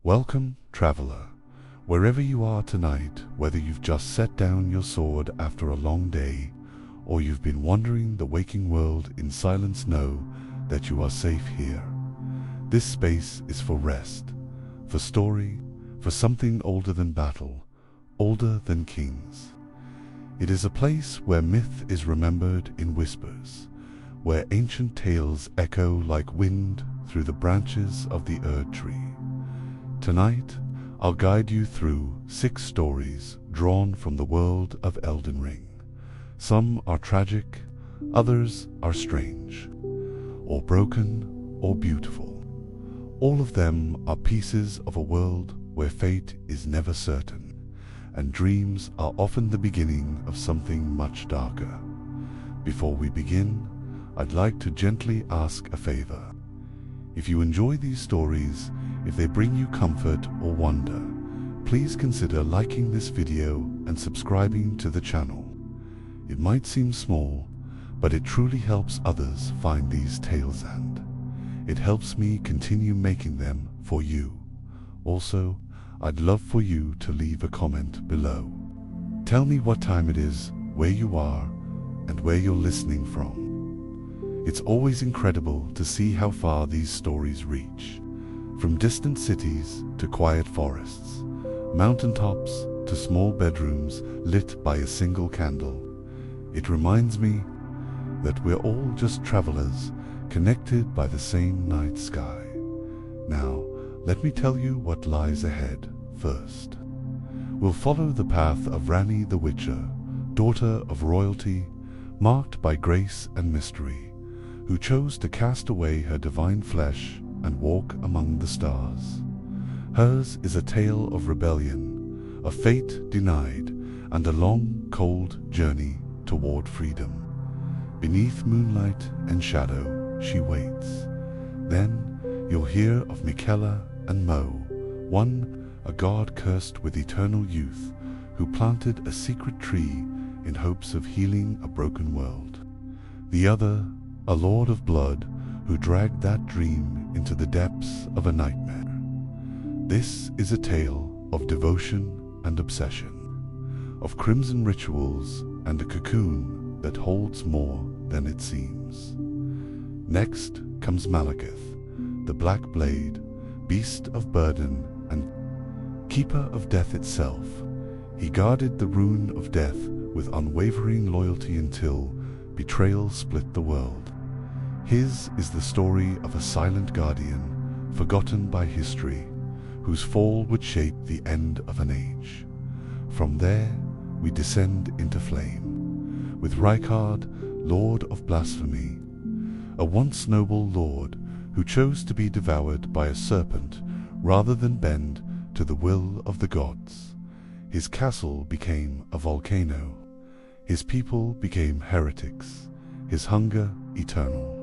Welcome, traveler, wherever you are tonight, whether you've just set down your sword after a long day, or you've been wandering the waking world in silence, know that you are safe here. This space is for rest, for story, for something older than battle, older than kings. It is a place where myth is remembered in whispers, where ancient tales echo like wind through the branches of the Erd tree. Tonight, I'll guide you through 6 stories drawn from the world of Elden Ring. Some are tragic, others are strange, or broken, or beautiful. All of them are pieces of a world where fate is never certain, and dreams are often the beginning of something much darker. Before we begin, I'd like to gently ask a favor. If you enjoy these stories, if they bring you comfort or wonder, please consider liking this video and subscribing to the channel. It might seem small, but it truly helps others find these tales, and it helps me continue making them for you. Also, I'd love for you to leave a comment below. Tell me what time it is, where you are, and where you're listening from. It's always incredible to see how far these stories reach. From distant cities to quiet forests, mountaintops to small bedrooms lit by a single candle. It reminds me that we're all just travelers connected by the same night sky. Now, let me tell you what lies ahead first. We'll follow the path of Ranni the Witcher, daughter of royalty, marked by grace and mystery, who chose to cast away her divine flesh and walk among the stars. Hers is a tale of rebellion, of fate denied, and a long, cold journey toward freedom. Beneath moonlight and shadow, she waits. Then you'll hear of Miquella and Mohg, one a god cursed with eternal youth, who planted a secret tree in hopes of healing a broken world. The other, a lord of blood, who dragged that dream into the depths of a nightmare. This is a tale of devotion and obsession, of crimson rituals and a cocoon that holds more than it seems. Next comes Maliketh, the Black Blade, beast of burden and keeper of death itself. He guarded the rune of death with unwavering loyalty until betrayal split the world. His is the story of a silent guardian, forgotten by history, whose fall would shape the end of an age. From there, we descend into flame, with Rykard, Lord of Blasphemy, a once noble lord who chose to be devoured by a serpent rather than bend to the will of the gods. His castle became a volcano, his people became heretics, his hunger eternal.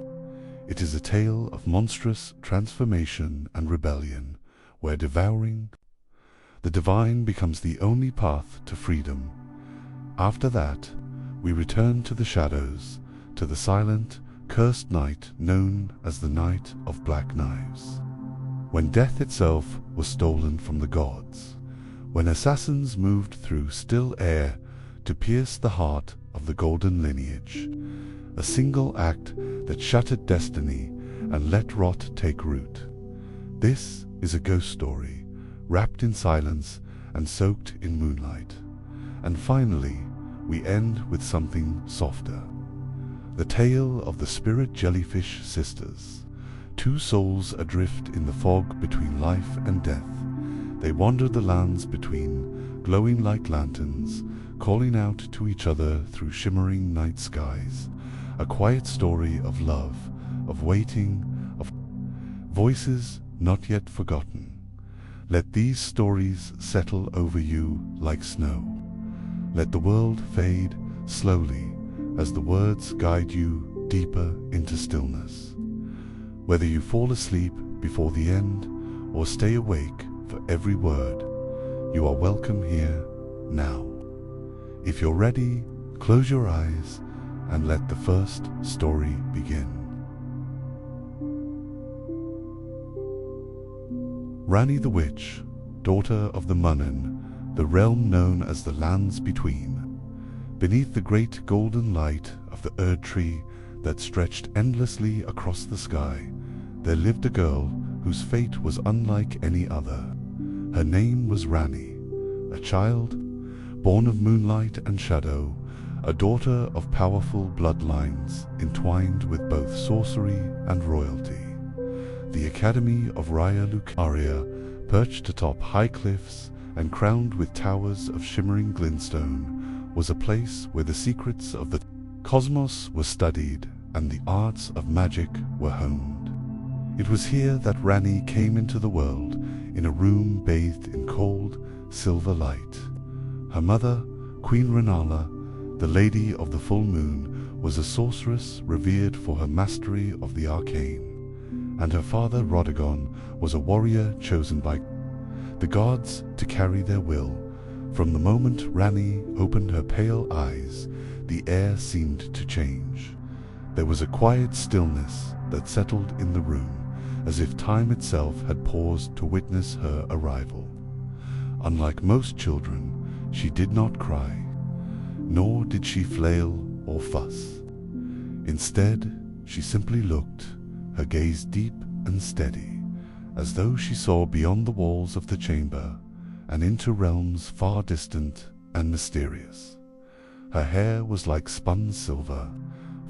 It is a tale of monstrous transformation and rebellion, where devouring the divine becomes the only path to freedom. After that, we return to the shadows, to the silent, cursed night known as the Night of Black Knives, when death itself was stolen from the gods, when assassins moved through still air to pierce the heart of the golden lineage, a single act that shattered destiny and let rot take root. This is a ghost story, wrapped in silence and soaked in moonlight. And finally, we end with something softer. The tale of the spirit jellyfish sisters, 2 souls adrift in the fog between life and death. They wander the lands between, glowing like lanterns, calling out to each other through shimmering night skies. A quiet story of love, of waiting, of voices not yet forgotten. Let these stories settle over you like snow. Let the world fade slowly as the words guide you deeper into stillness. Whether you fall asleep before the end or stay awake for every word, you are welcome here now. If you're ready, close your eyes and let the first story begin. Ranni the Witch, daughter of the Munin, the realm known as the Lands Between. Beneath the great golden light of the Erd Tree that stretched endlessly across the sky, there lived a girl whose fate was unlike any other. Her name was Ranni, a child born of moonlight and shadow, a daughter of powerful bloodlines entwined with both sorcery and royalty. The Academy of Rykard, perched atop high cliffs and crowned with towers of shimmering glintstone, was a place where the secrets of the cosmos were studied and the arts of magic were honed. It was here that Ranni came into the world, in a room bathed in cold, silver light. Her mother, Queen Rennala, the Lady of the Full Moon, was a sorceress revered for her mastery of the arcane, and her father, Rodigon, was a warrior chosen by the gods to carry their will. From the moment Ranni opened her pale eyes, the air seemed to change. There was a quiet stillness that settled in the room, as if time itself had paused to witness her arrival. Unlike most children, she did not cry, nor did she flail or fuss. Instead, she simply looked, her gaze deep and steady, as though she saw beyond the walls of the chamber and into realms far distant and mysterious. Her hair was like spun silver,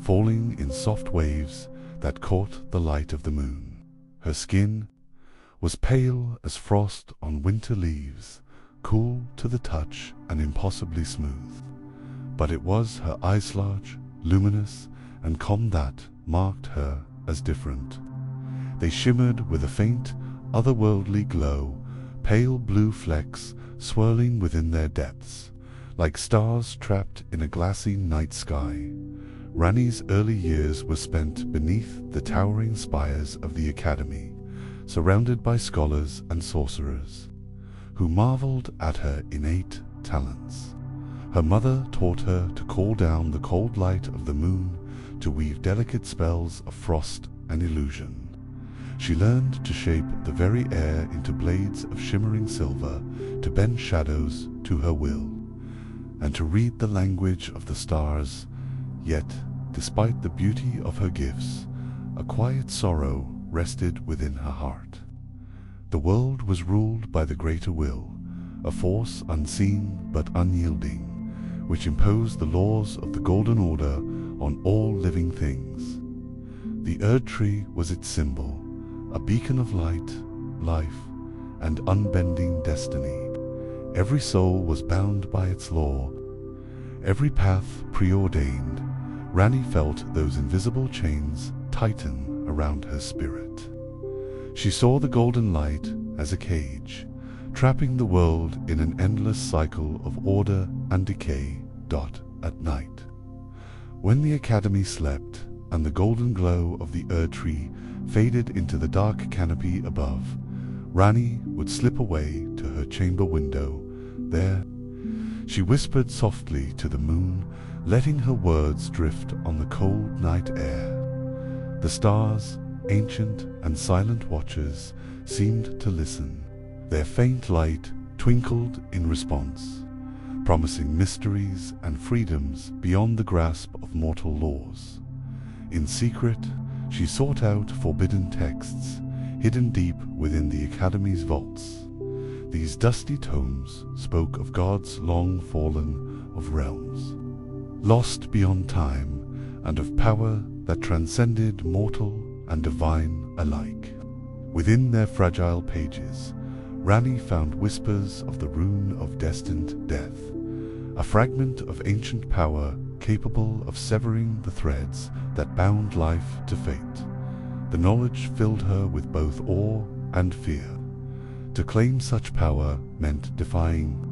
falling in soft waves that caught the light of the moon. Her skin was pale as frost on winter leaves, cool to the touch and impossibly smooth. But it was her eyes large, luminous, and calm that marked her as different. They shimmered with a faint, otherworldly glow, pale blue flecks swirling within their depths, like stars trapped in a glassy night sky. Ranni's early years were spent beneath the towering spires of the Academy, surrounded by scholars and sorcerers, who marveled at her innate talents. Her mother taught her to call down the cold light of the moon, to weave delicate spells of frost and illusion. She learned to shape the very air into blades of shimmering silver, to bend shadows to her will, and to read the language of the stars. Yet, despite the beauty of her gifts, a quiet sorrow rested within her heart. The world was ruled by the greater will, a force unseen but unyielding, which imposed the laws of the Golden Order on all living things. The Erd Tree was its symbol, a beacon of light, life, and unbending destiny. Every soul was bound by its law, every path preordained. Ranni felt those invisible chains tighten around her spirit. She saw the golden light as a cage, trapping the world in an endless cycle of order and decay. At night, when the Academy slept and the golden glow of the Erd Tree faded into the dark canopy above, Ranni would slip away to her chamber window. There, she whispered softly to the moon, letting her words drift on the cold night air. The stars, ancient and silent watchers, seemed to listen. Their faint light twinkled in response, promising mysteries and freedoms beyond the grasp of mortal laws. In secret, she sought out forbidden texts, hidden deep within the Academy's vaults. These dusty tomes spoke of gods long fallen, of realms lost beyond time, and of power that transcended mortal and divine alike. Within their fragile pages, Ranni found whispers of the rune of destined death, a fragment of ancient power capable of severing the threads that bound life to fate. The knowledge filled her with both awe and fear. To claim such power meant defying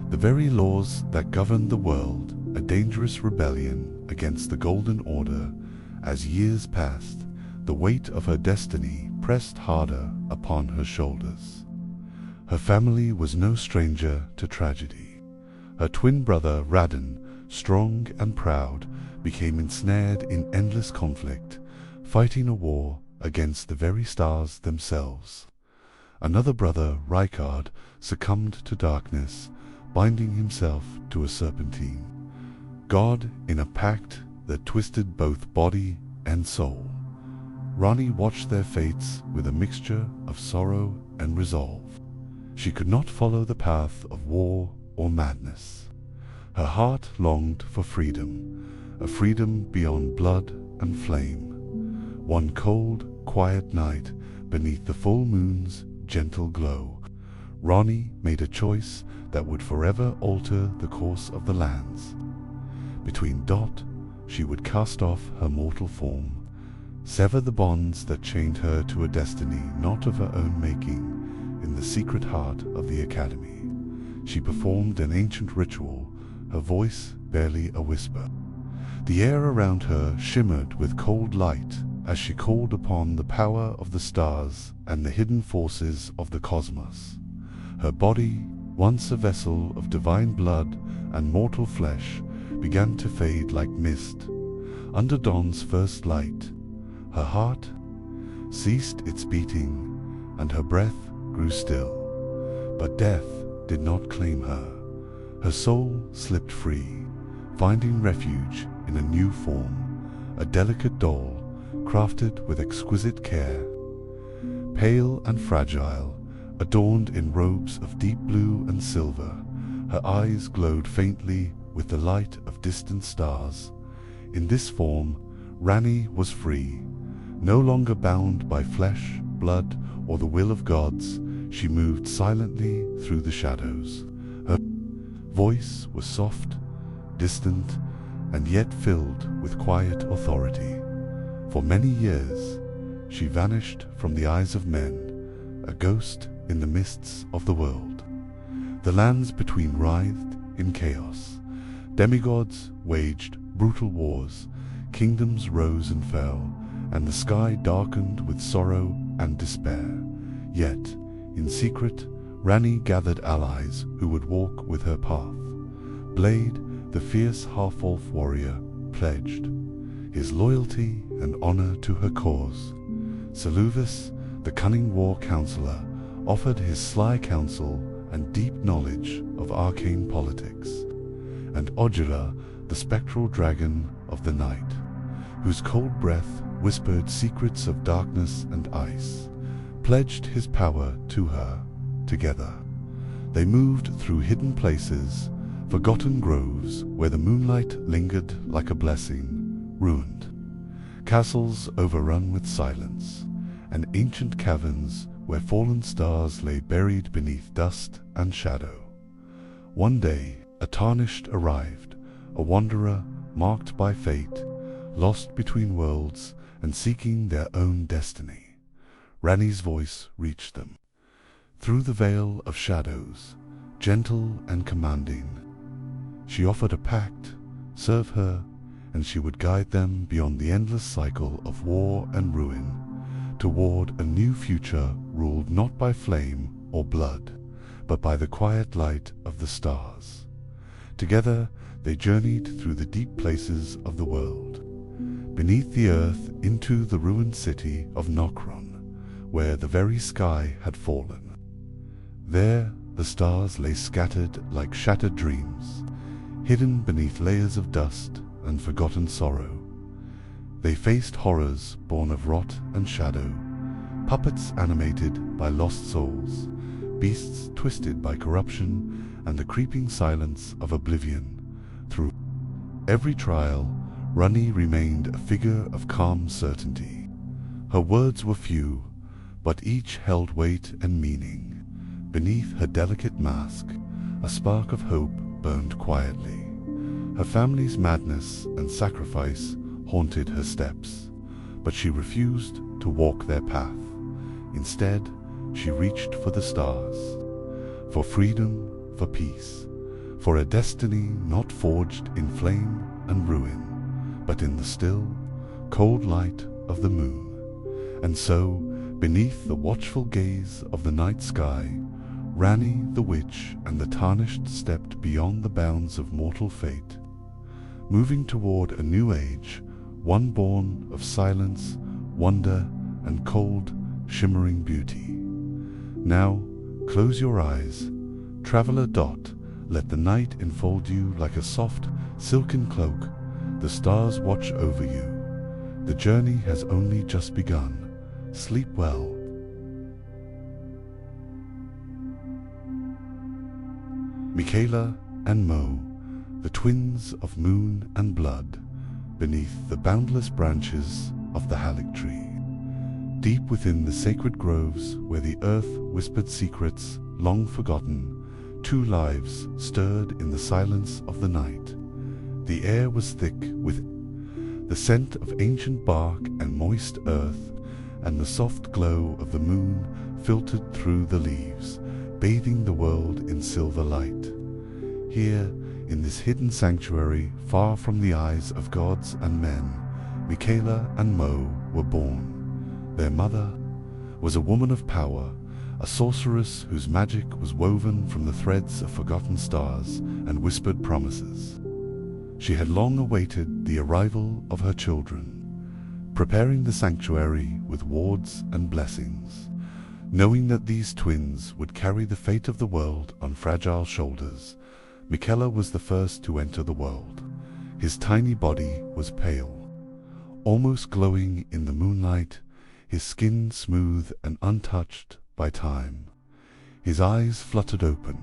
the very laws that governed the world, a dangerous rebellion against the Golden Order. As years passed, the weight of her destiny pressed harder upon her shoulders. Her family was no stranger to tragedy. Her twin brother Radin, strong and proud, became ensnared in endless conflict, fighting a war against the very stars themselves. Another brother, Rykard, succumbed to darkness, binding himself to a serpentine god in a pact that twisted both body and soul. Ranni watched their fates with a mixture of sorrow and resolve. She could not follow the path of war or madness. Her heart longed for freedom, a freedom beyond blood and flame. One cold, quiet night, beneath the full moon's gentle glow, Ranni made a choice that would forever alter the course of the lands. Between Dot, she would cast off her mortal form, sever the bonds that chained her to a destiny not of her own making. In the secret heart of the academy, she performed an ancient ritual, her voice barely a whisper. The air around her shimmered with cold light as she called upon the power of the stars and the hidden forces of the cosmos. Her body, once a vessel of divine blood and mortal flesh, began to fade like mist. Under dawn's first light, her heart ceased its beating and her breath grew still. But death did not claim her. Her soul slipped free, finding refuge in a new form, a delicate doll crafted with exquisite care. Pale and fragile, adorned in robes of deep blue and silver, her eyes glowed faintly with the light of distant stars. In this form, Ranni was free, no longer bound by flesh, blood, or the will of gods. She moved silently through the shadows. Her voice was soft, distant, and yet filled with quiet authority. For many years, she vanished from the eyes of men, a ghost in the mists of the world. The lands between writhed in chaos. Demigods waged brutal wars, kingdoms rose and fell, and the sky darkened with sorrow and despair. Yet, in secret, Ranni gathered allies who would walk with her path. Blade, the fierce half-elf warrior, pledged his loyalty and honor to her cause. Soothe, the cunning war counselor, offered his sly counsel and deep knowledge of arcane politics. And Ojira, the spectral dragon of the night, whose cold breath whispered secrets of darkness and ice, pledged his power to her. Together, they moved through hidden places, forgotten groves where the moonlight lingered like a blessing, ruined castles overrun with silence, and ancient caverns where fallen stars lay buried beneath dust and shadow. One day, a tarnished arrived, a wanderer marked by fate, lost between worlds and seeking their own destiny. Ranni's voice reached them. Through the veil of shadows, gentle and commanding, she offered a pact: serve her, and she would guide them beyond the endless cycle of war and ruin, toward a new future ruled not by flame or blood, but by the quiet light of the stars. Together they journeyed through the deep places of the world, beneath the earth into the ruined city of Nokron, where the very sky had fallen. There the stars lay scattered like shattered dreams, hidden beneath layers of dust and forgotten sorrow. They faced horrors born of rot and shadow, puppets animated by lost souls, beasts twisted by corruption, and the creeping silence of oblivion. Through every trial, Ranni remained a figure of calm certainty. Her words were few, but each held weight and meaning. Beneath her delicate mask, a spark of hope burned quietly. Her family's madness and sacrifice haunted her steps, but she refused to walk their path. Instead, she reached for the stars, for freedom, for peace, for a destiny not forged in flame and ruin, but in the still, cold light of the moon. And so, beneath the watchful gaze of the night sky, Ranni the witch and the tarnished stepped beyond the bounds of mortal fate, moving toward a new age, one born of silence, wonder, and cold, shimmering beauty. Now, close your eyes, traveler. Let the night enfold you like a soft, silken cloak. The stars watch over you. The journey has only just begun. Sleep well. Miquella and Mohg, the twins of moon and blood, beneath the boundless branches of the Halig tree. Deep within the sacred groves where the earth whispered secrets long forgotten, two lives stirred in the silence of the night. The air was thick with the scent of ancient bark and moist earth, and the soft glow of the moon filtered through the leaves, bathing the world in silver light. Here, in this hidden sanctuary, far from the eyes of gods and men, Miquella and Mohg were born. Their mother was a woman of power, a sorceress whose magic was woven from the threads of forgotten stars and whispered promises. She had long awaited the arrival of her children, preparing the sanctuary with wards and blessings, knowing that these twins would carry the fate of the world on fragile shoulders. Miquella was the first to enter the world. His tiny body was pale, almost glowing in the moonlight, his skin smooth and untouched by time. His eyes fluttered open,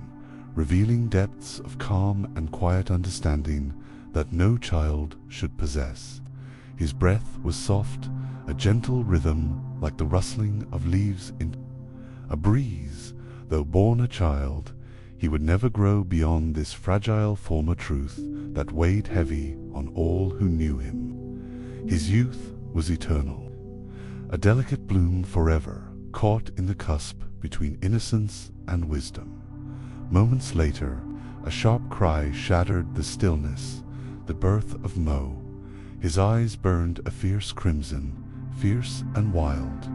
revealing depths of calm and quiet understanding that no child should possess. His breath was soft, a gentle rhythm like the rustling of leaves in a breeze. Though born a child, he would never grow beyond this fragile former truth that weighed heavy on all who knew him. His youth was eternal, a delicate bloom forever, caught in the cusp between innocence and wisdom. Moments later, a sharp cry shattered the stillness, the birth of Mohg. His eyes burned a fierce crimson, fierce and wild.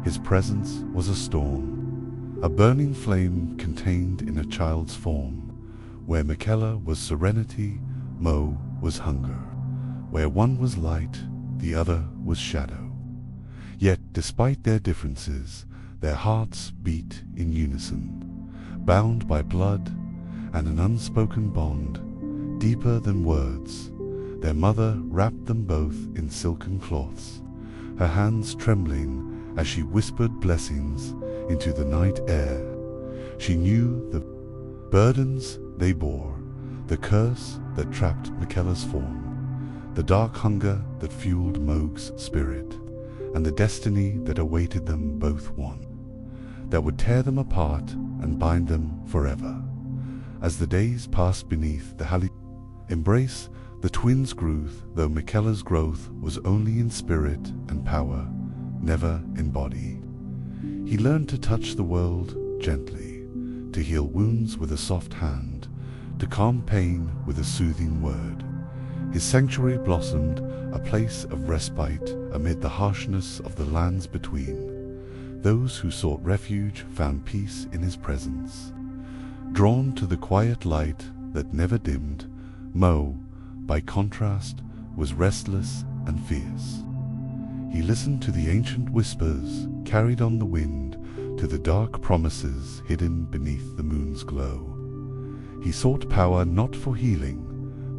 His presence was a storm, a burning flame contained in a child's form. Where Miquella was serenity, Mohg was hunger. Where one was light, the other was shadow. Yet, despite their differences, their hearts beat in unison, bound by blood and an unspoken bond, deeper than words. Their mother wrapped them both in silken cloths, her hands trembling as she whispered blessings into the night air. She knew the burdens they bore, the curse that trapped Miquella's form, the dark hunger that fueled Mohg's spirit, and the destiny that awaited them both one, that would tear them apart and bind them forever. As the days passed beneath the Halig embrace, the twins grew, though Miquella's growth was only in spirit and power, never in body. He learned to touch the world gently, to heal wounds with a soft hand, to calm pain with a soothing word. His sanctuary blossomed, a place of respite amid the harshness of the lands between. Those who sought refuge found peace in his presence. Drawn to the quiet light that never dimmed, Mohg, by contrast, was restless and fierce. He listened to the ancient whispers carried on the wind, to the dark promises hidden beneath the moon's glow. He sought power not for healing,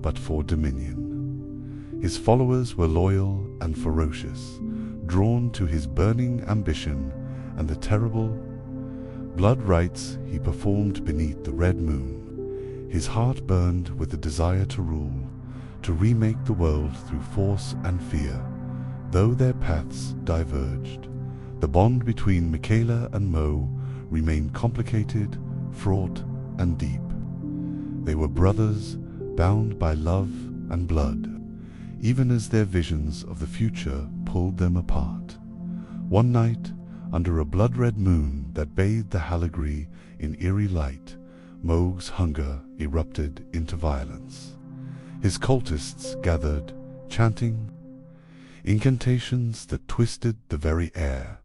but for dominion. His followers were loyal and ferocious, drawn to his burning ambition and the terrible blood rites he performed beneath the red moon. His heart burned with the desire to rule, to remake the world through force and fear. Though their paths diverged, the bond between Miquella and Mohg remained complicated, fraught, and deep. They were brothers, bound by love and blood, even as their visions of the future pulled them apart. One night, under a blood-red moon that bathed the Haligtree in eerie light, Mohg's hunger erupted into violence. His cultists gathered, chanting incantations that twisted the very air,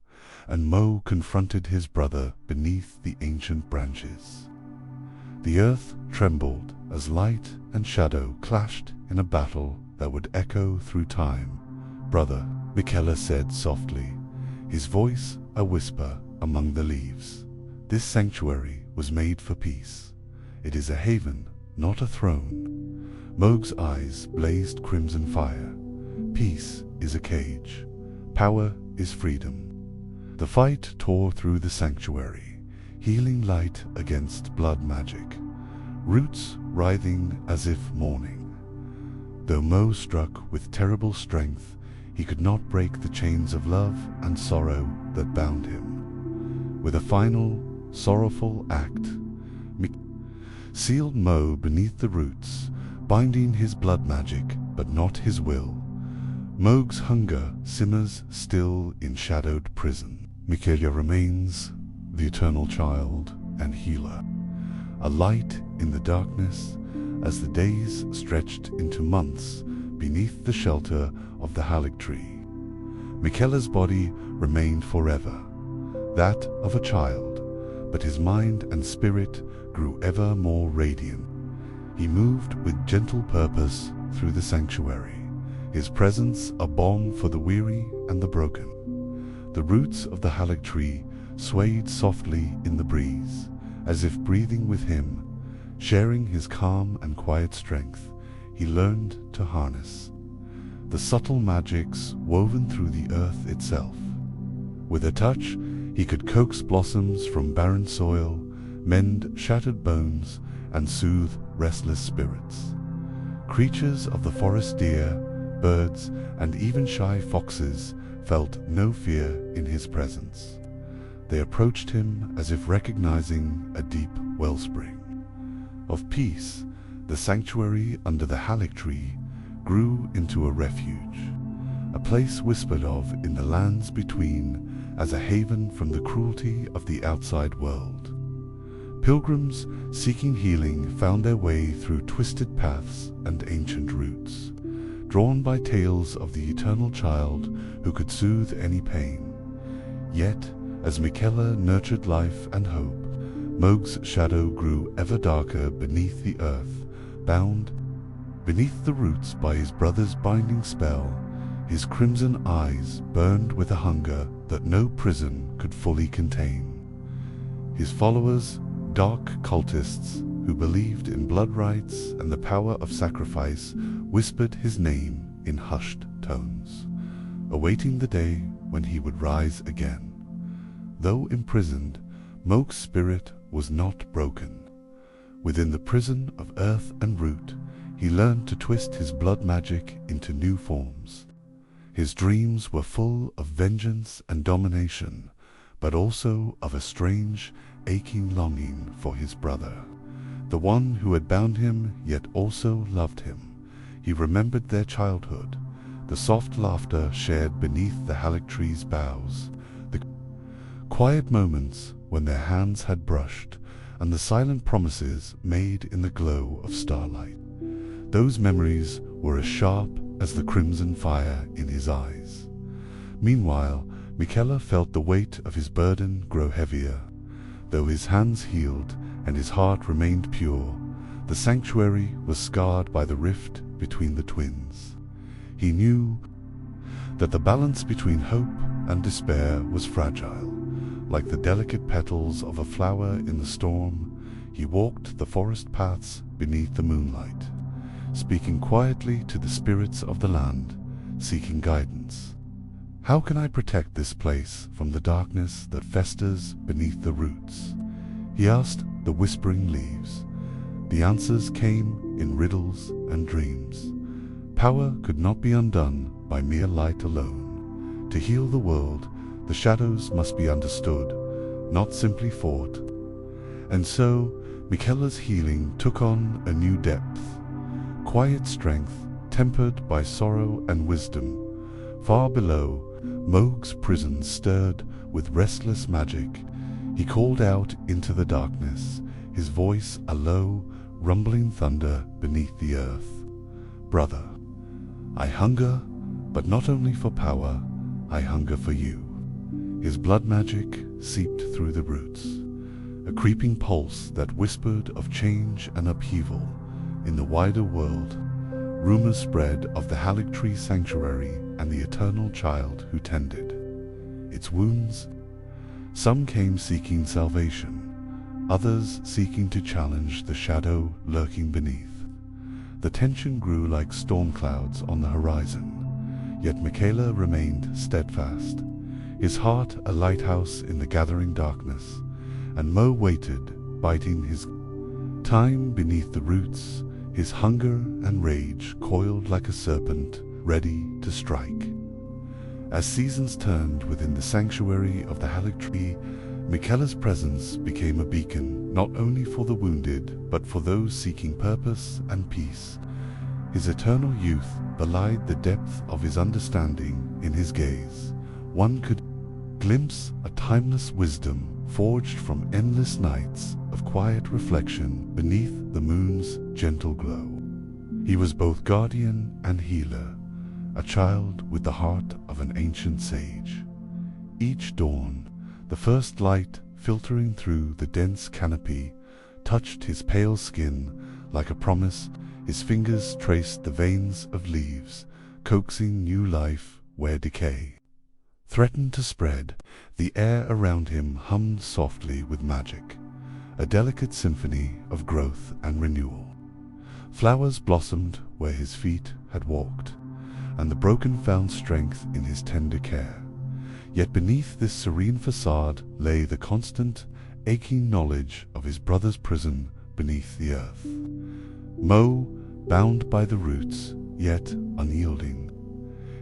and Mohg confronted his brother beneath the ancient branches. The earth trembled as light and shadow clashed in a battle that would echo through time. "Brother," Miquella said softly, his voice a whisper among the leaves, This sanctuary was made for peace. It is a haven, not a throne. Mohg's eyes blazed crimson fire. Peace is a cage. Power is freedom. The fight tore through the sanctuary, healing light against blood magic, roots writhing as if mourning. Though Mohg struck with terrible strength, he could not break the chains of love and sorrow that bound him. With a final, sorrowful act, sealed Mohg beneath the roots, binding his blood magic, but not his will. Mohg's hunger simmers still in shadowed prison. Miquella remains the eternal child and healer, a light in the darkness as the days stretched into months beneath the shelter of the Halig tree. Miquella's body remained forever, that of a child, but his mind and spirit grew ever more radiant. He moved with gentle purpose through the sanctuary, his presence a balm for the weary and the broken. The roots of the Halig tree swayed softly in the breeze, as if breathing with him, sharing his calm and quiet strength. He learned to harness the subtle magics woven through the earth itself. With a touch, he could coax blossoms from barren soil, mend shattered bones, and soothe restless spirits. Creatures of the forest, deer, birds, and even shy foxes felt no fear in his presence. They approached him as if recognizing a deep wellspring of peace. The sanctuary under the Halig tree grew into a refuge, a place whispered of in the lands between as a haven from the cruelty of the outside world. Pilgrims seeking healing found their way through twisted paths and ancient routes, drawn by tales of the eternal child who could soothe any pain. Yet, as Miquella nurtured life and hope, Mohg's shadow grew ever darker beneath the earth, bound beneath the roots by his brother's binding spell. His crimson eyes burned with a hunger that no prison could fully contain. His followers, dark cultists who believed in blood rites and the power of sacrifice, whispered his name in hushed tones, awaiting the day when he would rise again. Though imprisoned, Mohg's spirit was not broken. Within the prison of earth and root, he learned to twist his blood magic into new forms. His dreams were full of vengeance and domination, but also of a strange, aching longing for his brother, the one who had bound him yet also loved him. He remembered their childhood, the soft laughter shared beneath the Halig tree's boughs, the quiet moments when their hands had brushed, and the silent promises made in the glow of starlight. Those memories were as sharp as the crimson fire in his eyes. Meanwhile, Miquella felt the weight of his burden grow heavier. Though his hands healed and his heart remained pure, the sanctuary was scarred by the rift between the twins. He knew that the balance between hope and despair was fragile. Like the delicate petals of a flower in the storm, he walked the forest paths beneath the moonlight, speaking quietly to the spirits of the land, seeking guidance. How can I protect this place from the darkness that festers beneath the roots? He asked the whispering leaves. The answers came in riddles and dreams. Power could not be undone by mere light alone. To heal the world, the shadows must be understood, not simply fought. And so, Miquella's healing took on a new depth. Quiet strength, tempered by sorrow and wisdom. Far below, Mohg's prison stirred with restless magic. He called out into the darkness, his voice a low, rumbling thunder beneath the earth. Brother, I hunger, but not only for power, I hunger for you. His blood magic seeped through the roots, a creeping pulse that whispered of change and upheaval. In the wider world, rumors spread of the Halig tree sanctuary and the eternal child who tended its wounds. Some came seeking salvation, others seeking to challenge the shadow lurking beneath. The tension grew like storm clouds on the horizon, yet Miquella remained steadfast, his heart a lighthouse in the gathering darkness, and Mohg waited, biding his time beneath the roots, his hunger and rage coiled like a serpent, ready to strike. As seasons turned within the sanctuary of the Halig tree, Miquella's presence became a beacon not only for the wounded, but for those seeking purpose and peace. His eternal youth belied the depth of his understanding in his gaze. One could glimpse a timeless wisdom forged from endless nights of quiet reflection beneath the moon's gentle glow. He was both guardian and healer, a child with the heart of an ancient sage. Each dawn, the first light filtering through the dense canopy touched his pale skin like a promise. His fingers traced the veins of leaves, coaxing new life where decay threatened to spread. The air around him hummed softly with magic, a delicate symphony of growth and renewal. Flowers blossomed where his feet had walked, and the broken found strength in his tender care. Yet beneath this serene facade lay the constant, aching knowledge of his brother's prison beneath the earth. Mohg, bound by the roots, yet unyielding,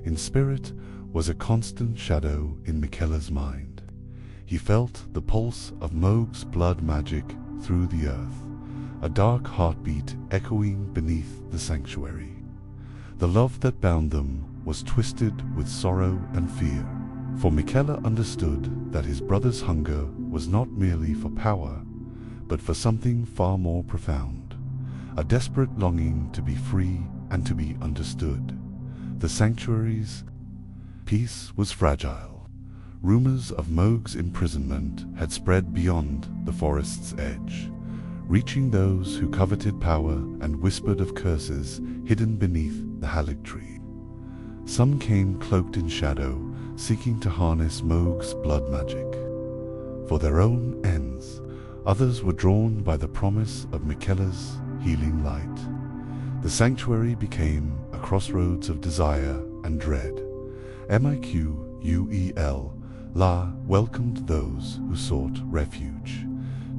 in spirit was a constant shadow in Miquella's mind. He felt the pulse of Mohg's blood magic through the earth, a dark heartbeat echoing beneath the sanctuary. The love that bound them was twisted with sorrow and fear, for Miquella understood that his brother's hunger was not merely for power, but for something far more profound, a desperate longing to be free and to be understood. The sanctuary's peace was fragile. Rumors of Mohg's imprisonment had spread beyond the forest's edge, reaching those who coveted power and whispered of curses hidden beneath the Halig tree. Some came cloaked in shadow, seeking to harness Mohg's blood magic for their own ends. Others were drawn by the promise of Miquella's healing light. The sanctuary became a crossroads of desire and dread. Miquel La welcomed those who sought refuge,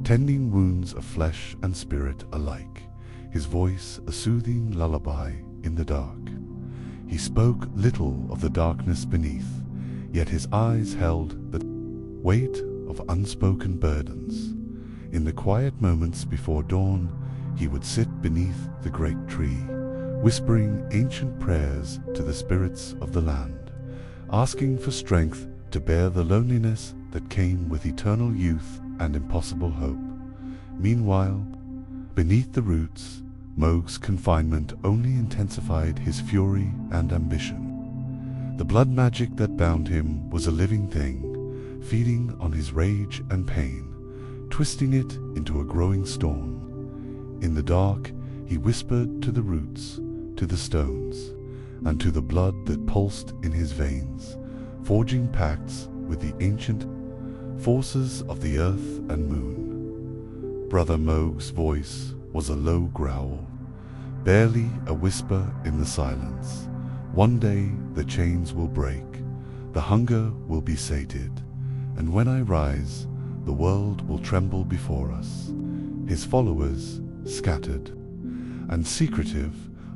tending wounds of flesh and spirit alike, his voice a soothing lullaby in the dark. He spoke little of the darkness beneath, yet his eyes held the weight of unspoken burdens. In the quiet moments before dawn, he would sit beneath the great tree, whispering ancient prayers to the spirits of the land, asking for strength to bear the loneliness that came with eternal youth and impossible hope. Meanwhile, beneath the roots, Mohg's confinement only intensified his fury and ambition. The blood magic that bound him was a living thing, feeding on his rage and pain, twisting it into a growing storm. In the dark, he whispered to the roots, to the stones, and to the blood that pulsed in his veins, forging pacts with the ancient forces of the earth and moon. Brother Mohg's voice was a low growl, barely a whisper in the silence. One day the chains will break, the hunger will be sated, and when I rise, the world will tremble before us. His followers, scattered and secretive,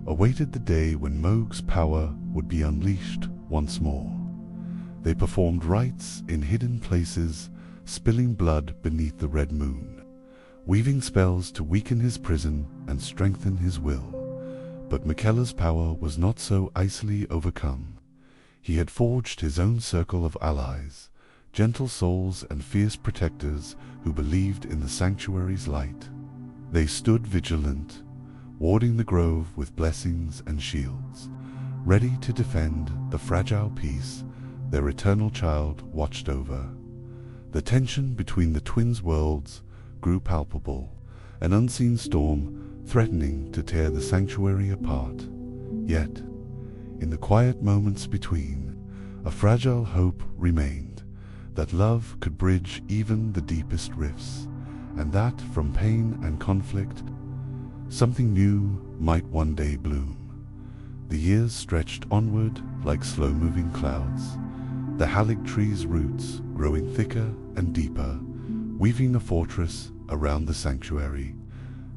awaited the day when Mohg's power would be unleashed once more. They performed rites in hidden places, spilling blood beneath the red moon, weaving spells to weaken his prison and strengthen his will. But Miquella's power was not so easily overcome. He had forged his own circle of allies, gentle souls and fierce protectors who believed in the sanctuary's light. They stood vigilant, warding the grove with blessings and shields, ready to defend the fragile peace their eternal child watched over. The tension between the twins' worlds grew palpable, an unseen storm threatening to tear the sanctuary apart. Yet, in the quiet moments between, a fragile hope remained, that love could bridge even the deepest rifts. and that from pain and conflict, something new might one day bloom. The years stretched onward like slow-moving clouds, the halig tree's roots growing thicker and deeper, weaving a fortress around the sanctuary.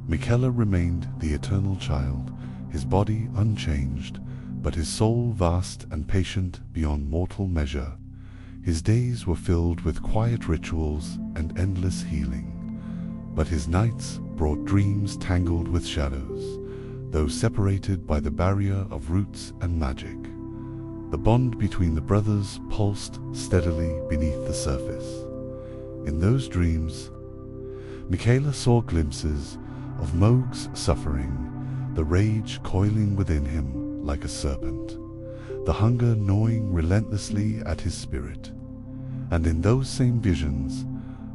Miquella remained the eternal child, his body unchanged, but his soul vast and patient beyond mortal measure. His days were filled with quiet rituals and endless healing, but his nights brought dreams tangled with shadows, though separated by the barrier of roots and magic. The bond between the brothers pulsed steadily beneath the surface. In those dreams, Miquella saw glimpses of Mohg's suffering, the rage coiling within him like a serpent, the hunger gnawing relentlessly at his spirit. And in those same visions,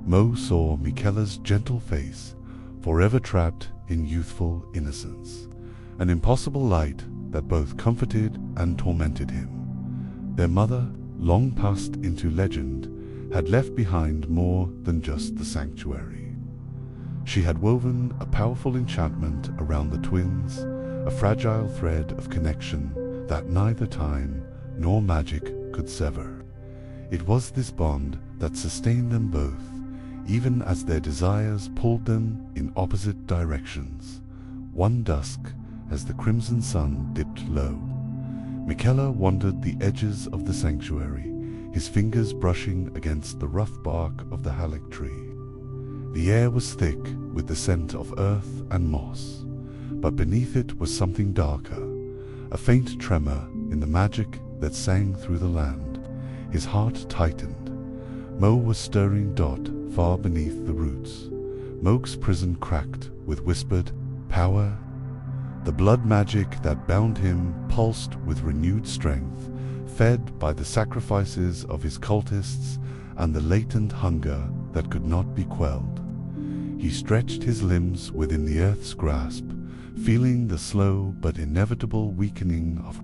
Mohg saw Miquella's gentle face, forever trapped in youthful innocence, an impossible light that both comforted and tormented him. Their mother, long passed into legend, had left behind more than just the sanctuary. She had woven a powerful enchantment around the twins, a fragile thread of connection that neither time nor magic could sever. It was this bond that sustained them both, even as their desires pulled them in opposite directions. One dusk, as the crimson sun dipped low, Miquella wandered the edges of the sanctuary, his fingers brushing against the rough bark of the halig tree. The air was thick with the scent of earth and moss, but beneath it was something darker, a faint tremor in the magic that sang through the land. His heart tightened. Mohg was stirring Dot far beneath the roots. Mohg's prison cracked with whispered power. The blood magic that bound him pulsed with renewed strength, fed by the sacrifices of his cultists and the latent hunger that could not be quelled. He stretched his limbs within the earth's grasp, feeling the slow but inevitable weakening of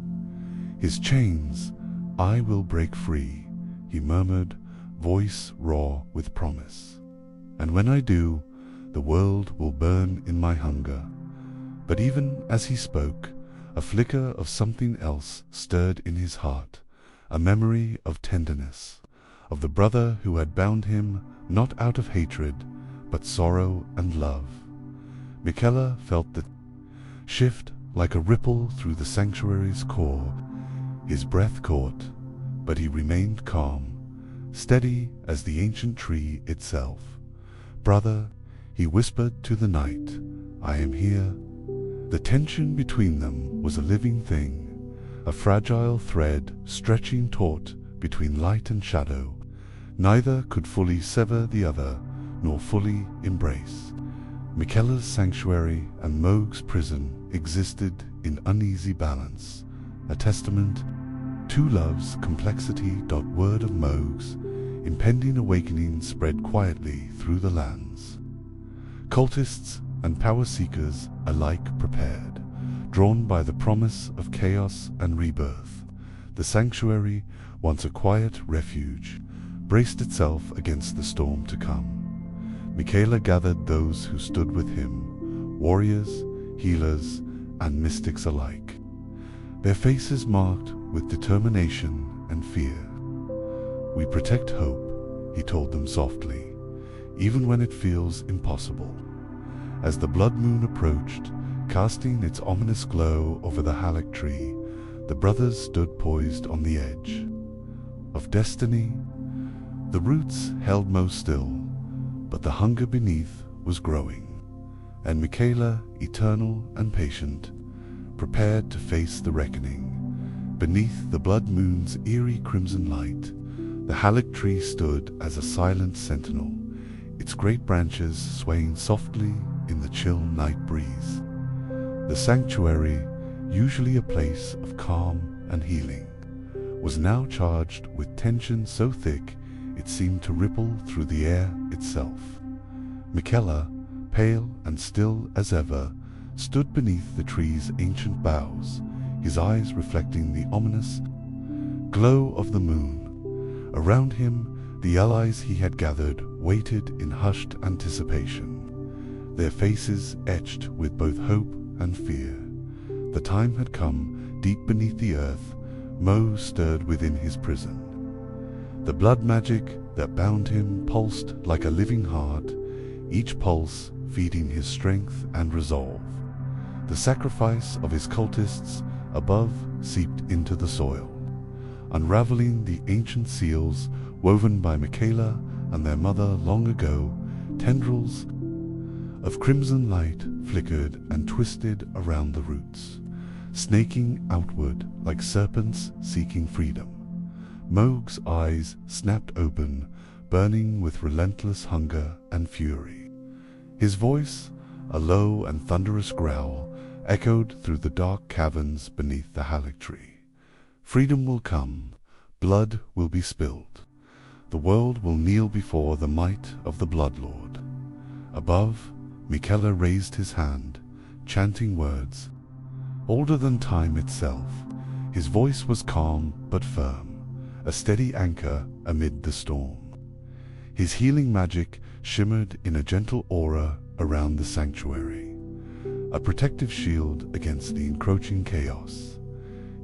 his chains. "I will break free," he murmured, voice raw with promise. "And when I do, the world will burn in my hunger." But even as he spoke, a flicker of something else stirred in his heart, a memory of tenderness, of the brother who had bound him not out of hatred, but sorrow and love. Miquella felt the shift like a ripple through the sanctuary's core. His breath caught, but he remained calm, steady as the ancient tree itself. "Brother," he whispered to the night, "I am here." The tension between them was a living thing, a fragile thread stretching taut between light and shadow. Neither could fully sever the other, nor fully embrace. Miquella's sanctuary and Mohg's prison existed in uneasy balance, a testament to love's complexity. Word of Mohg's impending awakening spread quietly through the lands. Cultists and power seekers alike prepared, drawn by the promise of chaos and rebirth. The sanctuary, once a quiet refuge, braced itself against the storm to come. Miquella gathered those who stood with him, warriors, healers, and mystics alike, their faces marked with determination and fear. "We protect hope," he told them softly, "even when it feels impossible." As the blood moon approached, casting its ominous glow over the halig tree, the brothers stood poised on the edge of destiny. The roots held Mohg still, but the hunger beneath was growing, and Miquella, eternal and patient, prepared to face the reckoning. Beneath the blood moon's eerie crimson light, the halig tree stood as a silent sentinel, its great branches swaying softly in the chill night breeze. The sanctuary, usually a place of calm and healing, was now charged with tension so thick it seemed to ripple through the air itself. Miquella, pale and still as ever, stood beneath the tree's ancient boughs, his eyes reflecting the ominous glow of the moon. Around him, the allies he had gathered waited in hushed anticipation, their faces etched with both hope and fear. The time had come. Deep beneath the earth, Mohg stirred within his prison. The blood magic that bound him pulsed like a living heart, each pulse feeding his strength and resolve. The sacrifice of his cultists above seeped into the soil, unraveling the ancient seals woven by Miquella and their mother long ago. Tendrils of crimson light flickered and twisted around the roots, snaking outward like serpents seeking freedom. Mohg's eyes snapped open, burning with relentless hunger and fury. His voice, a low and thunderous growl, echoed through the dark caverns beneath the Halig tree. Freedom will come, blood will be spilled. The world will kneel before the might of the Bloodlord. Above, Miquella raised his hand, chanting words older than time itself. His voice was calm but firm, a steady anchor amid the storm. His healing magic shimmered in a gentle aura around the sanctuary, a protective shield against the encroaching chaos.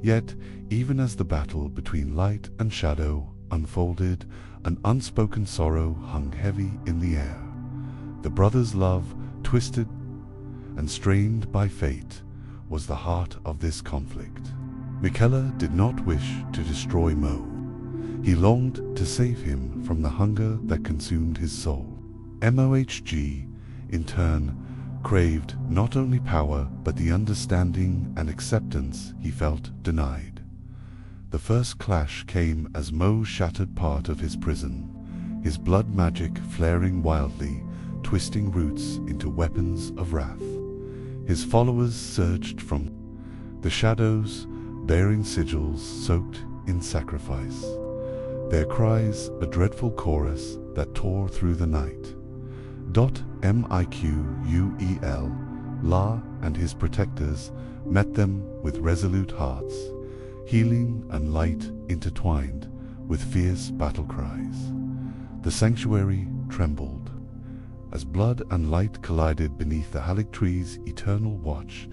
Yet, even as the battle between light and shadow unfolded, an unspoken sorrow hung heavy in the air. The brothers' love, twisted and strained by fate, was the heart of this conflict. Miquella did not wish to destroy Mohg. He longed to save him from the hunger that consumed his soul. Mohg, in turn, craved not only power but the understanding and acceptance he felt denied. The first clash came as Mohg shattered part of his prison, his blood magic flaring wildly, twisting roots into weapons of wrath. His followers surged from the shadows, bearing sigils soaked in sacrifice, their cries a dreadful chorus that tore through the night. Miquel, La and his protectors met them with resolute hearts, healing and light intertwined with fierce battle cries. The sanctuary trembled as blood and light collided beneath the Halig tree's eternal watch.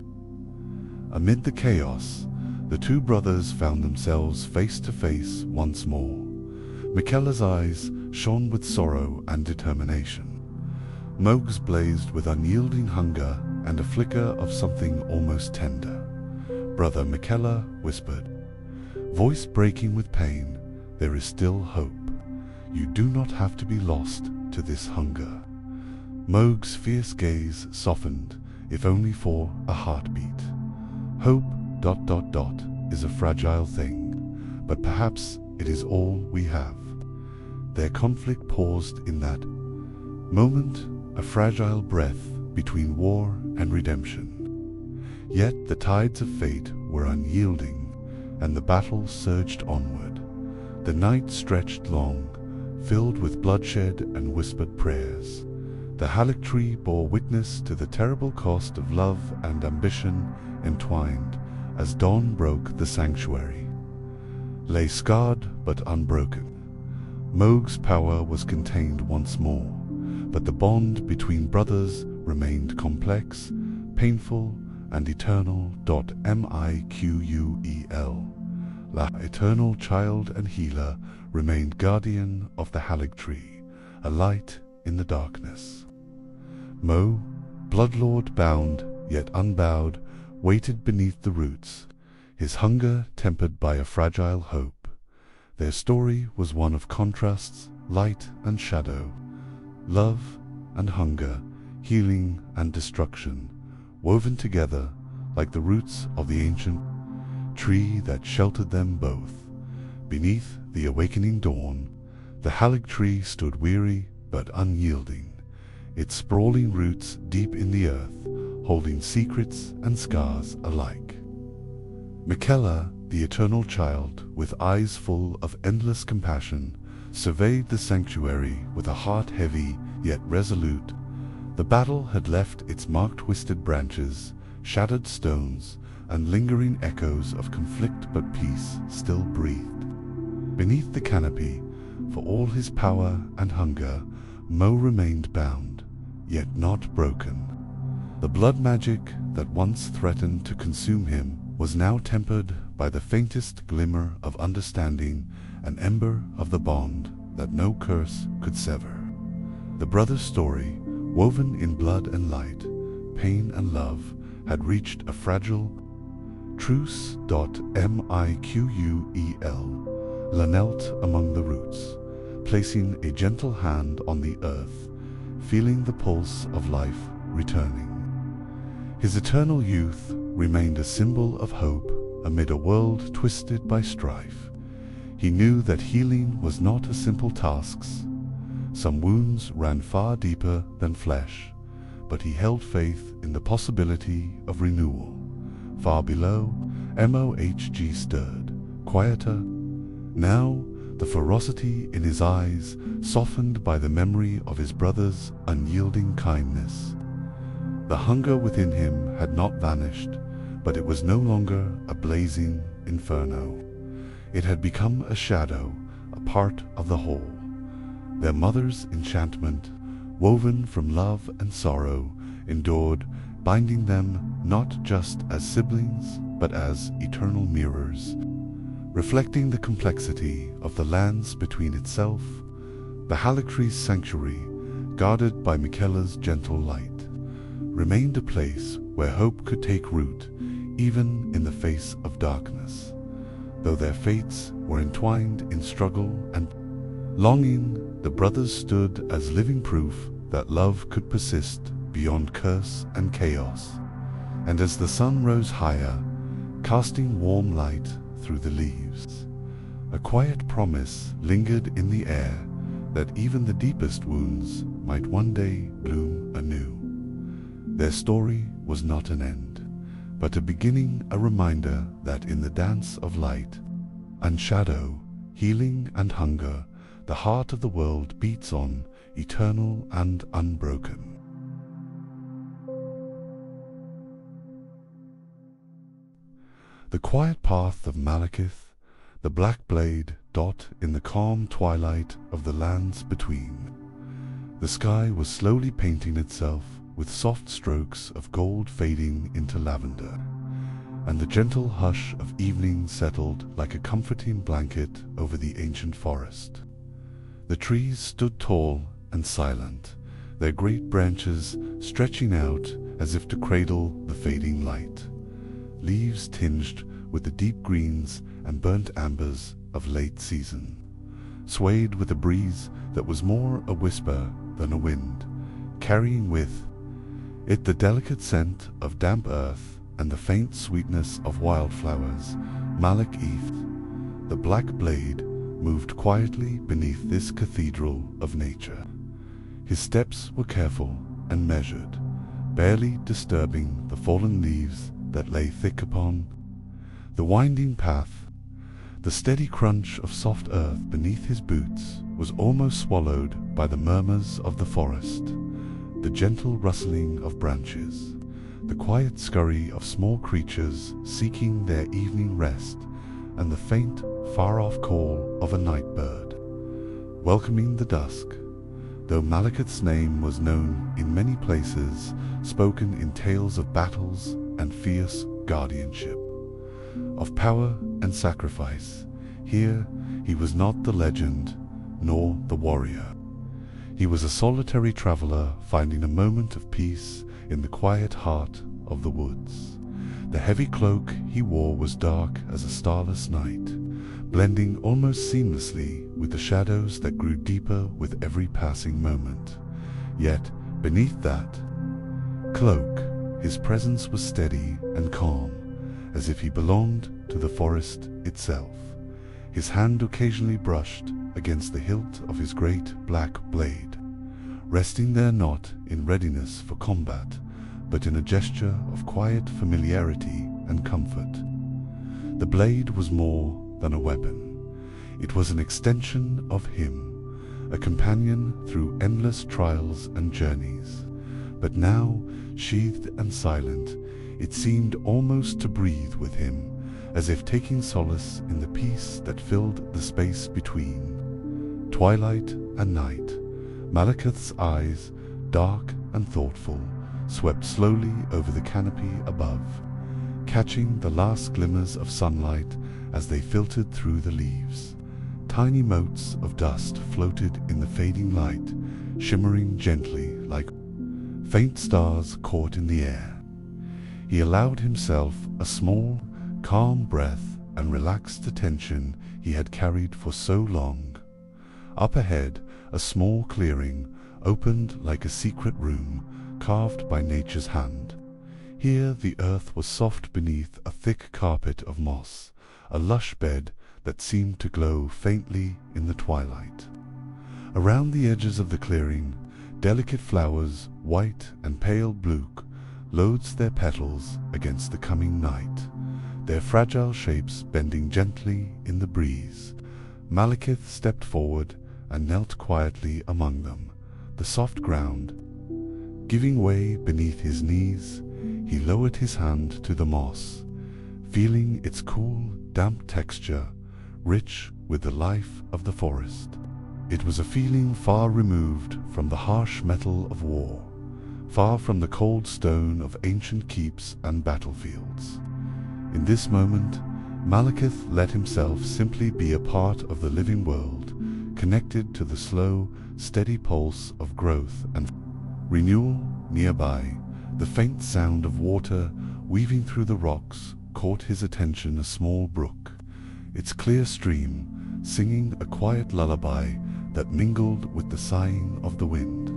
Amid the chaos, the two brothers found themselves face to face once more. Miquella's eyes shone with sorrow and determination. Mohg's blazed with unyielding hunger and a flicker of something almost tender. Brother Miquella whispered, voice breaking with pain, there is still hope. You do not have to be lost to this hunger. Mohg's fierce gaze softened, if only for a heartbeat. Hope ... is a fragile thing, but perhaps it is all we have. Their conflict paused in that moment, a fragile breath between war and redemption. Yet the tides of fate were unyielding, and the battle surged onward. The night stretched long, filled with bloodshed and whispered prayers. The Halig tree bore witness to the terrible cost of love and ambition entwined as dawn broke. The sanctuary lay scarred but unbroken. Mohg's power was contained once more, but the bond between brothers remained complex, painful, and eternal. Miquel, La, eternal child and healer, remained guardian of the Halig tree, a light in the darkness. Mohg, bloodlord bound yet unbowed, waited beneath the roots, his hunger tempered by a fragile hope. Their story was one of contrasts, light and shadow, love and hunger, healing and destruction, woven together like the roots of the ancient tree that sheltered them both. Beneath the awakening dawn, the Halig tree stood weary but unyielding, its sprawling roots deep in the earth, holding secrets and scars alike. Miquella, the eternal child, with eyes full of endless compassion, surveyed the sanctuary with a heart heavy yet resolute. The battle had left its mark twisted branches, shattered stones, and lingering echoes of conflict, but peace still breathed. Beneath the canopy, for all his power and hunger, Mohg remained bound, yet not broken. The blood magic that once threatened to consume him was now tempered by the faintest glimmer of understanding, an ember of the bond that no curse could sever. The brothers' story, woven in blood and light, pain and love, had reached a fragile truce. Miquel knelt among the roots, placing a gentle hand on the earth, feeling the pulse of life returning. His eternal youth remained a symbol of hope amid a world twisted by strife. He knew that healing was not a simple task. Some wounds ran far deeper than flesh, but he held faith in the possibility of renewal. Far below, Mohg stirred, quieter. Now, the ferocity in his eyes softened by the memory of his brother's unyielding kindness. The hunger within him had not vanished, but it was no longer a blazing inferno. It had become a shadow, a part of the whole. Their mother's enchantment, woven from love and sorrow, endured, binding them not just as siblings, but as eternal mirrors, reflecting the complexity of the lands between itself. The Halicree's sanctuary, guarded by Miquella's gentle light, remained a place where hope could take root, even in the face of darkness. Though their fates were entwined in struggle and longing, the brothers stood as living proof that love could persist beyond curse and chaos. And as the sun rose higher, casting warm light through the leaves, a quiet promise lingered in the air that even the deepest wounds might one day bloom anew. Their story was not an end, but a beginning, a reminder that in the dance of light and shadow, healing and hunger, the heart of the world beats on, eternal and unbroken. The quiet path of Maliketh, the black blade dot in the calm twilight of the lands between. The sky was slowly painting itself with soft strokes of gold fading into lavender, and the gentle hush of evening settled like a comforting blanket over the ancient forest. The trees stood tall and silent, their great branches stretching out as if to cradle the fading light, leaves tinged with the deep greens and burnt ambers of late season, swayed with a breeze that was more a whisper than a wind, carrying with it the delicate scent of damp earth and the faint sweetness of wildflowers. Maliketh, the black blade, moved quietly beneath this cathedral of nature. His steps were careful and measured, barely disturbing the fallen leaves that lay thick upon the winding path. The steady crunch of soft earth beneath his boots was almost swallowed by the murmurs of the forest, the gentle rustling of branches, the quiet scurry of small creatures seeking their evening rest, and the faint, far-off call of a night bird, welcoming the dusk. Though Maliketh's name was known in many places, spoken in tales of battles and fierce guardianship, of power and sacrifice, here he was not the legend, nor the warrior. He was a solitary traveler finding a moment of peace in the quiet heart of the woods. The heavy cloak he wore was dark as a starless night, blending almost seamlessly with the shadows that grew deeper with every passing moment. Yet, beneath that cloak, his presence was steady and calm, as if he belonged to the forest itself. His hand occasionally brushed against the hilt of his great black blade, resting there not in readiness for combat, but in a gesture of quiet familiarity and comfort. The blade was more than a weapon. It was an extension of him, a companion through endless trials and journeys. But now, sheathed and silent, it seemed almost to breathe with him, as if taking solace in the peace that filled the space between twilight and night. Maliketh's eyes, dark and thoughtful, swept slowly over the canopy above, catching the last glimmers of sunlight as they filtered through the leaves. Tiny motes of dust floated in the fading light, shimmering gently like faint stars caught in the air. He allowed himself a small, calm breath and relaxed the tension he had carried for so long. Up ahead, a small clearing opened like a secret room carved by nature's hand. Here the earth was soft beneath a thick carpet of moss, a lush bed that seemed to glow faintly in the twilight. Around the edges of the clearing, delicate flowers, white and pale blue, loads their petals against the coming night, their fragile shapes bending gently in the breeze. Maliketh stepped forward and knelt quietly among them, the soft ground giving way beneath his knees. He lowered his hand to the moss, feeling its cool, damp texture, rich with the life of the forest. It was a feeling far removed from the harsh metal of war, far from the cold stone of ancient keeps and battlefields. In this moment, Maliketh let himself simply be a part of the living world, connected to the slow, steady pulse of growth and renewal. Nearby, the faint sound of water weaving through the rocks caught his attention. A small brook, its clear stream singing a quiet lullaby that mingled with the sighing of the wind.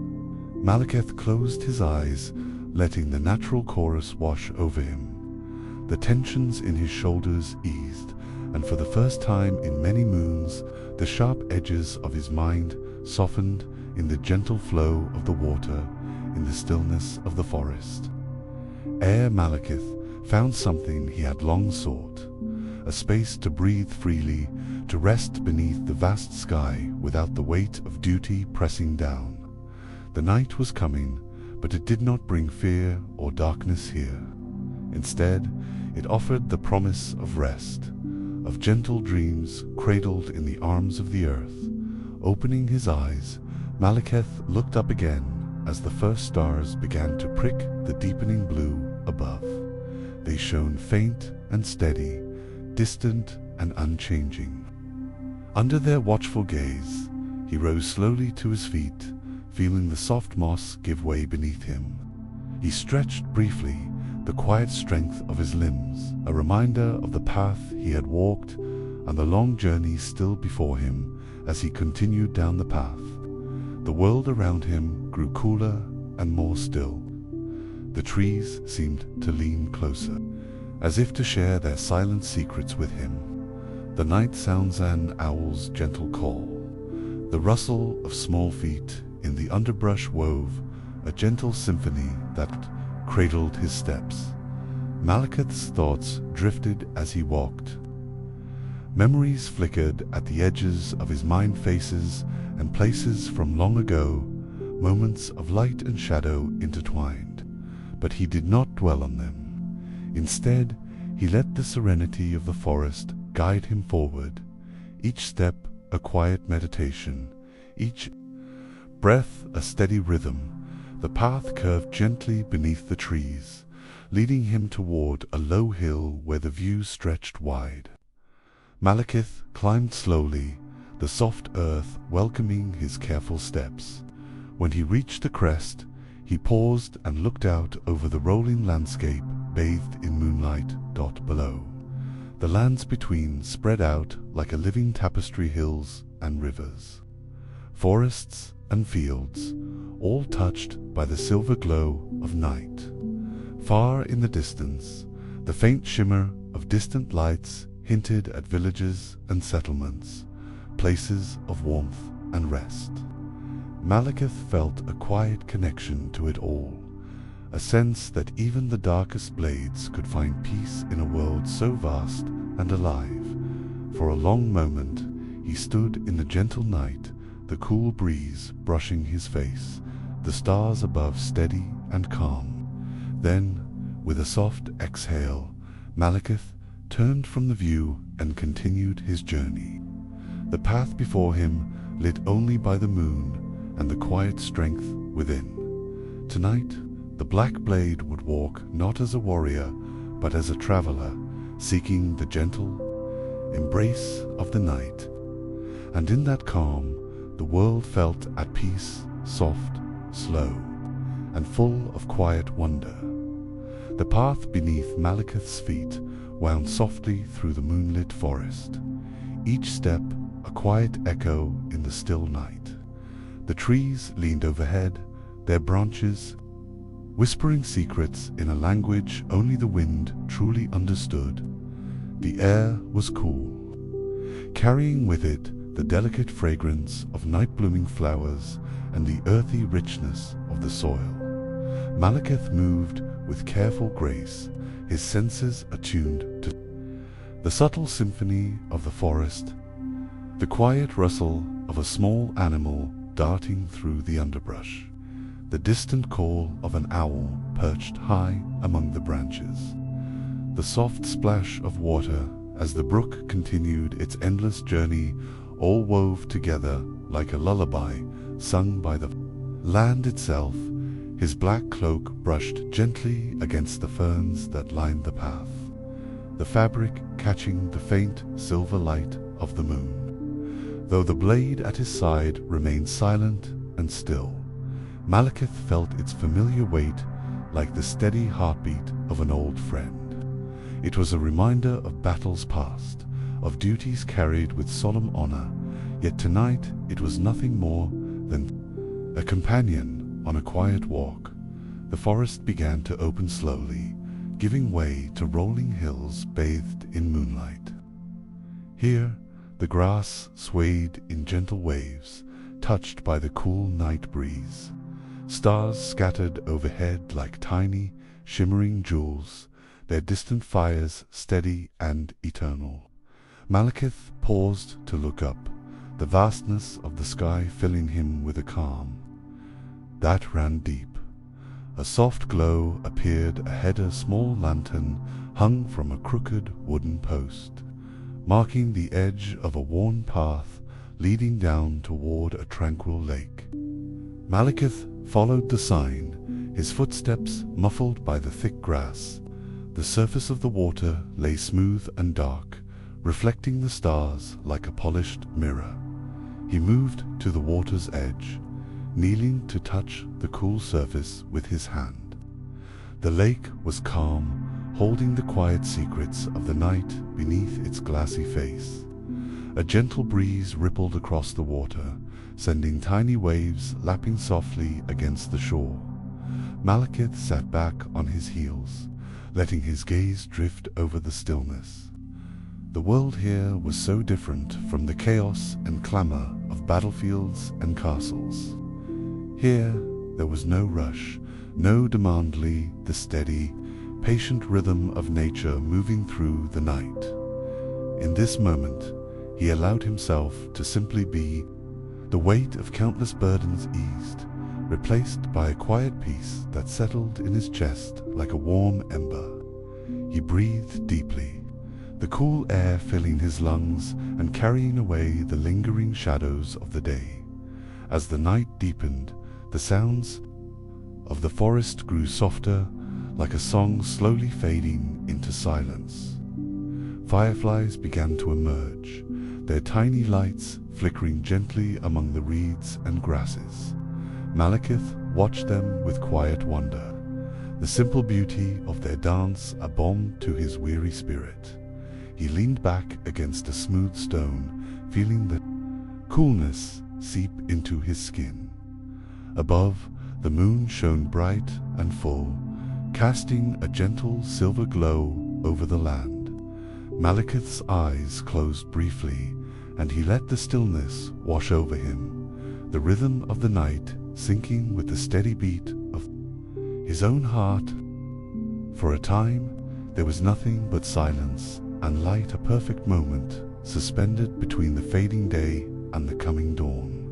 Maliketh closed his eyes, letting the natural chorus wash over him. The tensions in his shoulders eased, and for the first time in many moons, the sharp edges of his mind softened in the gentle flow of the water, in the stillness of the forest. Ere Maliketh found something he had long sought, a space to breathe freely, to rest beneath the vast sky without the weight of duty pressing down. The night was coming, but it did not bring fear or darkness here. Instead, it offered the promise of rest, of gentle dreams cradled in the arms of the earth. Opening his eyes, Maliketh looked up again as the first stars began to prick the deepening blue above. They shone faint and steady, distant and unchanging. Under their watchful gaze, he rose slowly to his feet, feeling the soft moss give way beneath him. He stretched briefly, the quiet strength of his limbs, a reminder of the path he had walked and the long journey still before him as he continued down the path. The world around him grew cooler and more still. The trees seemed to lean closer, as if to share their silent secrets with him. The night sounds an owl's gentle call. The rustle of small feet in the underbrush wove a gentle symphony that cradled his steps. Maliketh's thoughts drifted as he walked. Memories flickered at the edges of his mind, faces and places from long ago, moments of light and shadow intertwined. But he did not dwell on them. Instead, he let the serenity of the forest guide him forward, each step a quiet meditation, each breath a steady rhythm. The path curved gently beneath the trees, leading him toward a low hill where the view stretched wide. Maliketh climbed slowly, the soft earth welcoming his careful steps. When he reached the crest, he paused and looked out over the rolling landscape bathed in moonlight. Below, the lands between spread out like a living tapestry, hills and rivers, forests and fields, all touched by the silver glow of night. Far in the distance, the faint shimmer of distant lights hinted at villages and settlements, places of warmth and rest. Maliketh felt a quiet connection to it all, a sense that even the darkest blades could find peace in a world so vast and alive. For a long moment, he stood in the gentle night, the cool breeze brushing his face, the stars above steady and calm. Then, with a soft exhale, Maliketh turned from the view and continued his journey. The path before him, lit only by the moon, and the quiet strength within. Tonight, the Black Blade would walk not as a warrior, but as a traveler, seeking the gentle embrace of the night. And in that calm, the world felt at peace, soft, slow, and full of quiet wonder. The path beneath Maliketh's feet wound softly through the moonlit forest, each step a quiet echo in the still night. The trees leaned overhead, their branches whispering secrets in a language only the wind truly understood. The air was cool, carrying with it the delicate fragrance of night-blooming flowers and the earthy richness of the soil. Maliketh moved with careful grace, his senses attuned to the subtle symphony of the forest, the quiet rustle of a small animal darting through the underbrush, the distant call of an owl perched high among the branches, the soft splash of water as the brook continued its endless journey, all wove together like a lullaby sung by the land itself. His black cloak brushed gently against the ferns that lined the path, the fabric catching the faint silver light of the moon. Though the blade at his side remained silent and still, Maliketh felt its familiar weight like the steady heartbeat of an old friend. It was a reminder of battles past, of duties carried with solemn honor, yet tonight it was nothing more than a companion on a quiet walk. The forest began to open slowly, giving way to rolling hills bathed in moonlight. Here, the grass swayed in gentle waves, touched by the cool night breeze. Stars scattered overhead like tiny, shimmering jewels, their distant fires steady and eternal. Maliketh paused to look up, the vastness of the sky filling him with a calm that ran deep. A soft glow appeared ahead, a small lantern hung from a crooked wooden post, marking the edge of a worn path leading down toward a tranquil lake. Maliketh followed the sign, his footsteps muffled by the thick grass. The surface of the water lay smooth and dark, reflecting the stars like a polished mirror. He moved to the water's edge, kneeling to touch the cool surface with his hand. The lake was calm, holding the quiet secrets of the night beneath its glassy face. A gentle breeze rippled across the water, sending tiny waves lapping softly against the shore. Maliketh sat back on his heels, letting his gaze drift over the stillness. The world here was so different from the chaos and clamor of battlefields and castles. Here there was no rush, no demandly the steady, patient rhythm of nature moving through the night. In this moment, he allowed himself to simply be. The weight of countless burdens eased, replaced by a quiet peace that settled in his chest like a warm ember. He breathed deeply, the cool air filling his lungs and carrying away the lingering shadows of the day. As the night deepened, the sounds of the forest grew softer, like a song slowly fading into silence. Fireflies began to emerge, their tiny lights flickering gently among the reeds and grasses. Maliketh watched them with quiet wonder, the simple beauty of their dance a balm to his weary spirit. He leaned back against a smooth stone, feeling the coolness seep into his skin. Above, the moon shone bright and full, casting a gentle silver glow over the land. Maliketh's eyes closed briefly, and he let the stillness wash over him, the rhythm of the night syncing with the steady beat of his own heart. For a time, there was nothing but silence and light, a perfect moment suspended between the fading day and the coming dawn.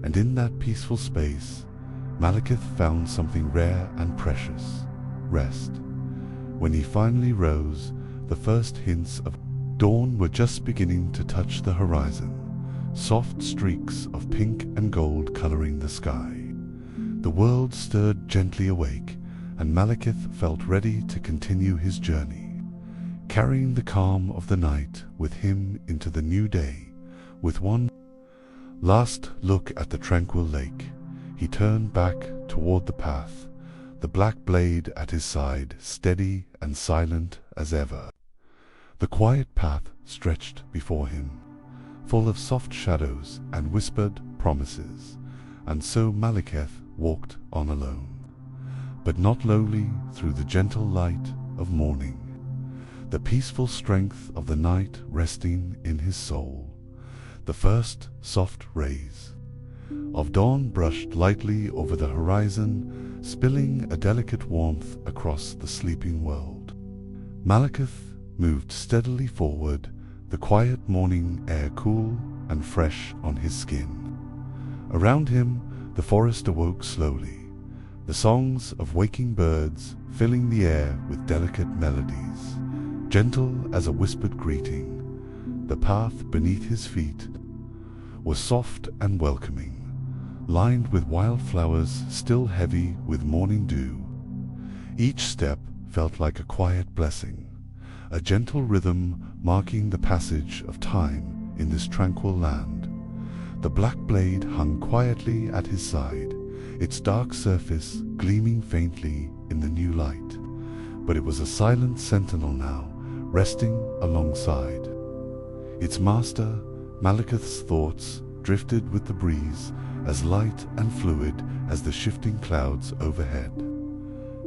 And in that peaceful space, Maliketh found something rare and precious: rest. When he finally rose, the first hints of dawn were just beginning to touch the horizon. soft streaks of pink and gold coloring the sky. The world stirred gently awake, and Maliketh felt ready to continue his journey, carrying the calm of the night with him into the new day. With one last look at the tranquil lake, he turned back toward the path, the black blade at his side, steady and silent as ever. The quiet path stretched before him, full of soft shadows and whispered promises, and so Maliketh walked on alone, but not lowly, through the gentle light of morning, the peaceful strength of the night resting in his soul. The first soft rays of dawn brushed lightly over the horizon, spilling a delicate warmth across the sleeping world. Maliketh moved steadily forward, the quiet morning air cool and fresh on his skin. Around him, the forest awoke slowly, the songs of waking birds filling the air with delicate melodies, gentle as a whispered greeting. The path beneath his feet was soft and welcoming, lined with wildflowers still heavy with morning dew. Each step felt like a quiet blessing, a gentle rhythm marking the passage of time in this tranquil land. The black blade hung quietly at his side, its dark surface gleaming faintly in the new light. But it was a silent sentinel now, resting alongside. Its master, Maliketh's thoughts drifted with the breeze, as light and fluid as the shifting clouds overhead.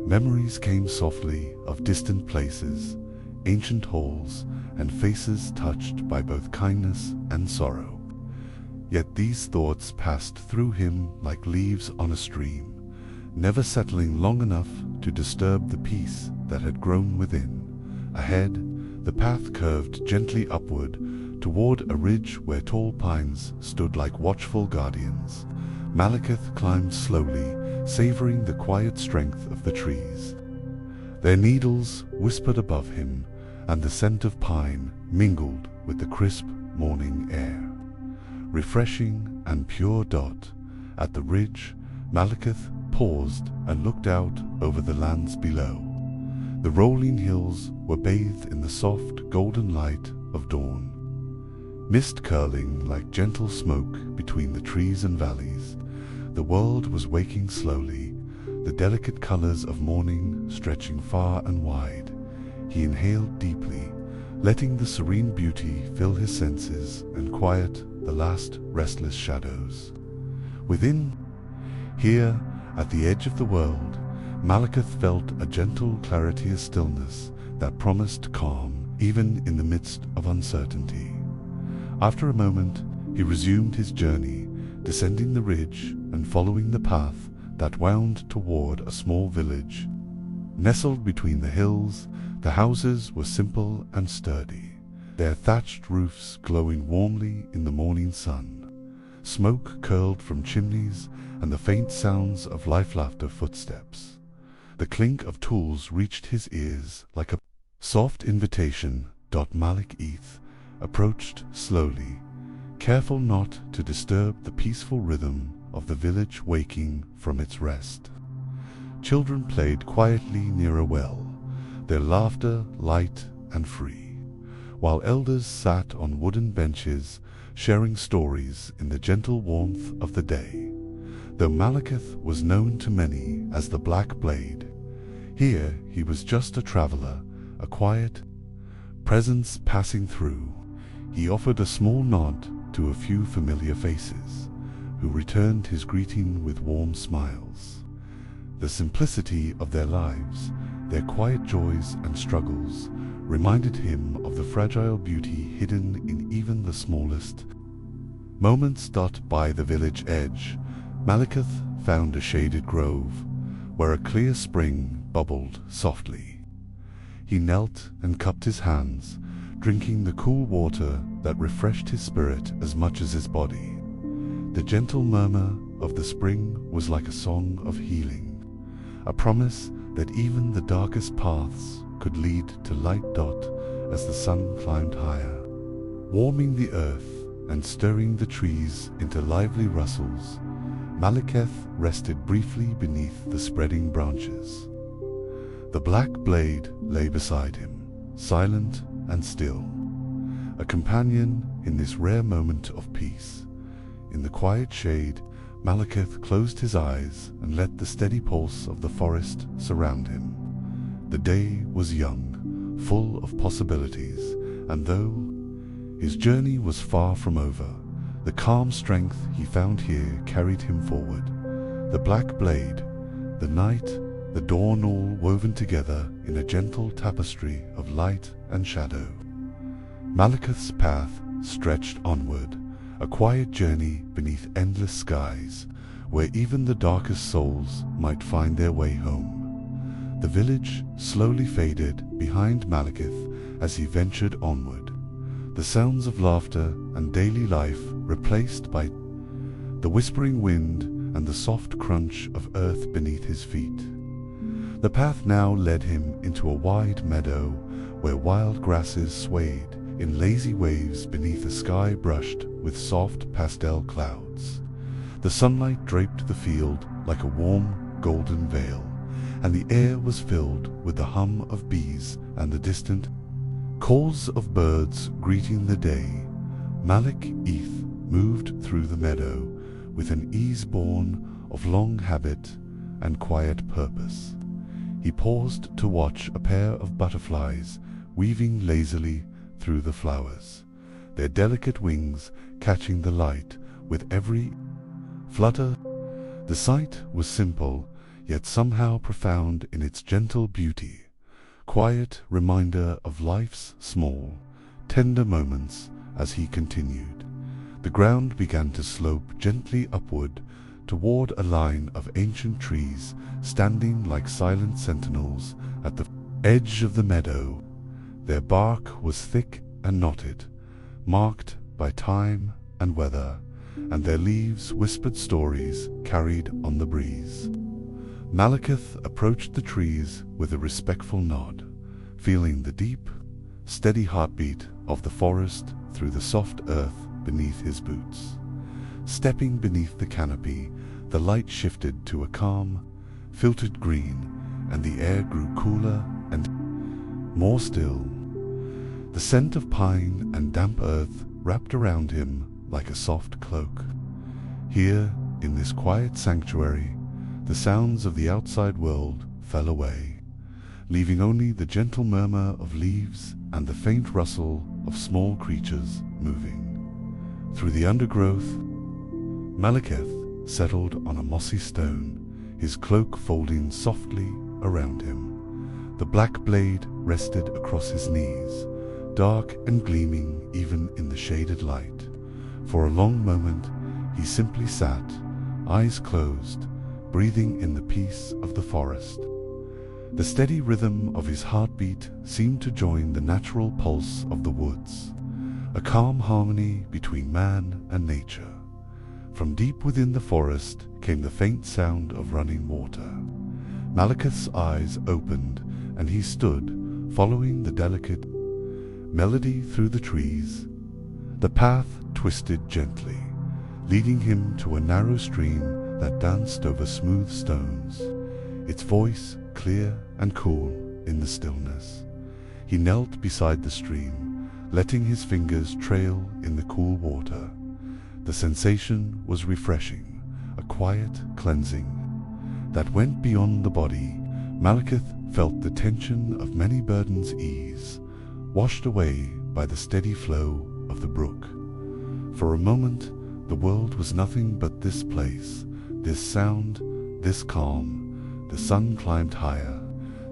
Memories came softly of distant places, ancient halls, and faces touched by both kindness and sorrow. Yet these thoughts passed through him like leaves on a stream, never settling long enough to disturb the peace that had grown within. Ahead, the path curved gently upward toward a ridge where tall pines stood like watchful guardians. Maliketh climbed slowly, savoring the quiet strength of the trees. Their needles whispered above him, and the scent of pine mingled with the crisp morning air. Refreshing and pure. At the ridge, Maliketh paused and looked out over the lands below. The rolling hills were bathed in the soft golden light of dawn, mist curling like gentle smoke between the trees and valleys. The world was waking slowly, the delicate colors of morning stretching far and wide. He inhaled deeply, letting the serene beauty fill his senses and quiet the last restless shadows. Within, here, at the edge of the world, Maliketh felt a gentle clarity, a stillness that promised calm even in the midst of uncertainty. After a moment, he resumed his journey, descending the ridge and following the path that wound toward a small village. Nestled between the hills, the houses were simple and sturdy, their thatched roofs glowing warmly in the morning sun. Smoke curled from chimneys, and the faint sounds of laughter footsteps. The clink of tools reached his ears like a soft invitation. Maliketh approached slowly, careful not to disturb the peaceful rhythm of the village waking from its rest. Children played quietly near a well, their laughter light and free, while elders sat on wooden benches, sharing stories in the gentle warmth of the day. Though Maliketh was known to many as the Black Blade, here he was just a traveler, a quiet presence passing through. He offered a small nod to a few familiar faces, who returned his greeting with warm smiles. The simplicity of their lives, their quiet joys and struggles, reminded him of the fragile beauty hidden in even the smallest moments. By the village edge, Maliketh found a shaded grove, where a clear spring bubbled softly. He knelt and cupped his hands, drinking the cool water that refreshed his spirit as much as his body. The gentle murmur of the spring was like a song of healing, a promise that even the darkest paths could lead to light. As the sun climbed higher, warming the earth and stirring the trees into lively rustles, Maliketh rested briefly beneath the spreading branches. The black blade lay beside him, silent and still, a companion in this rare moment of peace. In the quiet shade, Maliketh closed his eyes and let the steady pulse of the forest surround him. The day was young, full of possibilities, and though his journey was far from over, the calm strength he found here carried him forward. The black blade, the night, the dawn, all woven together in a gentle tapestry of light and shadow. Maliketh's path stretched onward, a quiet journey beneath endless skies, where even the darkest souls might find their way home. The village slowly faded behind Maliketh as he ventured onward, the sounds of laughter and daily life replaced by the whispering wind and the soft crunch of earth beneath his feet. The path now led him into a wide meadow where wild grasses swayed in lazy waves beneath a sky brushed with soft pastel clouds. The sunlight draped the field like a warm golden veil, and the air was filled with the hum of bees and the distant calls of birds greeting the day. Maliketh moved through the meadow with an ease born of long habit and quiet purpose. He paused to watch a pair of butterflies weaving lazily through the flowers, their delicate wings catching the light with every flutter. The sight was simple, yet somehow profound in its gentle beauty, quiet reminder of life's small, tender moments. As he continued, the ground began to slope gently upward toward a line of ancient trees standing like silent sentinels at the edge of the meadow. Their bark was thick and knotted, marked by time and weather, and their leaves whispered stories carried on the breeze. Maliketh approached the trees with a respectful nod, feeling the deep, steady heartbeat of the forest through the soft earth beneath his boots. Stepping beneath the canopy, the light shifted to a calm, filtered green, and the air grew cooler and more still. The scent of pine and damp earth wrapped around him like a soft cloak. Here, in this quiet sanctuary, the sounds of the outside world fell away, leaving only the gentle murmur of leaves and the faint rustle of small creatures moving. Through the undergrowth, Maliketh settled on a mossy stone, his cloak folding softly around him. The black blade rested across his knees, dark and gleaming even in the shaded light. For a long moment he simply sat, eyes closed, breathing in the peace of the forest. The steady rhythm of his heartbeat seemed to join the natural pulse of the woods, a calm harmony between man and nature. From deep within the forest came the faint sound of running water. Maliketh's eyes opened, and he stood, following the delicate melody through the trees. The path twisted gently, leading him to a narrow stream that danced over smooth stones, its voice clear and cool in the stillness. He knelt beside the stream, letting his fingers trail in the cool water. The sensation was refreshing, a quiet cleansing that went beyond the body. Maliketh felt the tension of many burdens ease, washed away by the steady flow of the brook. For a moment, the world was nothing but this place, this sound, this calm. The sun climbed higher,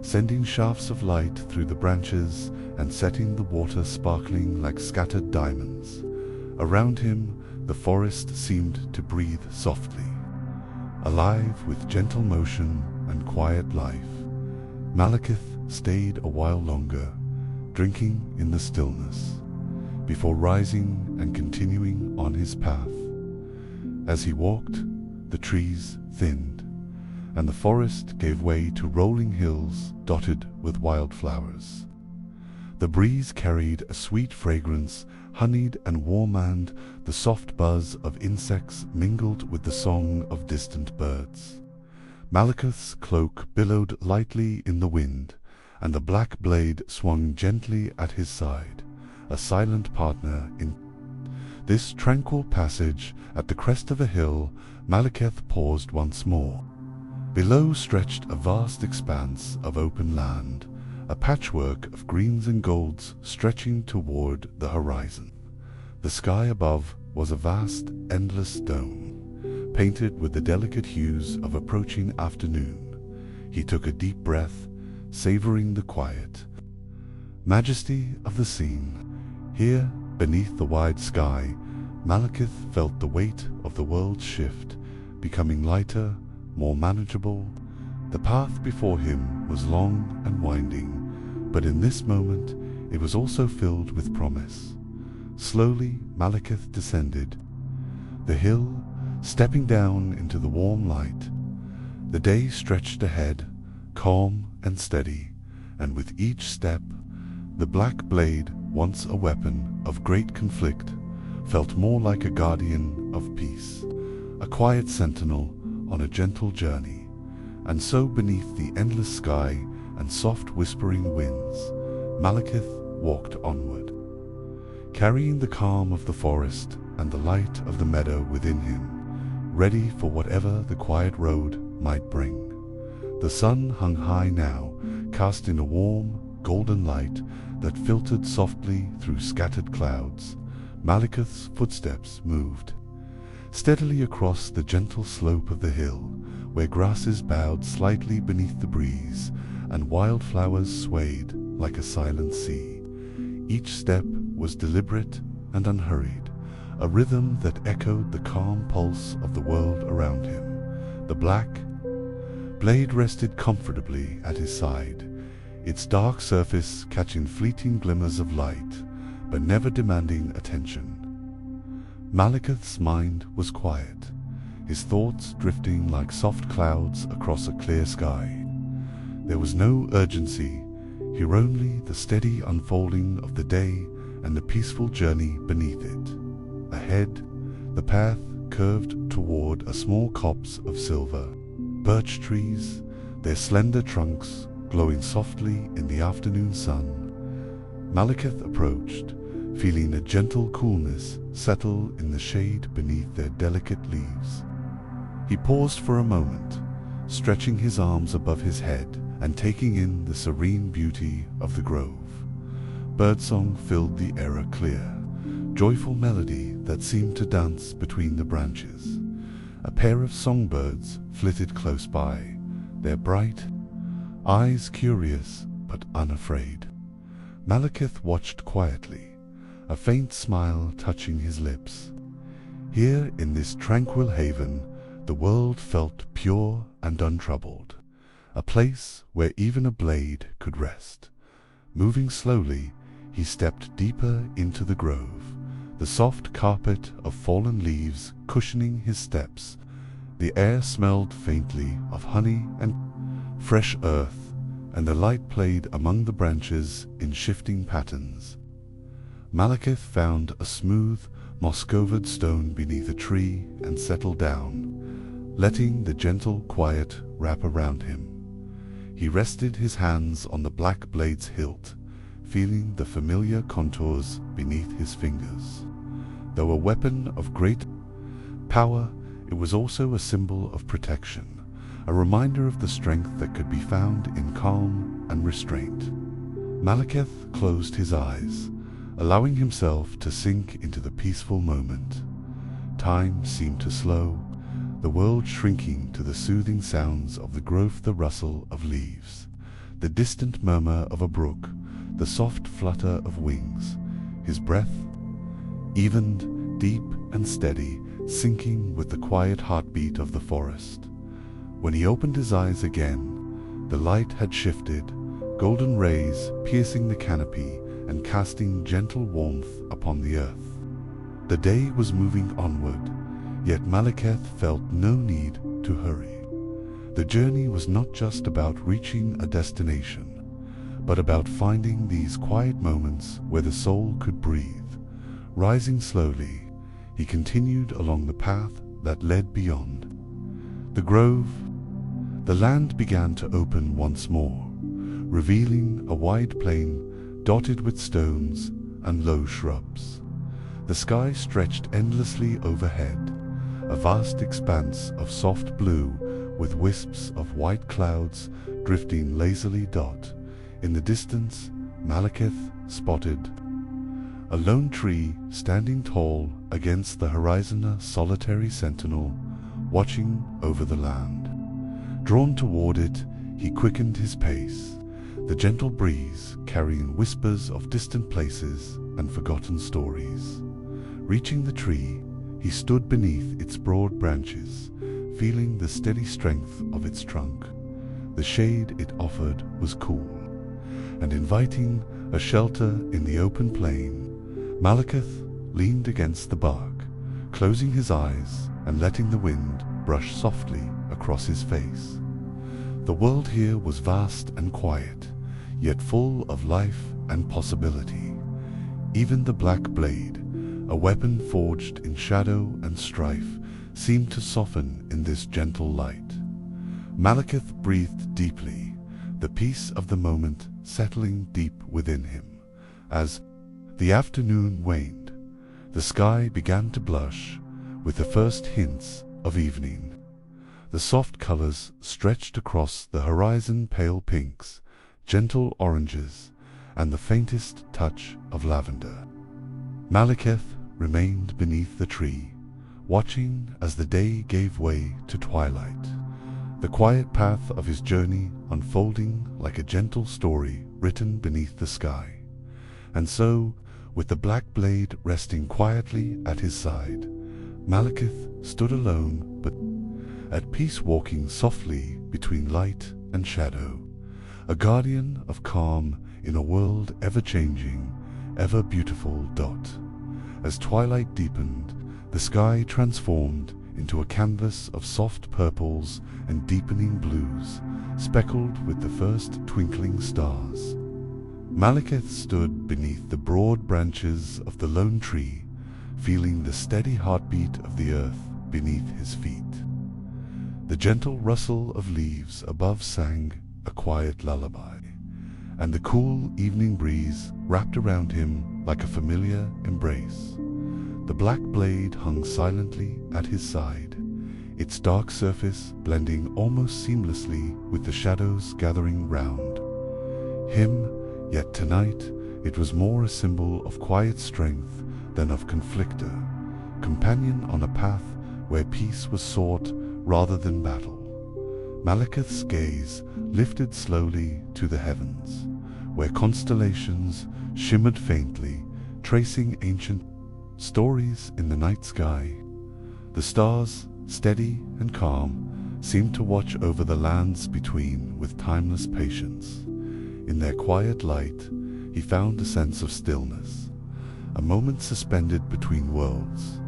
sending shafts of light through the branches and setting the water sparkling like scattered diamonds. Around him, the forest seemed to breathe softly, alive with gentle motion and quiet life. Maliketh stayed a while longer, drinking in the stillness, before rising and continuing on his path. As he walked, the trees thinned, and the forest gave way to rolling hills dotted with wildflowers. The breeze carried a sweet fragrance honeyed and warm, and the soft buzz of insects mingled with the song of distant birds. Maliketh's cloak billowed lightly in the wind, and the black blade swung gently at his side, a silent partner in this tranquil passage. At the crest of a hill, Maliketh paused once more. Below stretched a vast expanse of open land, a patchwork of greens and golds stretching toward the horizon. The sky above was a vast, endless dome, painted with the delicate hues of approaching afternoon. He took a deep breath, savoring the quiet majesty of the scene. Here, beneath the wide sky, Maliketh felt the weight of the world's shift, becoming lighter, more manageable. The path before him was long and winding, but in this moment it was also filled with promise. Slowly Maliketh descended the hill, stepping down into the warm light. The day stretched ahead, calm and steady, and with each step, the black blade, once a weapon of great conflict, felt more like a guardian of peace, a quiet sentinel on a gentle journey. And so beneath the endless sky and soft whispering winds, Maliketh walked onward, carrying the calm of the forest and the light of the meadow within him, ready for whatever the quiet road might bring. The sun hung high now, casting a warm, golden light that filtered softly through scattered clouds. Maliketh's footsteps moved steadily across the gentle slope of the hill, where grasses bowed slightly beneath the breeze and wildflowers swayed like a silent sea. Each step was deliberate and unhurried, a rhythm that echoed the calm pulse of the world around him. The black blade rested comfortably at his side, its dark surface catching fleeting glimmers of light, but never demanding attention. Maliketh's mind was quiet, his thoughts drifting like soft clouds across a clear sky. There was no urgency, here only the steady unfolding of the day and the peaceful journey beneath it. Ahead, the path curved toward a small copse of silver birch trees, their slender trunks glowing softly in the afternoon sun. Maliketh approached, feeling a gentle coolness settle in the shade beneath their delicate leaves. He paused for a moment, stretching his arms above his head and taking in the serene beauty of the grove. Birdsong filled the air, a clear, joyful melody that seemed to dance between the branches. A pair of songbirds flitted close by, their bright eyes curious but unafraid. Maliketh watched quietly, a faint smile touching his lips. Here in this tranquil haven, the world felt pure and untroubled, a place where even a blade could rest. Moving slowly, he stepped deeper into the grove, the soft carpet of fallen leaves cushioning his steps. The air smelled faintly of honey and fresh earth, and the light played among the branches in shifting patterns. Maliketh found a smooth, moss-covered stone beneath a tree and settled down, letting the gentle quiet wrap around him. He rested his hands on the black blade's hilt, feeling the familiar contours beneath his fingers. Though a weapon of great power, it was also a symbol of protection, a reminder of the strength that could be found in calm and restraint. Maliketh closed his eyes, allowing himself to sink into the peaceful moment. Time seemed to slow, the world shrinking to the soothing sounds of the grove, the rustle of leaves, the distant murmur of a brook, the soft flutter of wings. His breath evened, deep and steady, syncing with the quiet heartbeat of the forest. When he opened his eyes again, the light had shifted, golden rays piercing the canopy and casting gentle warmth upon the earth. The day was moving onward, yet Maliketh felt no need to hurry. The journey was not just about reaching a destination, but about finding these quiet moments where the soul could breathe, Rising slowly, he continued along the path that led beyond the grove. The land began to open once more, revealing a wide plain dotted with stones and low shrubs. The sky stretched endlessly overhead, a vast expanse of soft blue with wisps of white clouds drifting lazily. In the distance, Maliketh spotted a lone tree standing tall against the horizon, a solitary sentinel watching over the land. Drawn toward it, he quickened his pace, the gentle breeze carrying whispers of distant places and forgotten stories. Reaching the tree, he stood beneath its broad branches, feeling the steady strength of its trunk. The shade it offered was cool and inviting, a shelter in the open plain. Maliketh leaned against the bark, closing his eyes and letting the wind brush softly across his face. The world here was vast and quiet, yet full of life and possibility. Even the black blade, a weapon forged in shadow and strife, seemed to soften in this gentle light. Maliketh breathed deeply, the peace of the moment settling deep within him. As the afternoon waned, the sky began to blush with the first hints of evening. The soft colors stretched across the horizon, pale pinks, gentle oranges, and the faintest touch of lavender. Maliketh remained beneath the tree, watching as the day gave way to twilight, the quiet path of his journey unfolding like a gentle story written beneath the sky. And so, with the black blade resting quietly at his side, Maliketh stood alone but at peace, walking softly between light and shadow, a guardian of calm in a world ever-changing, ever-beautiful. As twilight deepened, the sky transformed into a canvas of soft purples and deepening blues, speckled with the first twinkling stars. Maliketh stood beneath the broad branches of the lone tree, feeling the steady heartbeat of the earth beneath his feet. The gentle rustle of leaves above sang a quiet lullaby, and the cool evening breeze wrapped around him like a familiar embrace. The black blade hung silently at his side, its dark surface blending almost seamlessly with the shadows gathering round him. Yet tonight it was more a symbol of quiet strength than of conflictor, companion on a path where peace was sought rather than battle. Maliketh's gaze lifted slowly to the heavens, where constellations shimmered faintly, tracing ancient stories in the night sky. The stars, steady and calm, seemed to watch over the lands between with timeless patience. In their quiet light, he found a sense of stillness, a moment suspended between worlds.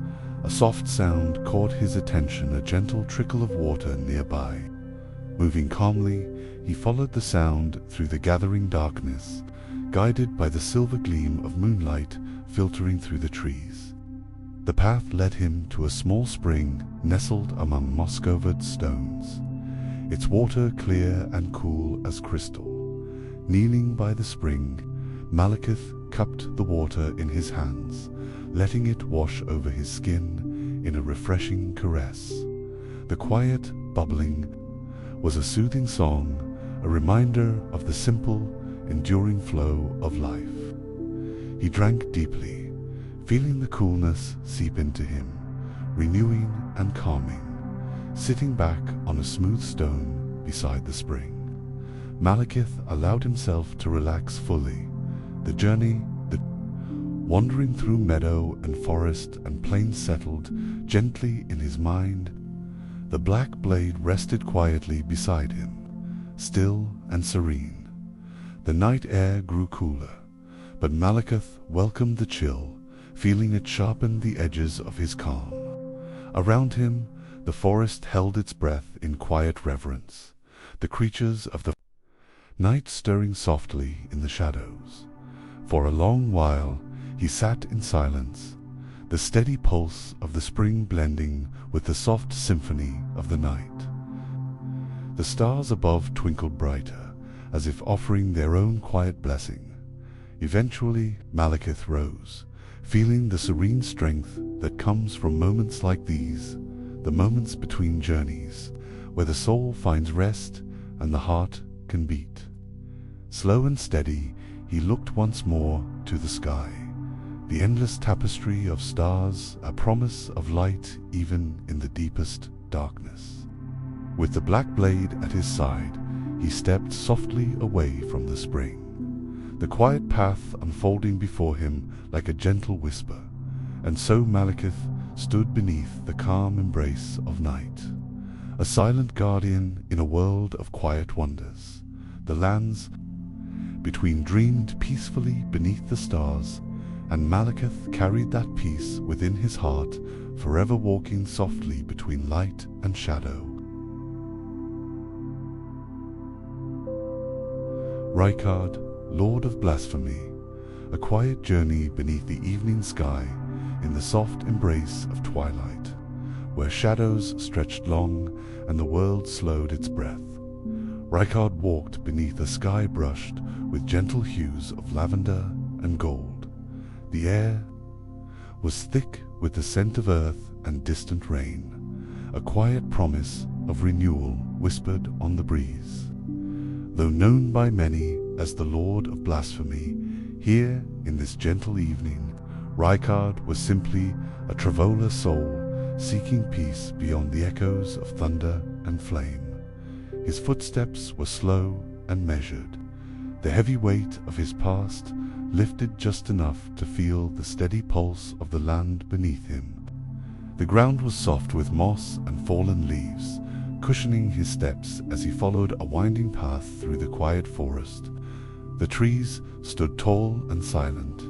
A soft sound caught his attention, a gentle trickle of water nearby. Moving calmly, he followed the sound through the gathering darkness, guided by the silver gleam of moonlight filtering through the trees. The path led him to a small spring nestled among moss-covered stones, its water clear and cool as crystal. Kneeling by the spring, Maliketh cupped the water in his hands, letting it wash over his skin in a refreshing caress. The quiet bubbling was a soothing song, a reminder of the simple, enduring flow of life. He drank deeply, feeling the coolness seep into him, renewing and calming. Sitting back on a smooth stone beside the spring, Maliketh allowed himself to relax fully. The journey, wandering through meadow and forest and plain, settled gently in his mind. The black blade rested quietly beside him, still and serene. The night air grew cooler, but Maliketh welcomed the chill, feeling it sharpen the edges of his calm. Around him, the forest held its breath in quiet reverence, the creatures of the night stirring softly in the shadows. For a long while he sat in silence, the steady pulse of the spring blending with the soft symphony of the night. The stars above twinkled brighter, as if offering their own quiet blessing. Eventually, Maliketh rose, feeling the serene strength that comes from moments like these, the moments between journeys, where the soul finds rest and the heart can beat. Slow and steady, he looked once more to the sky, the endless tapestry of stars, a promise of light even in the deepest darkness. With the black blade at his side, he stepped softly away from the spring, the quiet path unfolding before him like a gentle whisper, and so Maliketh stood beneath the calm embrace of night, a silent guardian in a world of quiet wonders. The lands between dreamed peacefully beneath the stars, and Maliketh carried that peace within his heart, forever walking softly between light and shadow. Rykard, Lord of Blasphemy, a quiet journey beneath the evening sky in the soft embrace of twilight, where shadows stretched long and the world slowed its breath. Rykard walked beneath a sky brushed with gentle hues of lavender and gold. The air was thick with the scent of earth and distant rain, a quiet promise of renewal whispered on the breeze. Though known by many as the Lord of Blasphemy, here in this gentle evening, Rykard was simply a traveler soul seeking peace beyond the echoes of thunder and flame. His footsteps were slow and measured, the heavy weight of his past lifted just enough to feel the steady pulse of the land beneath him. The ground was soft with moss and fallen leaves, cushioning his steps as he followed a winding path through the quiet forest. The trees stood tall and silent,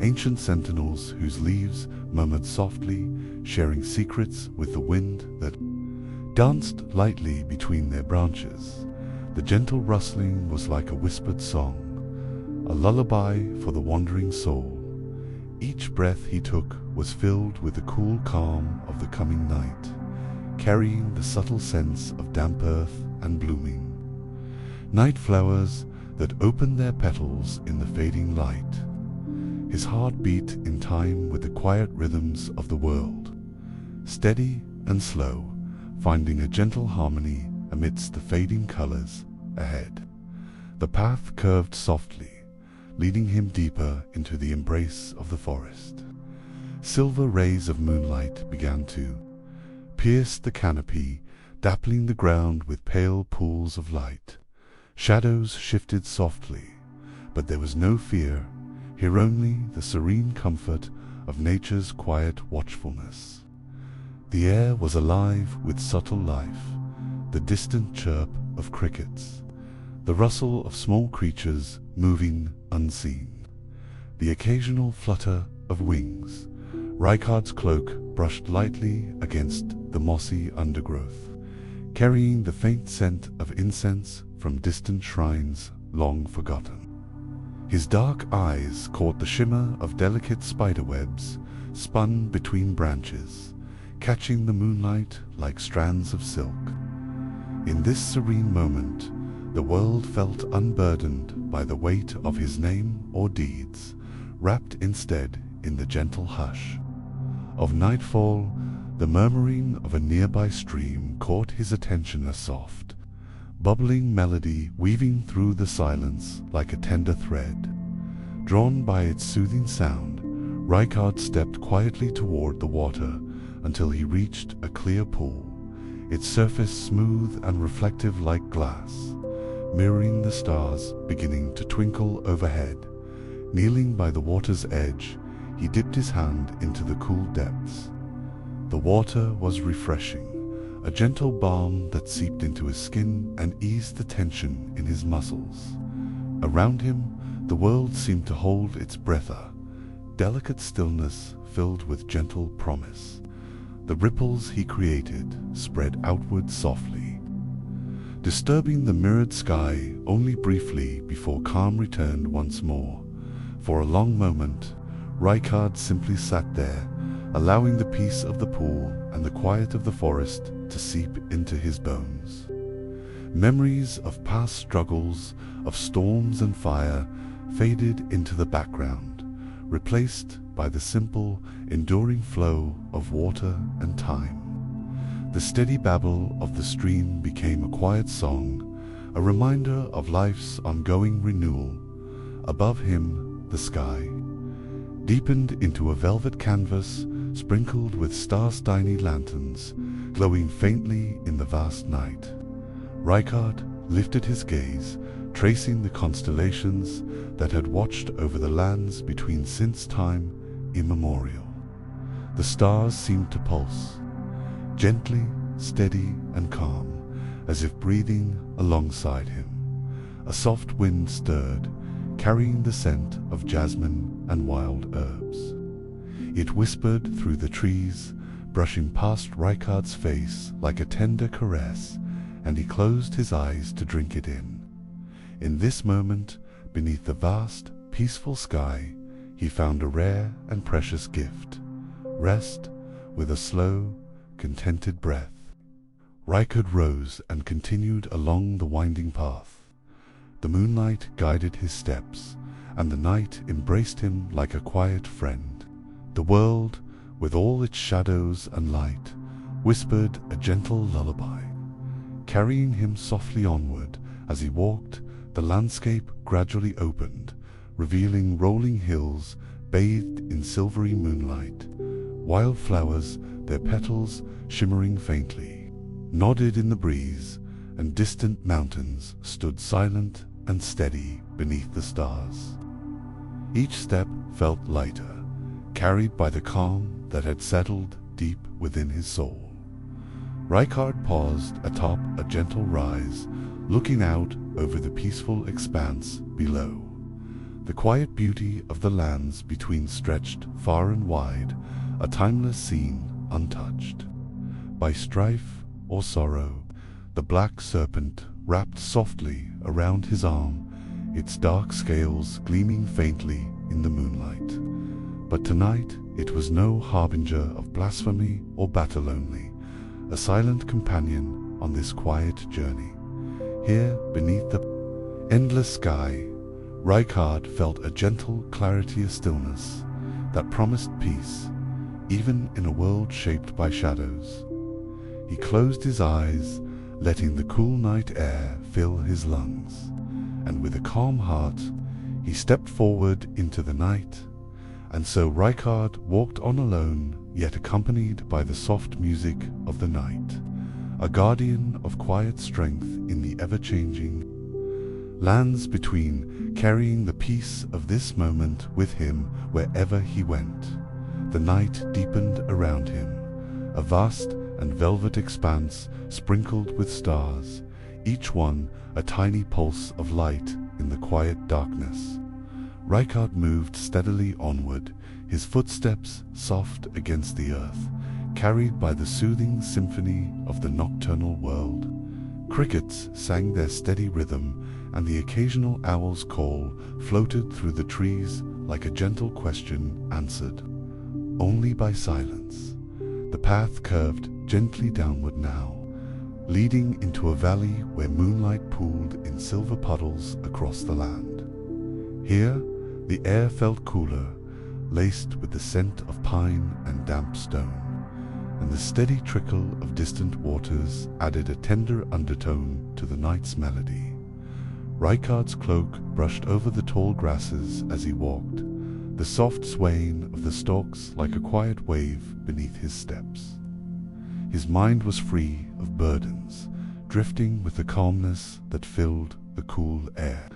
ancient sentinels whose leaves murmured softly, sharing secrets with the wind that danced lightly between their branches. The gentle rustling was like a whispered song, a lullaby for the wandering soul. Each breath he took was filled with the cool calm of the coming night, carrying the subtle sense of damp earth and blooming night flowers that opened their petals in the fading light. His heart beat in time with the quiet rhythms of the world, steady and slow, finding a gentle harmony amidst the fading colors ahead. The path curved softly, leading him deeper into the embrace of the forest. Silver rays of moonlight began to pierce the canopy, dappling the ground with pale pools of light. Shadows shifted softly, but there was no fear, here only the serene comfort of nature's quiet watchfulness. The air was alive with subtle life, the distant chirp of crickets, the rustle of small creatures moving unseen, the occasional flutter of wings. Rykard's cloak brushed lightly against the mossy undergrowth, carrying the faint scent of incense from distant shrines long forgotten. His dark eyes caught the shimmer of delicate spiderwebs spun between branches, catching the moonlight like strands of silk. In this serene moment, the world felt unburdened by the weight of his name or deeds, wrapped instead in the gentle hush of nightfall. The murmuring of a nearby stream caught his attention, a soft, bubbling melody weaving through the silence like a tender thread. Drawn by its soothing sound, Rykard stepped quietly toward the water until he reached a clear pool, its surface smooth and reflective like glass, mirroring the stars beginning to twinkle overhead. Kneeling by the water's edge, he dipped his hand into the cool depths. The water was refreshing, a gentle balm that seeped into his skin and eased the tension in his muscles. Around him, the world seemed to hold its breath, a delicate stillness filled with gentle promise. The ripples he created spread outward softly, disturbing the mirrored sky only briefly before calm returned once more. For a long moment, Rykard simply sat there, allowing the peace of the pool and the quiet of the forest to seep into his bones. Memories of past struggles, of storms and fire, faded into the background, replaced by the simple, enduring flow of water and time. The steady babble of the stream became a quiet song, a reminder of life's ongoing renewal. Above him, the sky deepened into a velvet canvas sprinkled with star-tiny lanterns, glowing faintly in the vast night. Rykard lifted his gaze, tracing the constellations that had watched over the lands between since time immemorial. The stars seemed to pulse, gently, steady and calm, as if breathing alongside him. A soft wind stirred, carrying the scent of jasmine and wild herbs. It whispered through the trees, brushing past Rykard's face like a tender caress, and he closed his eyes to drink it in. In this moment, beneath the vast, peaceful sky, he found a rare and precious gift: rest with a slow, contented breath. Rykard rose and continued along the winding path. The moonlight guided his steps, and the night embraced him like a quiet friend. The world, with all its shadows and light, whispered a gentle lullaby. Carrying him softly onward as he walked, the landscape gradually opened, revealing rolling hills bathed in silvery moonlight. Wildflowers, their petals shimmering faintly, nodded in the breeze, and distant mountains stood silent and steady beneath the stars. Each step felt lighter, carried by the calm that had settled deep within his soul. Rykard paused atop a gentle rise, looking out over the peaceful expanse below. The quiet beauty of the lands between stretched far and wide, a timeless scene untouched by strife or sorrow. The black serpent wrapped softly around his arm, its dark scales gleaming faintly in the moonlight. But tonight it was no harbinger of blasphemy or battle only, a silent companion on this quiet journey. Here, beneath the endless sky, Rykard felt a gentle clarity of stillness that promised peace, even in a world shaped by shadows. He closed his eyes, letting the cool night air fill his lungs, and with a calm heart, he stepped forward into the night. And so Rykard walked on alone, yet accompanied by the soft music of the night, a guardian of quiet strength in the ever-changing lands between, carrying the peace of this moment with him wherever he went. The night deepened around him, a vast and velvet expanse sprinkled with stars, each one a tiny pulse of light in the quiet darkness. Rykard moved steadily onward, his footsteps soft against the earth, carried by the soothing symphony of the nocturnal world. Crickets sang their steady rhythm, and the occasional owl's call floated through the trees like a gentle question answered only by silence. The path curved gently downward now, leading into a valley where moonlight pooled in silver puddles across the land. Here, the air felt cooler, laced with the scent of pine and damp stone, and the steady trickle of distant waters added a tender undertone to the night's melody. Rykard's cloak brushed over the tall grasses as he walked, the soft swaying of the stalks like a quiet wave beneath his steps. His mind was free of burdens, drifting with the calmness that filled the cool air.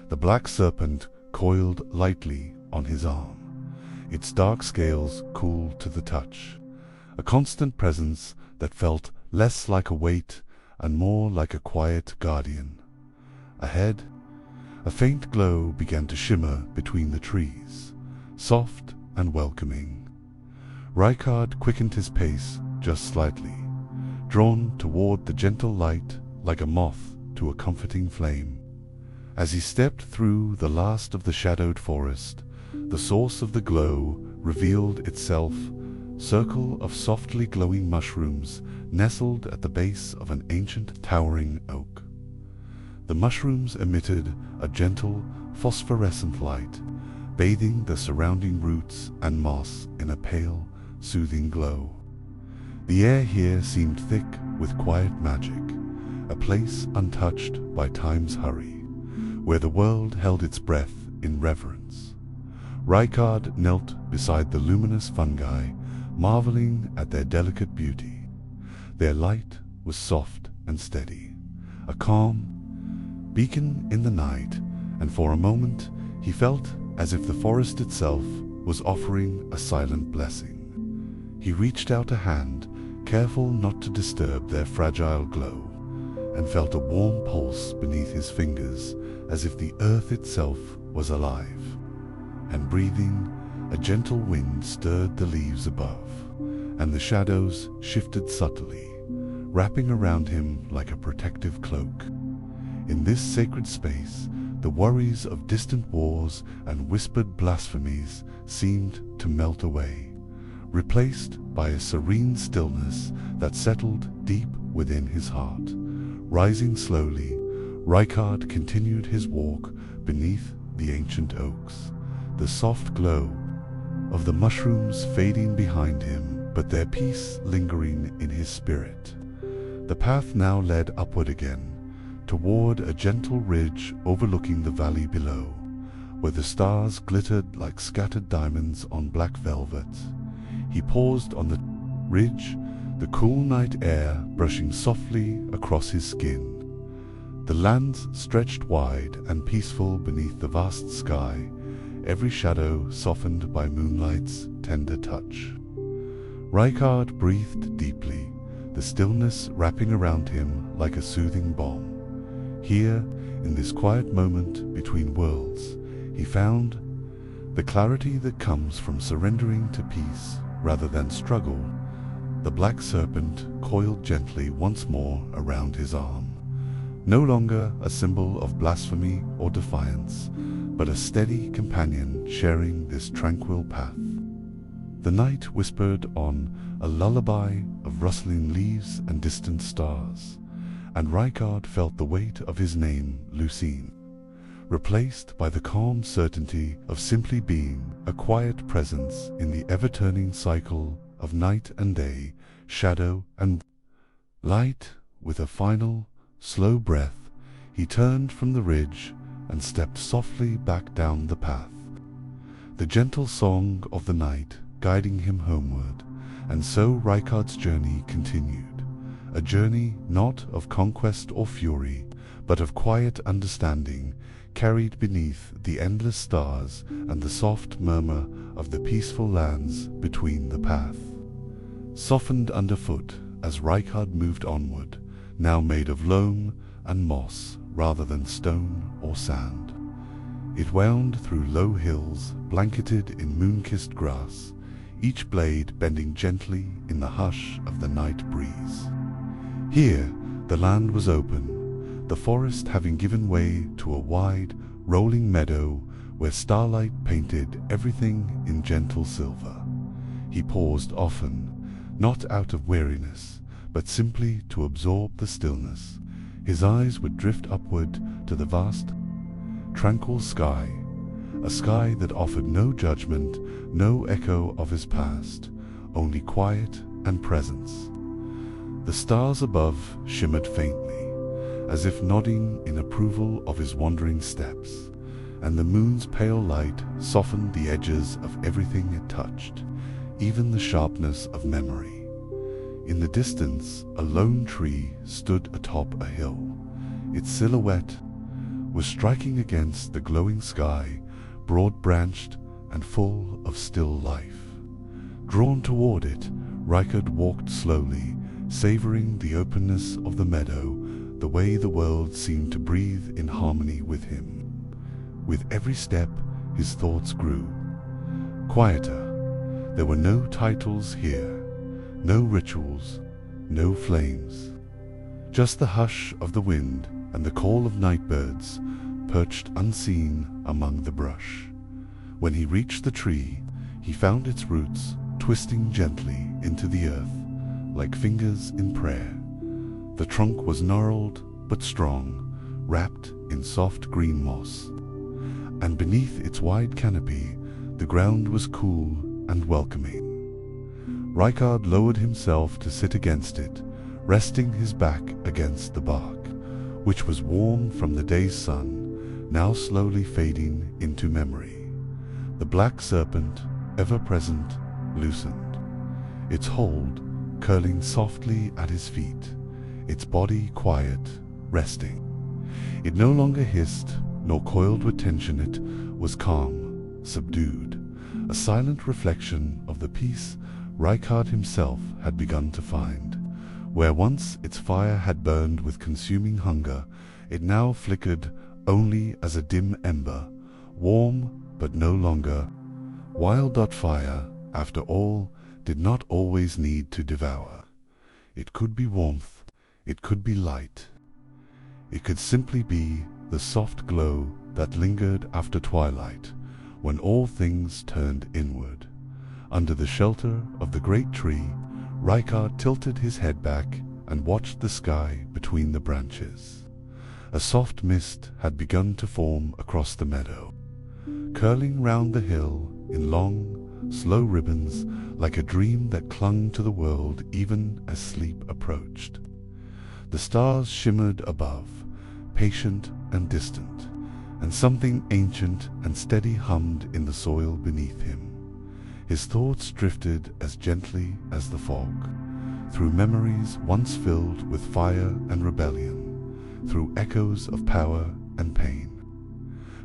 The black serpent coiled lightly on his arm, its dark scales cool to the touch, a constant presence that felt less like a weight and more like a quiet guardian. Ahead, a faint glow began to shimmer between the trees, soft and welcoming. Rykard quickened his pace just slightly, drawn toward the gentle light like a moth to a comforting flame. As he stepped through the last of the shadowed forest, the source of the glow revealed itself circle of softly glowing mushrooms nestled at the base of an ancient towering oak. The mushrooms emitted a gentle, phosphorescent light, bathing the surrounding roots and moss in a pale, soothing glow. The air here seemed thick with quiet magic, a place untouched by time's hurry, where the world held its breath in reverence. Rykard knelt beside the luminous fungi, marveling at their delicate beauty. Their light was soft and steady, a calm beacon in the night, and for a moment he felt as if the forest itself was offering a silent blessing. He reached out a hand, careful not to disturb their fragile glow, and felt a warm pulse beneath his fingers, as if the earth itself was alive. And breathing, a gentle wind stirred the leaves above, and the shadows shifted subtly, wrapping around him like a protective cloak. In this sacred space, the worries of distant wars and whispered blasphemies seemed to melt away, replaced by a serene stillness that settled deep within his heart. Rising slowly, Rykard continued his walk beneath the ancient oaks, the soft glow of the mushrooms fading behind him, but their peace lingering in his spirit. The path now led upward again, toward a gentle ridge overlooking the valley below, where the stars glittered like scattered diamonds on black velvet. He paused on the ridge, the cool night air brushing softly across his skin. The lands stretched wide and peaceful beneath the vast sky, every shadow softened by moonlight's tender touch. Rykard breathed deeply, the stillness wrapping around him like a soothing balm. Here, in this quiet moment between worlds, he found the clarity that comes from surrendering to peace rather than struggle. The black serpent coiled gently once more around his arm, no longer a symbol of blasphemy or defiance, but a steady companion sharing this tranquil path. The night whispered on, a lullaby of rustling leaves and distant stars, and Rykard felt the weight of his name, Lucine, replaced by the calm certainty of simply being a quiet presence in the ever-turning cycle of night and day, shadow and light. With a final, slow breath, he turned from the ridge and stepped softly back down the path, the gentle song of the night guiding him homeward. And so Rykard's journey continued. A journey not of conquest or fury, but of quiet understanding, carried beneath the endless stars and the soft murmur of the peaceful lands between the path. Softened underfoot as Rykard moved onward, now made of loam and moss rather than stone or sand. It wound through low hills blanketed in moon-kissed grass, each blade bending gently in the hush of the night breeze. Here, the land was open, the forest having given way to a wide, rolling meadow where starlight painted everything in gentle silver. He paused often, not out of weariness, but simply to absorb the stillness. His eyes would drift upward to the vast, tranquil sky, a sky that offered no judgment, no echo of his past, only quiet and presence. The stars above shimmered faintly, as if nodding in approval of his wandering steps, and the moon's pale light softened the edges of everything it touched, even the sharpness of memory. In the distance, a lone tree stood atop a hill. Its silhouette was striking against the glowing sky, broad-branched and full of still life. Drawn toward it, Rykard walked slowly, savoring the openness of the meadow, the way the world seemed to breathe in harmony with him. With every step, his thoughts grew quieter. There were no titles here, no rituals, no flames. Just the hush of the wind and the call of night birds perched unseen among the brush. When he reached the tree, he found its roots twisting gently into the earth, like fingers in prayer. The trunk was gnarled but strong, wrapped in soft green moss, and beneath its wide canopy, the ground was cool and welcoming. Rykard lowered himself to sit against it, resting his back against the bark, which was warm from the day's sun, now slowly fading into memory. The black serpent, ever present, loosened, its hold curling softly at his feet, its body quiet, resting. It no longer hissed, nor coiled with tension. It was calm, subdued, a silent reflection of the peace Rykard himself had begun to find. Where once its fire had burned with consuming hunger, it now flickered only as a dim ember, warm but no longer wild. Fire, after all, did not always need to devour. It could be warmth, it could be light. It could simply be the soft glow that lingered after twilight, when all things turned inward. Under the shelter of the great tree, Rykard tilted his head back and watched the sky between the branches. A soft mist had begun to form across the meadow, curling round the hill in long, slow ribbons, like a dream that clung to the world even as sleep approached. The stars shimmered above, patient and distant, and something ancient and steady hummed in the soil beneath him. His thoughts drifted as gently as the fog, through memories once filled with fire and rebellion, through echoes of power and pain.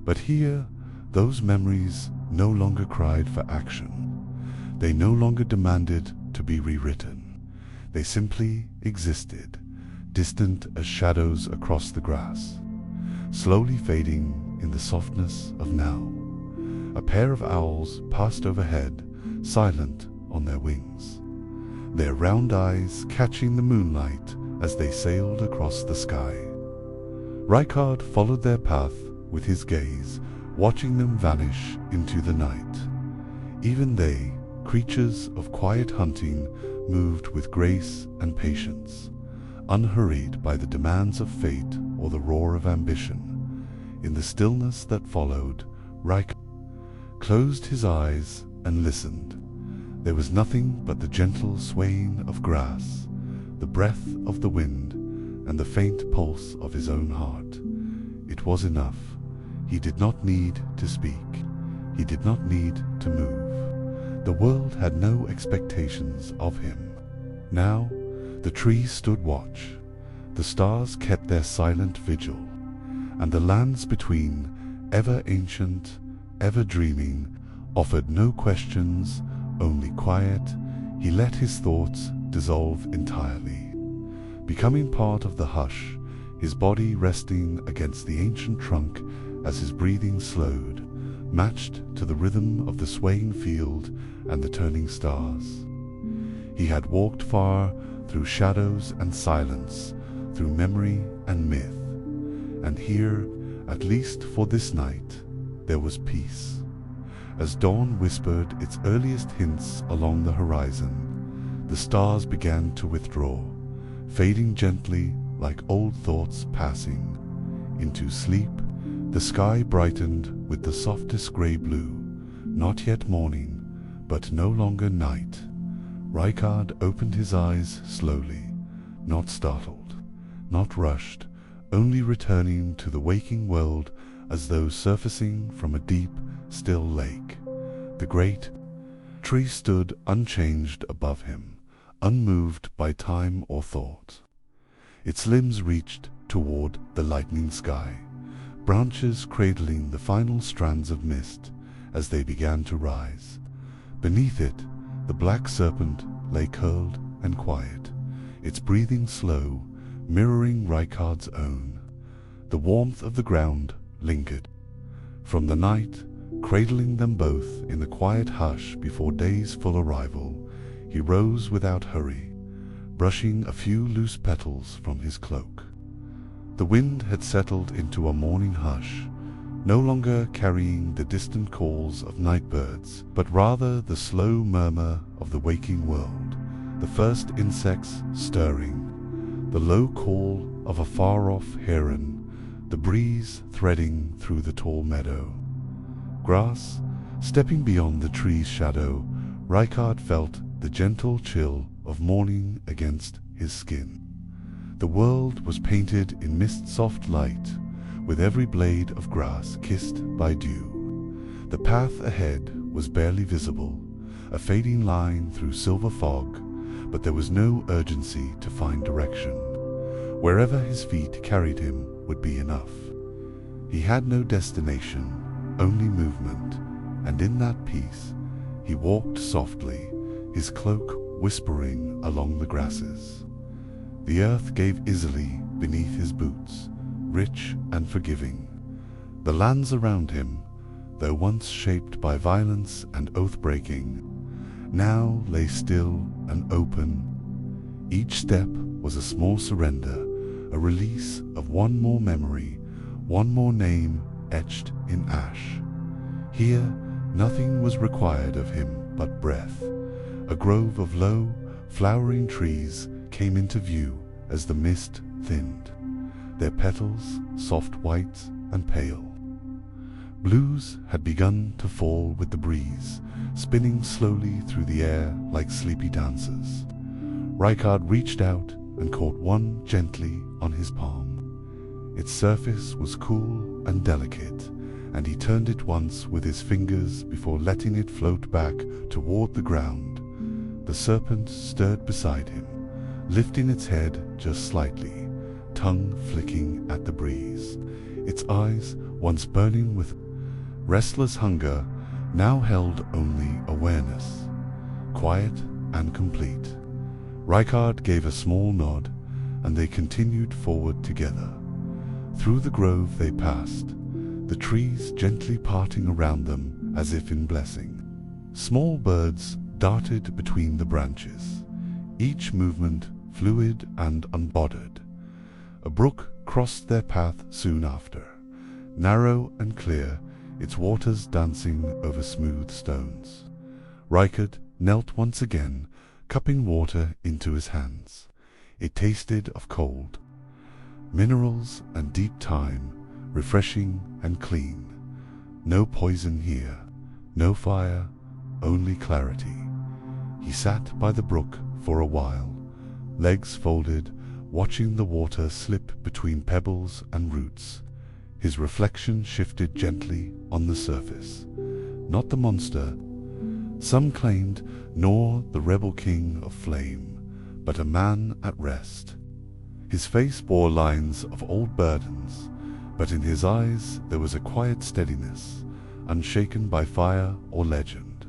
But here, those memories no longer cried for action. They no longer demanded to be rewritten. They simply existed, distant as shadows across the grass, slowly fading in the softness of now. A pair of owls passed overhead, silent on their wings, their round eyes catching the moonlight as they sailed across the sky. Rykard followed their path with his gaze, watching them vanish into the night. Even they, creatures of quiet hunting, moved with grace and patience, unhurried by the demands of fate or the roar of ambition. In the stillness that followed, Rykard closed his eyes and listened. There was nothing but the gentle swaying of grass, the breath of the wind, and the faint pulse of his own heart. It was enough. He did not need to speak. He did not need to move. The world had no expectations of him. Now, the trees stood watch, the stars kept their silent vigil, and the lands between, ever ancient, ever dreaming, offered no questions, only quiet. He let his thoughts dissolve entirely, becoming part of the hush, his body resting against the ancient trunk as his breathing slowed, matched to the rhythm of the swaying field and the turning stars. He had walked far through shadows and silence, through memory and myth, and here, at least for this night, there was peace. As dawn whispered its earliest hints along the horizon, the stars began to withdraw, fading gently like old thoughts passing. Into sleep, the sky brightened with the softest grey blue, not yet morning, but no longer night. Rykard opened his eyes slowly, not startled, not rushed, only returning to the waking world as though surfacing from a deep, still lake. The great tree stood unchanged above him, unmoved by time or thought. Its limbs reached toward the lightning sky, branches cradling the final strands of mist as they began to rise. Beneath it, the black serpent lay curled and quiet, its breathing slow, mirroring Rykard's own. The warmth of the ground lingered. From the night, cradling them both in the quiet hush before day's full arrival, he rose without hurry, brushing a few loose petals from his cloak. The wind had settled into a morning hush, no longer carrying the distant calls of night birds, but rather the slow murmur of the waking world, the first insects stirring, the low call of a far-off heron, the breeze threading through the tall meadow. Grass, stepping beyond the tree's shadow, Rykard felt the gentle chill of morning against his skin. The world was painted in mist-soft light, with every blade of grass kissed by dew. The path ahead was barely visible, a fading line through silver fog, but there was no urgency to find direction. Wherever his feet carried him would be enough. He had no destination, only movement, and in that peace he walked softly, his cloak whispering along the grasses. The earth gave easily beneath his boots, rich and forgiving. The lands around him, though once shaped by violence and oath-breaking, now lay still and open. Each step was a small surrender, a release of one more memory, one more name etched in ash. Here, nothing was required of him but breath. A grove of low, flowering trees came into view as the mist thinned, their petals soft white and pale. Blues had begun to fall with the breeze, spinning slowly through the air like sleepy dancers. Rykard reached out and caught one gently on his palm. Its surface was cool and delicate, and he turned it once with his fingers before letting it float back toward the ground. The serpent stirred beside him, lifting its head just slightly, tongue flicking at the breeze. Its eyes, once burning with restless hunger, now held only awareness, quiet and complete. Rykard gave a small nod, and they continued forward together. Through the grove they passed, the trees gently parting around them as if in blessing. Small birds darted between the branches, each movement fluid and unbothered. A brook crossed their path soon after, narrow and clear, its waters dancing over smooth stones. Rykard knelt once again, cupping water into his hands. It tasted of cold, minerals and deep thyme, refreshing and clean. No poison here, no fire, only clarity. He sat by the brook for a while, legs folded, watching the water slip between pebbles and roots. His reflection shifted gently on the surface. Not the monster, some claimed, nor the rebel king of flame, but a man at rest. His face bore lines of old burdens, but in his eyes there was a quiet steadiness, unshaken by fire or legend.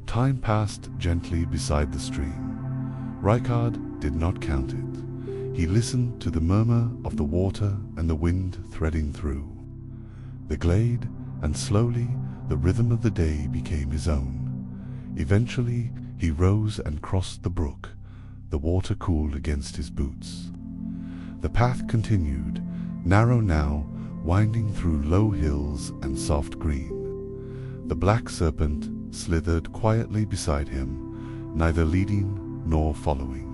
Time passed gently beside the stream. Rykard did not count it. He listened to the murmur of the water and the wind threading through the glade, and slowly the rhythm of the day became his own. Eventually he rose and crossed the brook, the water cool against his boots. The path continued, narrow now, winding through low hills and soft green. The black serpent slithered quietly beside him, neither leading nor following,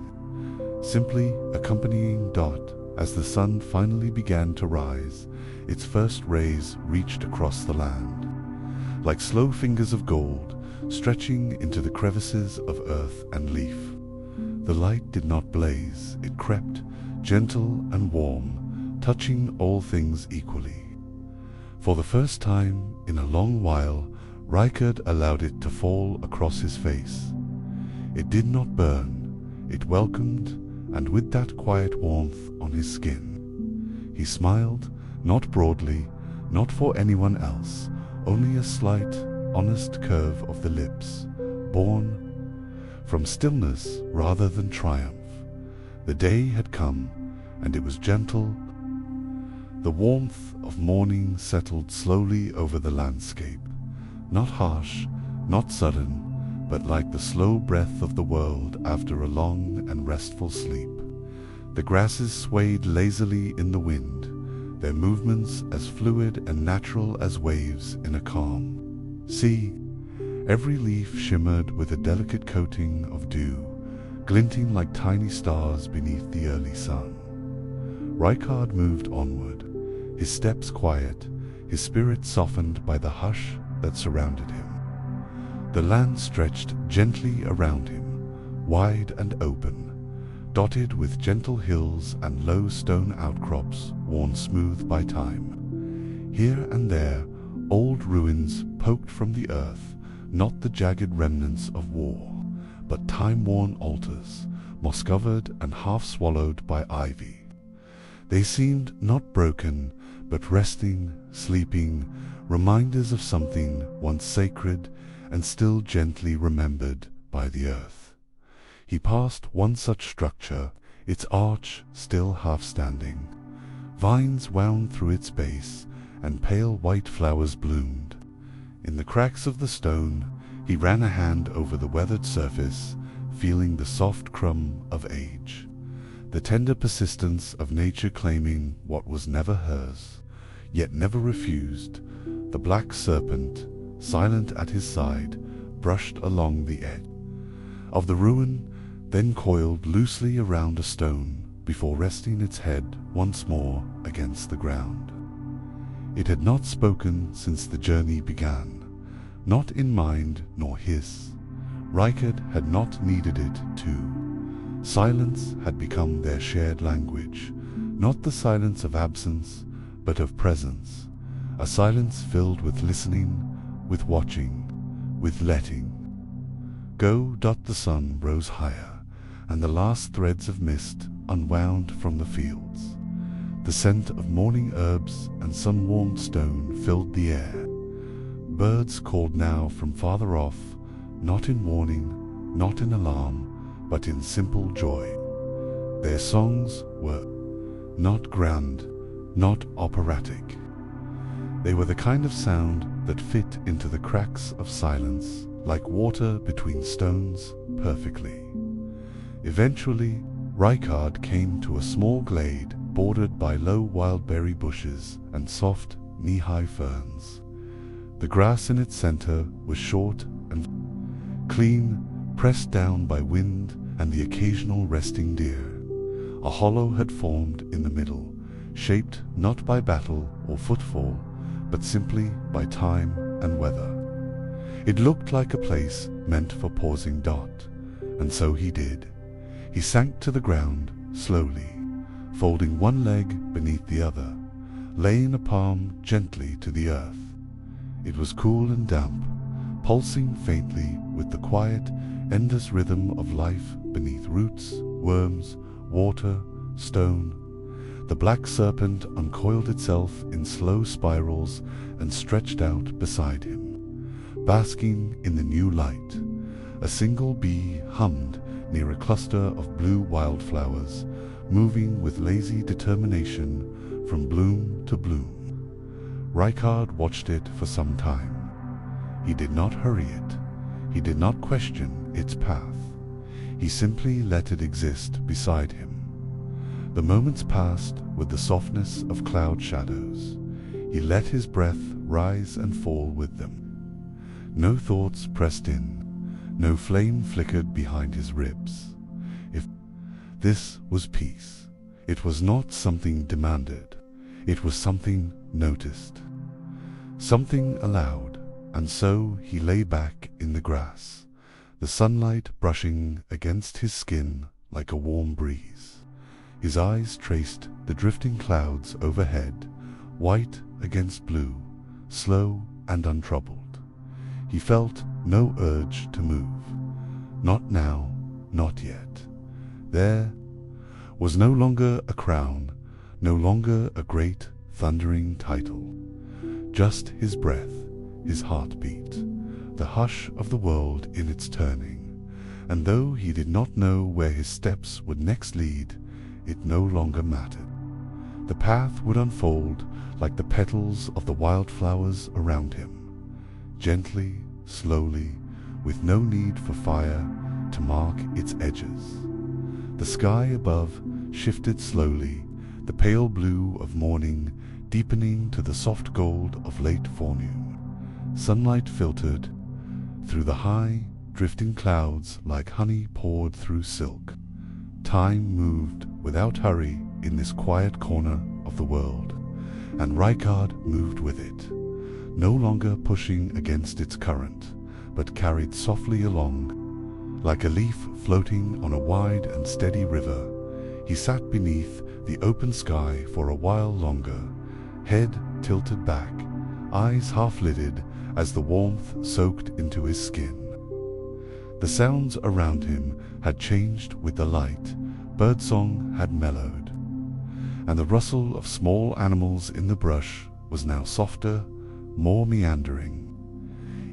simply accompanying Dot as the sun finally began to rise. Its first rays reached across the land, like slow fingers of gold, stretching into the crevices of earth and leaf. The light did not blaze, it crept, gentle and warm, touching all things equally. For the first time in a long while, Rykard allowed it to fall across his face. It did not burn, it welcomed, and with that quiet warmth on his skin. He smiled, not broadly, not for anyone else, only a slight, honest curve of the lips, born from stillness rather than triumph. The day had come, and it was gentle. The warmth of morning settled slowly over the landscape, not harsh, not sudden, but like the slow breath of the world after a long and restful sleep. The grasses swayed lazily in the wind, their movements as fluid and natural as waves in a calm sea. Every leaf shimmered with a delicate coating of dew, glinting like tiny stars beneath the early sun. Rykard moved onward, his steps quiet, his spirit softened by the hush that surrounded him. The land stretched gently around him, wide and open, dotted with gentle hills and low stone outcrops worn smooth by time. Here and there, old ruins poked from the earth, not the jagged remnants of war, but time-worn altars, moss-covered and half-swallowed by ivy. They seemed not broken, but resting, sleeping, reminders of something once sacred and still gently remembered by the earth. He passed one such structure, its arch still half-standing. Vines wound through its base, and pale white flowers bloomed. In the cracks of the stone, he ran a hand over the weathered surface, feeling the soft crumb of age, the tender persistence of nature claiming what was never hers, yet never refused. The black serpent, silent at his side, brushed along the edge of the ruin, then coiled loosely around a stone before resting its head once more against the ground. It had not spoken since the journey began, not in mind nor hiss. Rykard had not needed it to. Silence had become their shared language, not the silence of absence, but of presence, a silence filled with listening, with watching, with letting go. The sun rose higher, and the last threads of mist unwound from the fields. The scent of morning herbs and sun-warmed stone filled the air. Birds called now from farther off, not in warning, not in alarm, but in simple joy. Their songs were not grand, not operatic. They were the kind of sound that fit into the cracks of silence, like water between stones, perfectly. Eventually, Rykard came to a small glade bordered by low wildberry bushes and soft, knee-high ferns. The grass in its center was short and clean, pressed down by wind and the occasional resting deer. A hollow had formed in the middle, shaped not by battle or footfall, but simply by time and weather. It looked like a place meant for pausing. And so he did. He sank to the ground slowly, folding one leg beneath the other, laying a palm gently to the earth. It was cool and damp, pulsing faintly with the quiet, endless rhythm of life beneath roots, worms, water, stone. The black serpent uncoiled itself in slow spirals and stretched out beside him, basking in the new light. A single bee hummed near a cluster of blue wildflowers, moving with lazy determination from bloom to bloom. Rykard watched it for some time. He did not hurry it. He did not question its path. He simply let it exist beside him. The moments passed with the softness of cloud shadows. He let his breath rise and fall with them. No thoughts pressed in. No flame flickered behind his ribs. If this was peace, it was not something demanded. It was something noticed, something allowed, and so he lay back in the grass, the sunlight brushing against his skin like a warm breeze. His eyes traced the drifting clouds overhead, white against blue, slow and untroubled. He felt no urge to move. Not now, not yet. There was no longer a crown, no longer a great, thundering title. Just his breath, his heartbeat, the hush of the world in its turning. And though he did not know where his steps would next lead, it no longer mattered. The path would unfold like the petals of the wildflowers around him, gently, slowly, with no need for fire to mark its edges. The sky above shifted slowly, the pale blue of morning deepening to the soft gold of late forenoon. Sunlight filtered through the high, drifting clouds like honey poured through silk. Time moved without hurry in this quiet corner of the world, and Rykard moved with it, no longer pushing against its current, but carried softly along. Like a leaf floating on a wide and steady river, he sat beneath the open sky for a while longer, head tilted back, eyes half-lidded as the warmth soaked into his skin. The sounds around him had changed with the light, birdsong had mellowed, and the rustle of small animals in the brush was now softer, more meandering.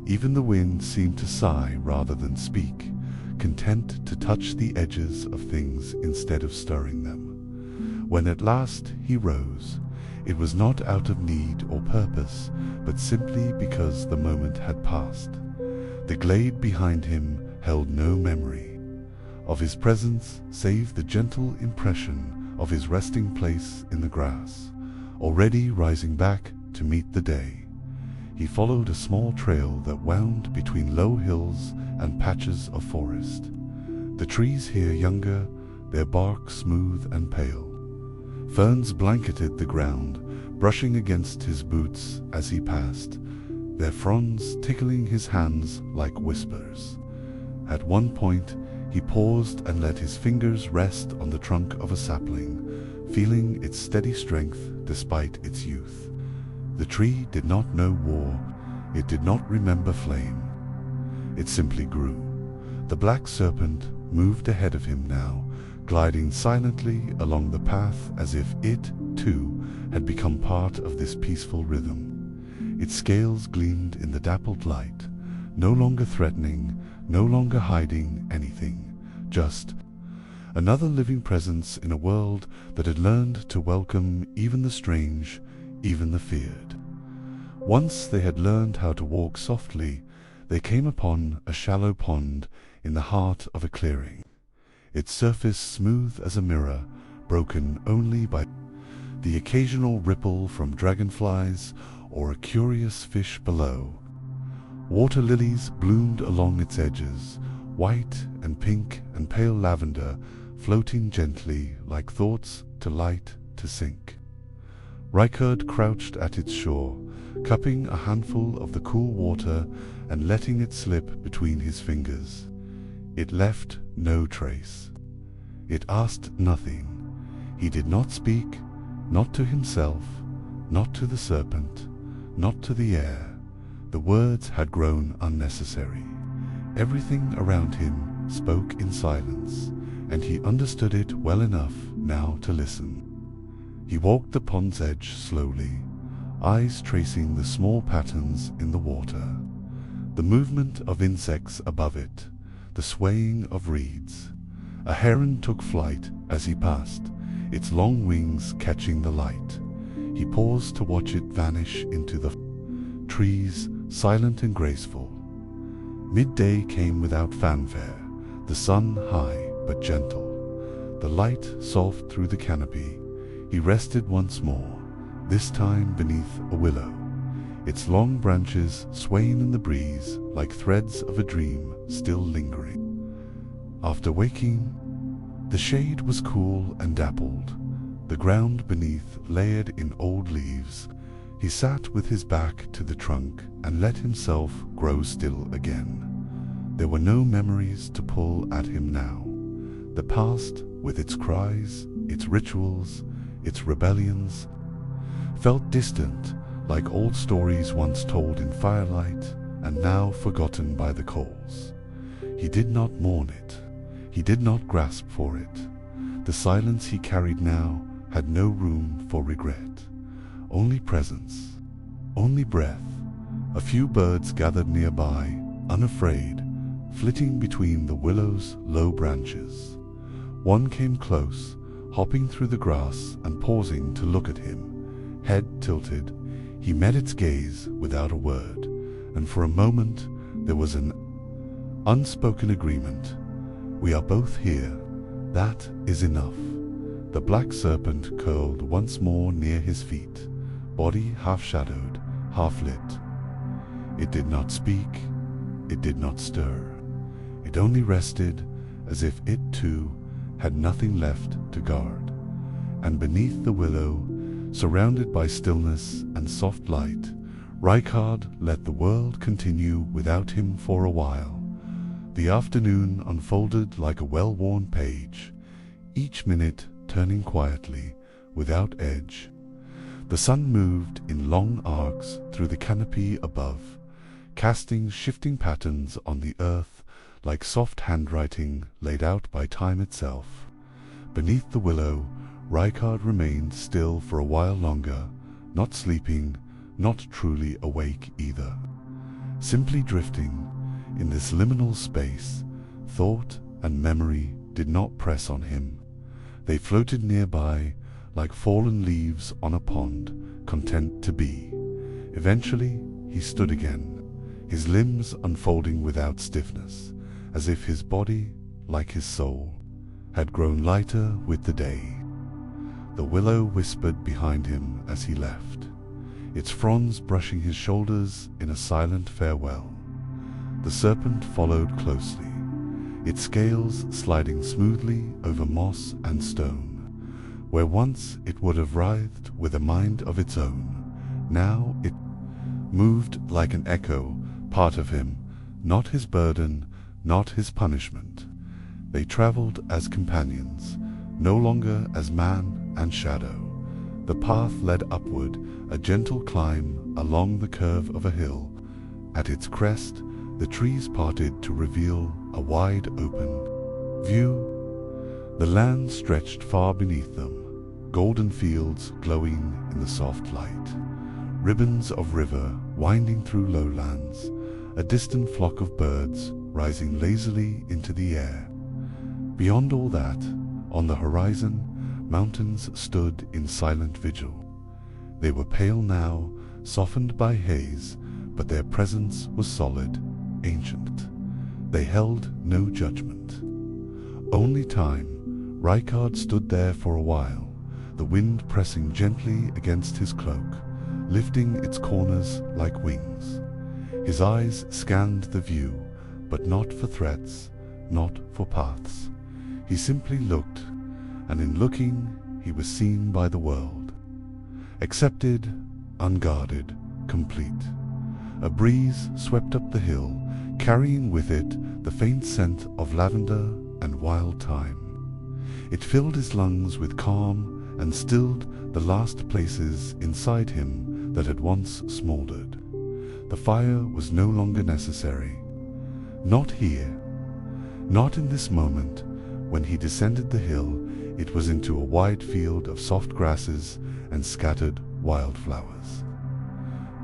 Even the wind seemed to sigh rather than speak, content to touch the edges of things instead of stirring them. When at last he rose, it was not out of need or purpose, but simply because the moment had passed. The glade behind him held no memory of his presence save the gentle impression of his resting place in the grass, already rising back to meet the day. He followed a small trail that wound between low hills and patches of forest. The trees here younger, their bark smooth and pale. Ferns blanketed the ground, brushing against his boots as he passed, their fronds tickling his hands like whispers. At one point, he paused and let his fingers rest on the trunk of a sapling, feeling its steady strength despite its youth. The tree did not know war, it did not remember flame. It simply grew. The black serpent moved ahead of him now, gliding silently along the path as if it, too, had become part of this peaceful rhythm. Its scales gleamed in the dappled light, no longer threatening, no longer hiding anything, just another living presence in a world that had learned to welcome even the strange, even the feared. Once they had learned how to walk softly, they came upon a shallow pond in the heart of a clearing, its surface smooth as a mirror, broken only by the occasional ripple from dragonflies or a curious fish below. Water lilies bloomed along its edges, white and pink and pale lavender, floating gently like thoughts to light to sink. Rykard crouched at its shore, cupping a handful of the cool water and letting it slip between his fingers. It left no trace. It asked nothing. He did not speak, not to himself, not to the serpent, not to the air. The words had grown unnecessary. Everything around him spoke in silence, and he understood it well enough now to listen. He walked the pond's edge slowly, eyes tracing the small patterns in the water, the movement of insects above it, the swaying of reeds. A heron took flight as he passed, its long wings catching the light. He paused to watch it vanish into the trees, silent and graceful. Midday came without fanfare, the sun high but gentle, the light soft through the canopy. He rested once more, this time beneath a willow, its long branches swaying in the breeze like threads of a dream still lingering. After waking, the shade was cool and dappled, the ground beneath layered in old leaves. He sat with his back to the trunk and let himself grow still again. There were no memories to pull at him now. The past, with its cries, its rituals, its rebellions, felt distant, like old stories once told in firelight and now forgotten by the coals. He did not mourn it. He did not grasp for it. The silence he carried now had no room for regret. Only presence, only breath. A few birds gathered nearby, unafraid, flitting between the willow's low branches. One came close, hopping through the grass and pausing to look at him. Head tilted, he met its gaze without a word, and for a moment there was an unspoken agreement. We are both here. That is enough. The black serpent curled once more near his feet, body half-shadowed, half-lit. It did not speak, it did not stir. It only rested, as if it too had nothing left to guard. And beneath the willow, surrounded by stillness and soft light, Rykard let the world continue without him for a while. The afternoon unfolded like a well-worn page, each minute turning quietly, without edge. The sun moved in long arcs through the canopy above, casting shifting patterns on the earth like soft handwriting laid out by time itself. Beneath the willow, Rykard remained still for a while longer, not sleeping, not truly awake either. Simply drifting, in this liminal space, thought and memory did not press on him. They floated nearby, like fallen leaves on a pond, content to be. Eventually, he stood again, his limbs unfolding without stiffness, as if his body, like his soul, had grown lighter with the day. The willow whispered behind him as he left, its fronds brushing his shoulders in a silent farewell. The serpent followed closely, its scales sliding smoothly over moss and stone. Where once it would have writhed with a mind of its own, now it moved like an echo, part of him, not his burden, not his punishment. They traveled as companions, no longer as man and shadow. The path led upward, a gentle climb along the curve of a hill. At its crest, the trees parted to reveal a wide open view. The land stretched far beneath them, golden fields glowing in the soft light, ribbons of river winding through lowlands, a distant flock of birds rising lazily into the air. Beyond all that, on the horizon, mountains stood in silent vigil. They were pale now, softened by haze, but their presence was solid, ancient. They held no judgment. Only time. Rykard stood there for a while, the wind pressing gently against his cloak, lifting its corners like wings. His eyes scanned the view, but not for threats, not for paths. He simply looked, and in looking he was seen by the world. Accepted, unguarded, complete. A breeze swept up the hill, carrying with it the faint scent of lavender and wild thyme. It filled his lungs with calm and stilled the last places inside him that had once smoldered. The fire was no longer necessary. Not here. Not in this moment. When he descended the hill, it was into a wide field of soft grasses and scattered wildflowers.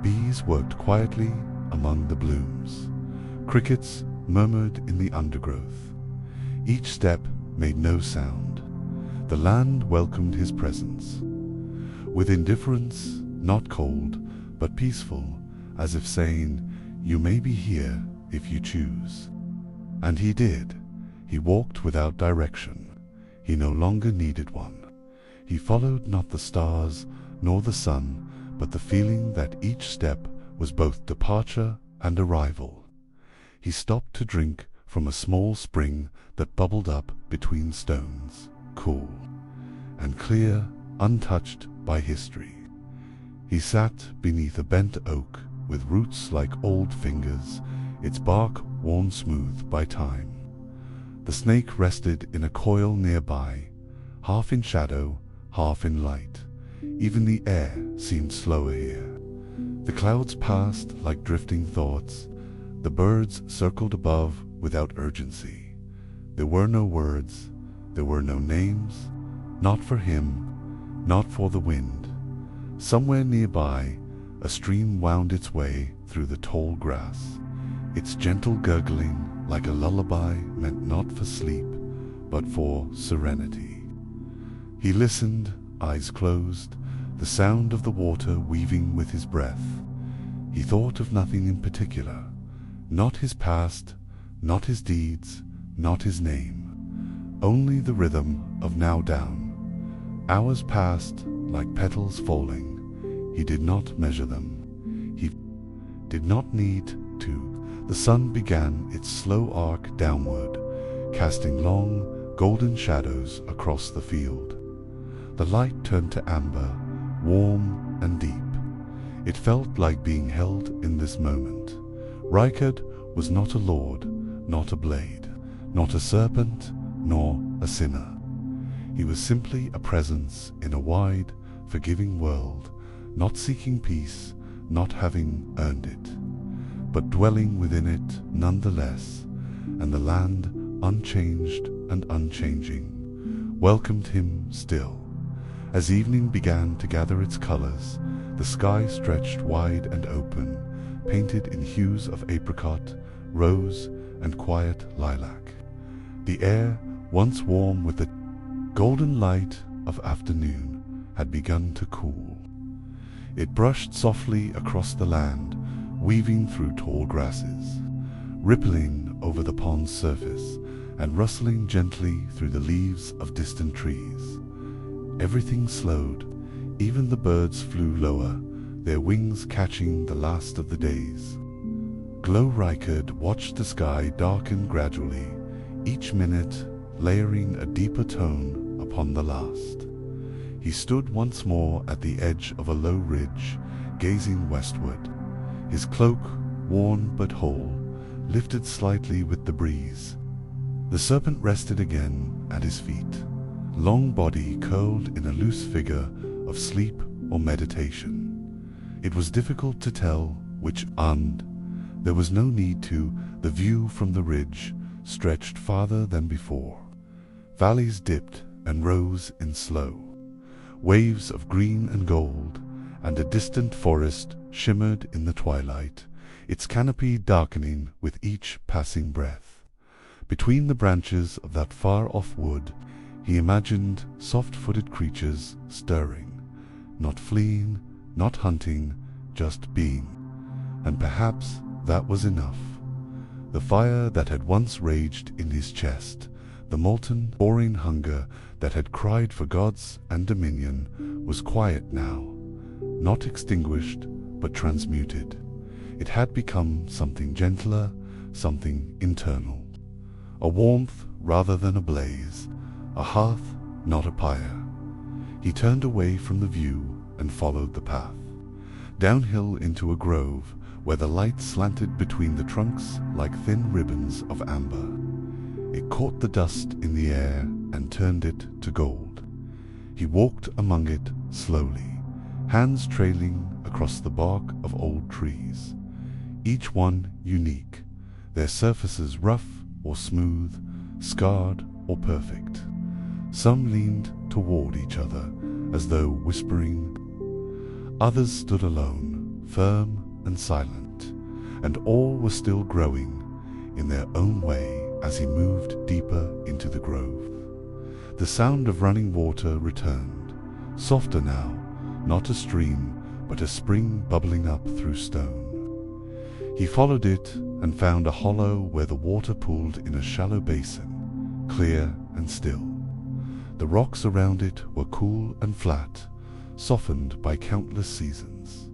Bees worked quietly among the blooms. Crickets murmured in the undergrowth. Each step made no sound. The land welcomed his presence. With indifference, not cold, but peaceful, as if saying, "You may be here if you choose." And he did. He walked without direction. He no longer needed one. He followed not the stars nor the sun, but the feeling that each step was both departure and arrival. He stopped to drink from a small spring that bubbled up between stones, cool and clear, untouched by history. He sat beneath a bent oak with roots like old fingers, its bark worn smooth by time. The snake rested in a coil nearby, half in shadow, half in light. Even the air seemed slower here. The clouds passed like drifting thoughts. The birds circled above without urgency. There were no words, there were no names, not for him, not for the wind. Somewhere nearby, a stream wound its way through the tall grass. Its gentle gurgling, like a lullaby, meant not for sleep, but for serenity. He listened, eyes closed, the sound of the water weaving with his breath. He thought of nothing in particular, not his past, not his deeds, not his name, only the rhythm of now down. Hours passed like petals falling. He did not measure them. He did not need to. The sun began its slow arc downward, casting long, golden shadows across the field. The light turned to amber, warm and deep. It felt like being held in this moment. Rykard was not a lord, not a blade, not a serpent, nor a sinner. He was simply a presence in a wide, forgiving world, not seeking peace, not having earned it, but dwelling within it nonetheless, and the land, unchanged and unchanging, welcomed him still. As evening began to gather its colors, the sky stretched wide and open, painted in hues of apricot, rose, and quiet lilac. The air, once warm with the golden light of afternoon, had begun to cool. It brushed softly across the land, weaving through tall grasses, rippling over the pond's surface, and rustling gently through the leaves of distant trees. Everything slowed. Even the birds flew lower, their wings catching the last of the days. Glow Rykard watched the sky darken gradually, each minute layering a deeper tone upon the last. He stood once more at the edge of a low ridge, gazing westward. His cloak, worn but whole, lifted slightly with the breeze. The serpent rested again at his feet, long body curled in a loose figure of sleep or meditation. It was difficult to tell which, and there was no need to. The view from the ridge stretched farther than before. Valleys dipped and rose in slow waves of green and gold, and a distant forest shimmered in the twilight, its canopy darkening with each passing breath. Between the branches of that far-off wood, he imagined soft-footed creatures stirring, not fleeing, not hunting, just being. And perhaps that was enough. The fire that had once raged in his chest, the molten, boring hunger that had cried for gods and dominion, was quiet now, not extinguished, but transmuted. It had become something gentler, something internal. A warmth rather than a blaze, a hearth, not a pyre. He turned away from the view and followed the path, downhill into a grove where the light slanted between the trunks like thin ribbons of amber. It caught the dust in the air and turned it to gold. He walked among it slowly, hands trailing across the bark of old trees, each one unique, their surfaces rough or smooth, scarred or perfect. Some leaned toward each other as though whispering. Others stood alone, firm and silent, and all were still growing in their own way as he moved deeper into the grove. The sound of running water returned, softer now, not a stream, but a spring bubbling up through stone. He followed it and found a hollow where the water pooled in a shallow basin, clear and still. The rocks around it were cool and flat, softened by countless seasons.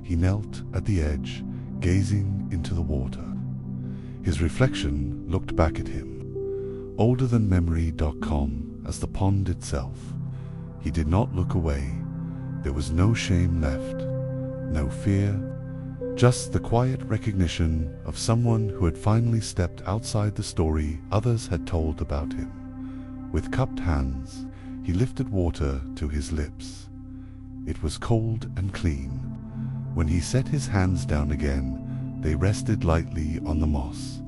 He knelt at the edge, gazing into the water. His reflection looked back at him, older than memory.com as the pond itself. He did not look away. There was no shame left, no fear, just the quiet recognition of someone who had finally stepped outside the story others had told about him. With cupped hands, he lifted water to his lips. It was cold and clean. When he set his hands down again, they rested lightly on the moss.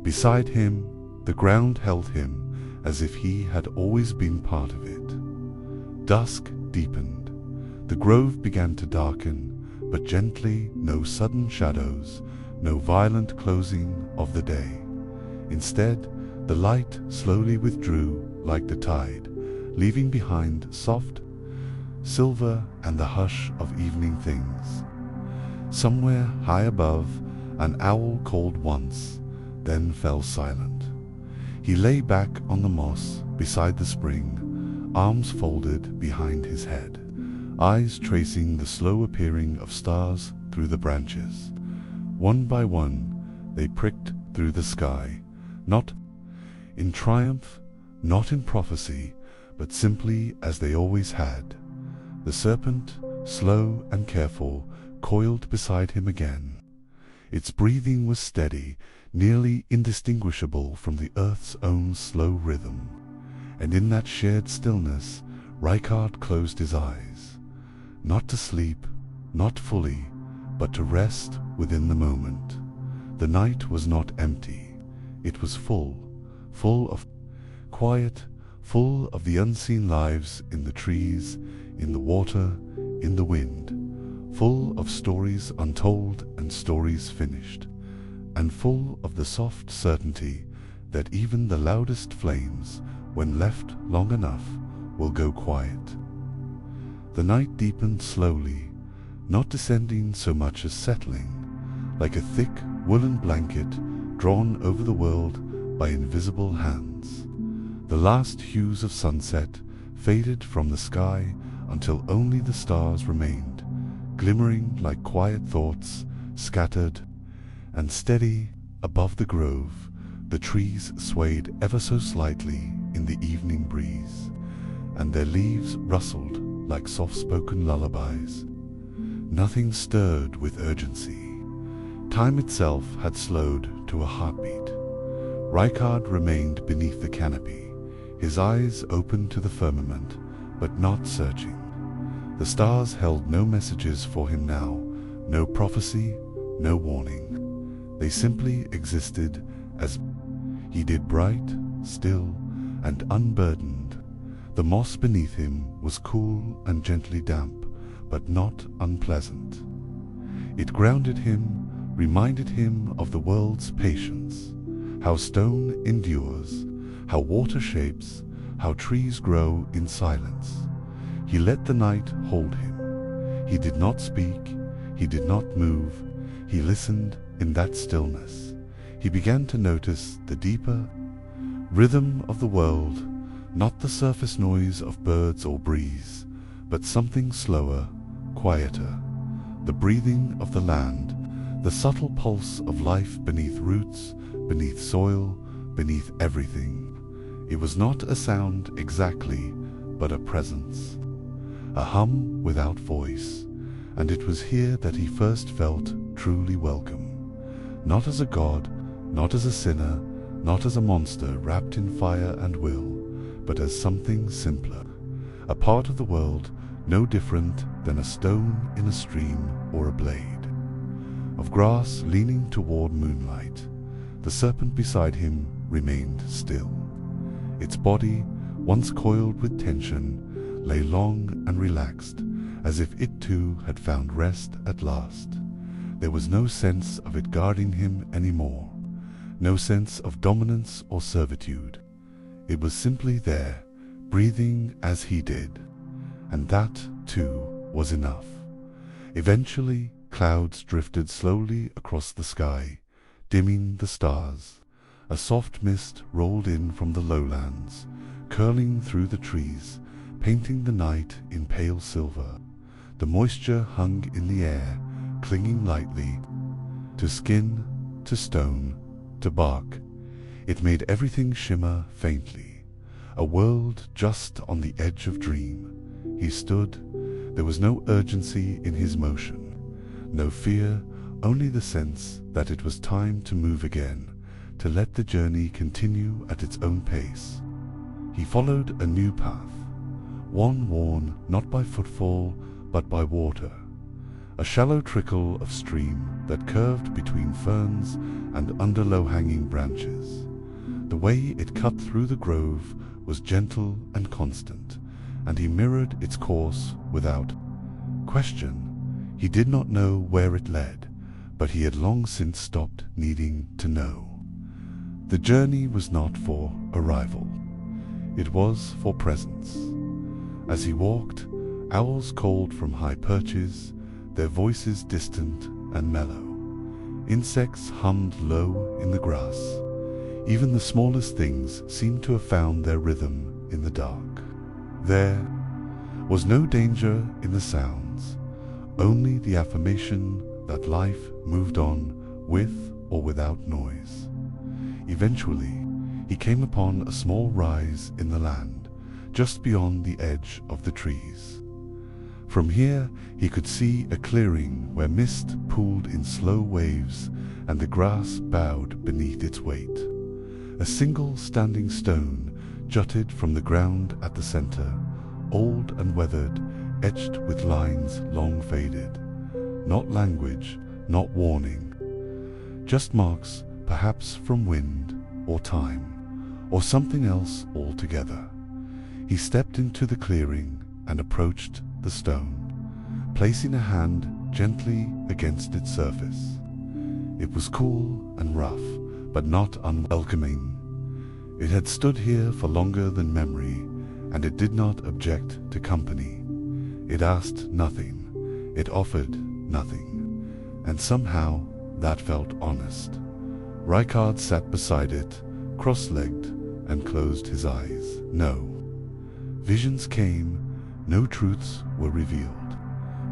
Beside him, the ground held him as if he had always been part of it. Dusk deepened. The grove began to darken, but gently, no sudden shadows, no violent closing of the day. Instead, the light slowly withdrew like the tide, leaving behind soft silver and the hush of evening things. Somewhere high above, an owl called once, then fell silent. He lay back on the moss beside the spring, arms folded behind his head, eyes tracing the slow appearing of stars through the branches. One by one, they pricked through the sky, not in triumph, not in prophecy, but simply as they always had. The serpent, slow and careful, coiled beside him again. Its breathing was steady, nearly indistinguishable from the earth's own slow rhythm. And in that shared stillness, Rykard closed his eyes, not to sleep, not fully, but to rest within the moment. The night was not empty. It was full of quiet, full of the unseen lives in the trees, in the water, in the wind, full of stories untold and stories finished, and full of the soft certainty that even the loudest flames, when left long enough, will go quiet. The night deepened slowly, not descending so much as settling, like a thick woolen blanket drawn over the world by invisible hands. The last hues of sunset faded from the sky until only the stars remained, glimmering like quiet thoughts, scattered and steady above the grove. The trees swayed ever so slightly in the evening breeze, and their leaves rustled like soft-spoken lullabies. Nothing stirred with urgency. Time itself had slowed to a heartbeat. Rykard remained beneath the canopy, his eyes open to the firmament, but not searching. The stars held no messages for him now, no prophecy, no warning. They simply existed as he did, bright, still, and unburdened. The moss beneath him was cool and gently damp, but not unpleasant. It grounded him, reminded him of the world's patience, how stone endures, how water shapes, how trees grow in silence. He let the night hold him. He did not speak, he did not move, he listened in that stillness. He began to notice the deeper rhythm of the world, not the surface noise of birds or breeze, but something slower, quieter, the breathing of the land, the subtle pulse of life beneath roots, beneath soil, beneath everything. It was not a sound exactly, but a presence, a hum without voice, and it was here that he first felt truly welcome, not as a god, not as a sinner, not as a monster wrapped in fire and will, but as something simpler, a part of the world no different than a stone in a stream or a blade of grass leaning toward moonlight. The serpent beside him remained still. Its body, once coiled with tension, lay long and relaxed, as if it too had found rest at last. There was no sense of it guarding him anymore, no sense of dominance or servitude. It was simply there, breathing as he did, and that, too, was enough. Eventually, clouds drifted slowly across the sky, dimming the stars. A soft mist rolled in from the lowlands, curling through the trees, painting the night in pale silver. The moisture hung in the air, clinging lightly to skin, to stone, to bark. It made everything shimmer faintly, a world just on the edge of dream. He stood. There was no urgency in his motion, no fear, only the sense that it was time to move again, to let the journey continue at its own pace. He followed a new path, one worn not by footfall but by water, a shallow trickle of stream that curved between ferns and under low-hanging branches. The way it cut through the grove was gentle and constant, and he mirrored its course without question. He did not know where it led, but he had long since stopped needing to know. The journey was not for arrival. It was for presence. As he walked, owls called from high perches, their voices distant and mellow. Insects hummed low in the grass. Even the smallest things seemed to have found their rhythm in the dark. There was no danger in the sounds, only the affirmation that life moved on with or without noise. Eventually, he came upon a small rise in the land, just beyond the edge of the trees. From here, he could see a clearing where mist pooled in slow waves and the grass bowed beneath its weight. A single standing stone jutted from the ground at the center, old and weathered, etched with lines long faded. Not language, not warning. Just marks, perhaps from wind or time, or something else altogether. He stepped into the clearing and approached the stone, placing a hand gently against its surface. It was cool and rough, but not unwelcoming. It had stood here for longer than memory, and it did not object to company. It asked nothing, it offered nothing, and somehow that felt honest. Rykard sat beside it, cross-legged, and closed his eyes. No. Visions came, no truths were revealed,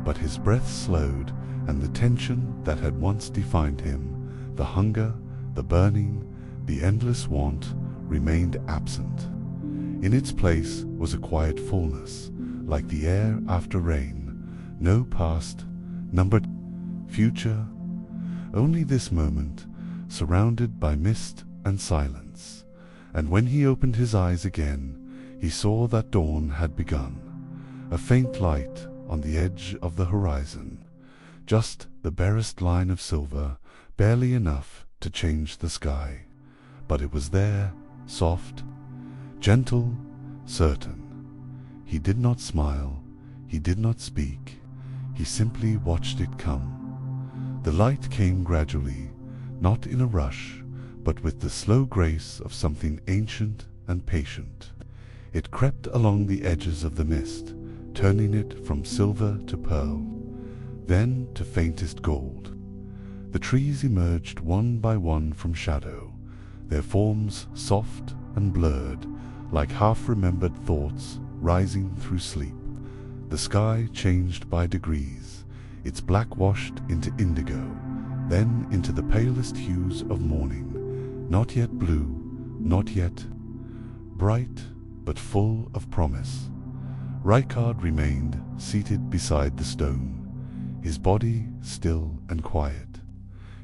but his breath slowed, and the tension that had once defined him, the hunger, the burning, the endless want, remained absent. In its place was a quiet fullness, like the air after rain, no past, numbered future, only this moment, surrounded by mist and silence. And when he opened his eyes again, he saw that dawn had begun, a faint light on the edge of the horizon, just the barest line of silver, barely enough to change the sky. But it was there, soft, gentle, certain. He did not smile, he did not speak, he simply watched it come. The light came gradually, not in a rush, but with the slow grace of something ancient and patient. It crept along the edges of the mist, turning it from silver to pearl, then to faintest gold. The trees emerged one by one from shadow, their forms soft and blurred, like half-remembered thoughts rising through sleep. The sky changed by degrees, its black washed into indigo, then into the palest hues of morning, not yet blue, not yet bright, but full of promise. Rykard remained seated beside the stone, his body still and quiet.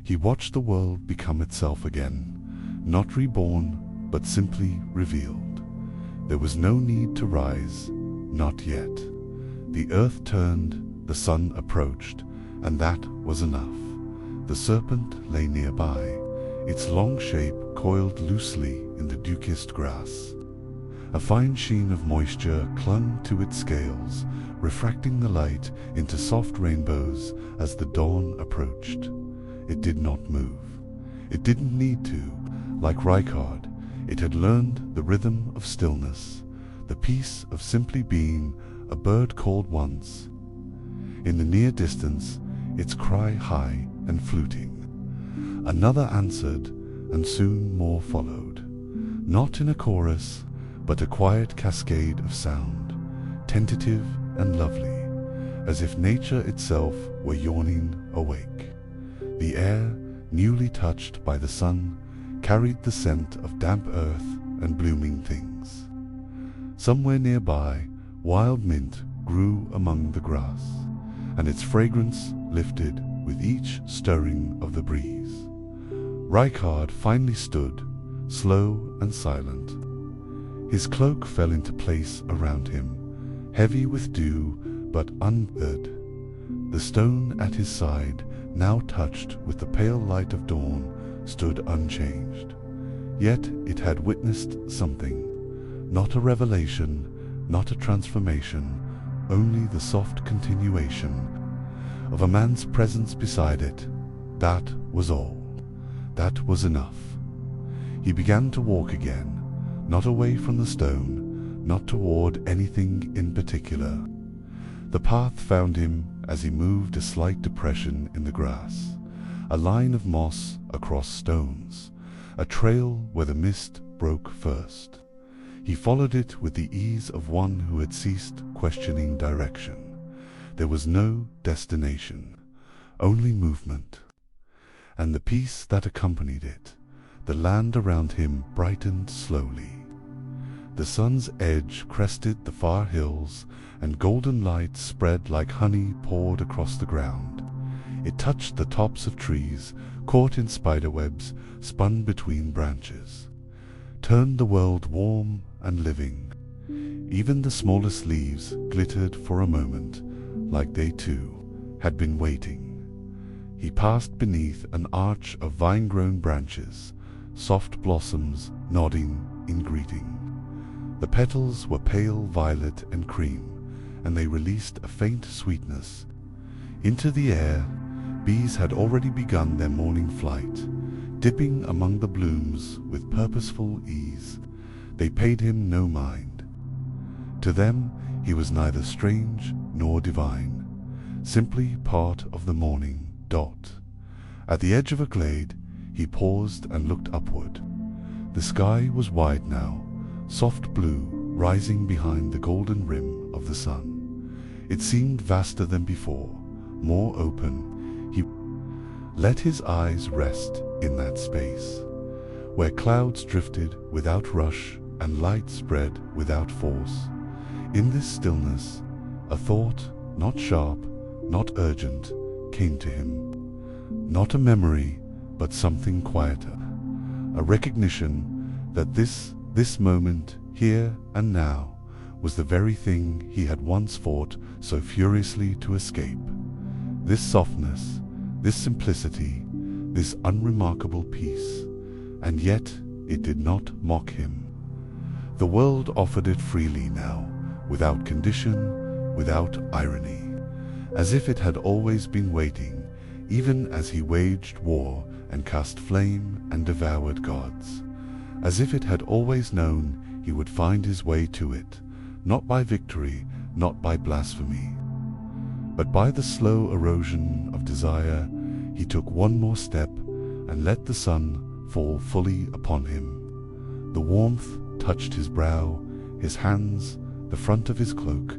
He watched the world become itself again, not reborn, but simply revealed. There was no need to rise, not yet. The earth turned, the sun approached, and that was enough. The serpent lay nearby, its long shape coiled loosely in the dew-kissed grass. A fine sheen of moisture clung to its scales, refracting the light into soft rainbows as the dawn approached. It did not move. It didn't need to. Like Rykard, it had learned the rhythm of stillness, the peace of simply being. A bird called once. In the near distance, its cry high and fluting. Another answered, and soon more followed. Not in a chorus, but a quiet cascade of sound, tentative and lovely, as if nature itself were yawning awake. The air, newly touched by the sun, carried the scent of damp earth and blooming things. Somewhere nearby, wild mint grew among the grass, and its fragrance lifted with each stirring of the breeze. Rykard finally stood, slow and silent. His cloak fell into place around him, heavy with dew but unburned. The stone at his side, now touched with the pale light of dawn, stood unchanged. Yet it had witnessed something, not a revelation, not a transformation, only the soft continuation of a man's presence beside it. That was all. That was enough. He began to walk again, not away from the stone, not toward anything in particular. The path found him as he moved a slight depression in the grass, a line of moss across stones, a trail where the mist broke first. He followed it with the ease of one who had ceased questioning direction. There was no destination, only movement. And the peace that accompanied it. The land around him brightened slowly. The sun's edge crested the far hills, and golden light spread like honey poured across the ground. It touched the tops of trees, caught in spiderwebs, spun between branches, turned the world warm and living. Even the smallest leaves glittered for a moment, like they too had been waiting. He passed beneath an arch of vine-grown branches, soft blossoms nodding in greeting. The petals were pale violet and cream, and they released a faint sweetness. Into the air, bees had already begun their morning flight, dipping among the blooms with purposeful ease. They paid him no mind. To them he was neither strange nor divine, simply part of the morning dot. At the edge of a glade, he paused and looked upward. The sky was wide now, soft blue rising behind the golden rim of the sun. It seemed vaster than before, more open. He let his eyes rest in that space, where clouds drifted without rush and light spread without force. In this stillness, a thought, not sharp, not urgent, came to him. Not a memory, but something quieter. A recognition that this moment, here and now, was the very thing he had once fought so furiously to escape. This softness, this simplicity, this unremarkable peace, and yet it did not mock him. The world offered it freely now, without condition, without irony, as if it had always been waiting, even as he waged war and cast flame and devoured gods, as if it had always known he would find his way to it, not by victory, not by blasphemy, but by the slow erosion of desire. He took one more step and let the sun fall fully upon him. The warmth touched his brow, his hands, the front of his cloak.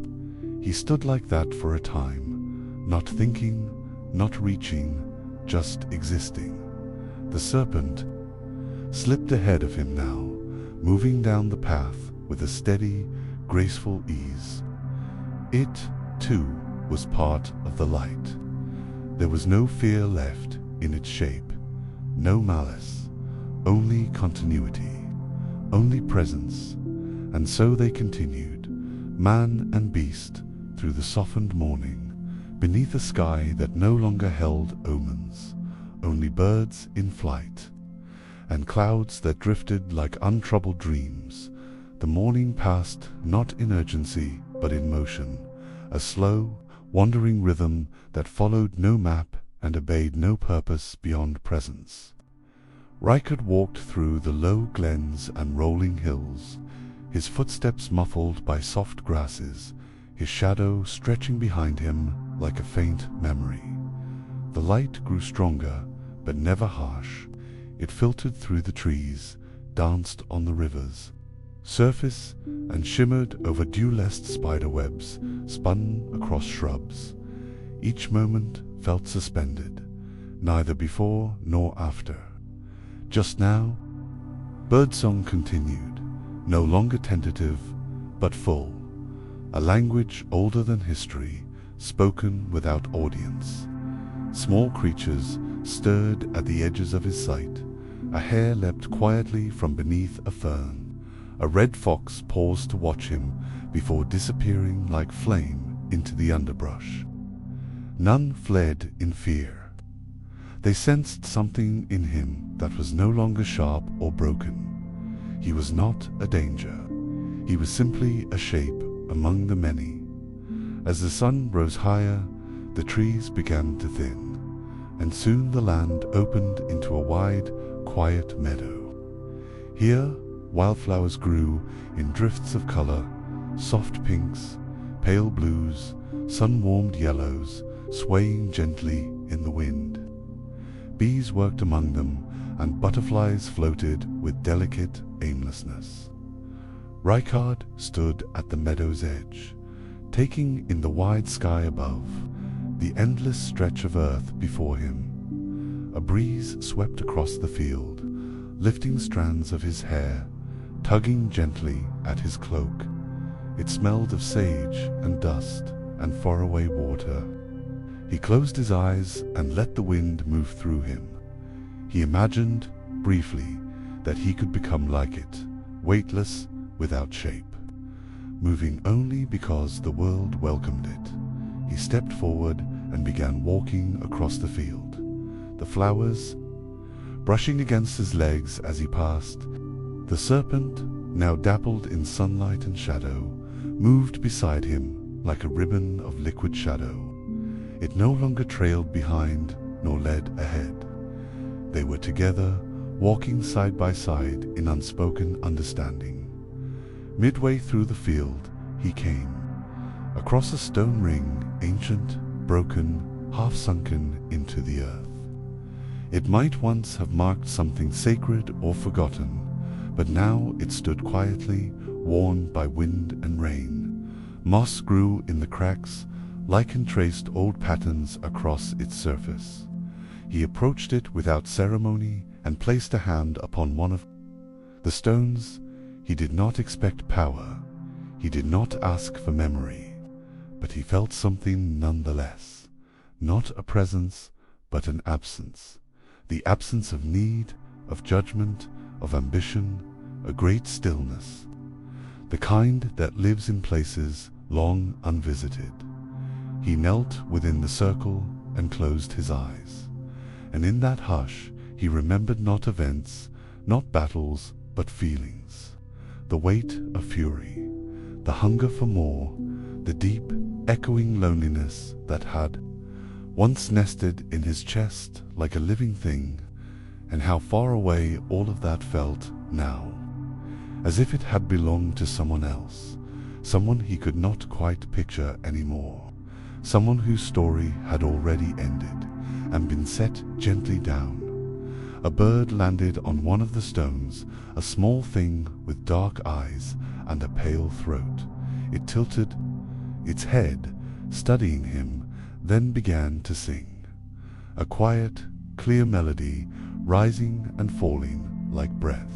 He stood like that for a time, not thinking, not reaching, just existing. The serpent slipped ahead of him now, moving down the path with a steady, graceful ease. It, too, was part of the light. There was no fear left in its shape, no malice, only continuity, only presence. And so they continued, man and beast, through the softened morning, beneath a sky that no longer held omens, only birds in flight, and clouds that drifted like untroubled dreams. The morning passed not in urgency, but in motion, a slow, wandering rhythm that followed no map and obeyed no purpose beyond presence. Rykard walked through the low glens and rolling hills, his footsteps muffled by soft grasses, his shadow stretching behind him like a faint memory. The light grew stronger, but never harsh. It filtered through the trees, danced on the river's surface, and shimmered over dew-laced spiderwebs, spun across shrubs. Each moment felt suspended, neither before nor after. Just now, birdsong continued, no longer tentative, but full, a language older than history, spoken without audience. Small creatures stirred at the edges of his sight. A hare leapt quietly from beneath a fern. A red fox paused to watch him before disappearing like flame into the underbrush. None fled in fear. They sensed something in him that was no longer sharp or broken. He was not a danger. He was simply a shape among the many. As the sun rose higher, the trees began to thin, and soon the land opened into a wide, quiet meadow. Here, wildflowers grew in drifts of color, soft pinks, pale blues, sun-warmed yellows, swaying gently in the wind. Bees worked among them, and butterflies floated with delicate aimlessness. Rykard stood at the meadow's edge, taking in the wide sky above, the endless stretch of earth before him. A breeze swept across the field, lifting strands of his hair, tugging gently at his cloak. It smelled of sage and dust and faraway water. He closed his eyes and let the wind move through him. He imagined, briefly, that he could become like it, weightless, without shape, moving only because the world welcomed it. He stepped forward and began walking across the field, the flowers brushing against his legs as he passed. The serpent, now dappled in sunlight and shadow, moved beside him like a ribbon of liquid shadow. It no longer trailed behind nor led ahead. They were together, walking side by side in unspoken understanding. Midway through the field, he came across a stone ring, ancient, broken, half-sunken into the earth. It might once have marked something sacred or forgotten, but now it stood quietly, worn by wind and rain. Moss grew in the cracks, lichen traced old patterns across its surface. He approached it without ceremony and placed a hand upon one of the stones. He did not expect power. He did not ask for memory. But he felt something nonetheless. Not a presence, but an absence. The absence of need, of judgment, of ambition, a great stillness. The kind that lives in places long unvisited. He knelt within the circle and closed his eyes. And in that hush he remembered not events, not battles, but feelings. The weight of fury, the hunger for more, the deep, echoing loneliness that had once nested in his chest like a living thing, and how far away all of that felt now, as if it had belonged to someone else, someone he could not quite picture anymore, someone whose story had already ended and been set gently down. A bird landed on one of the stones, a small thing with dark eyes and a pale throat. It tilted its head, studying him, then began to sing. A quiet, clear melody, rising and falling like breath.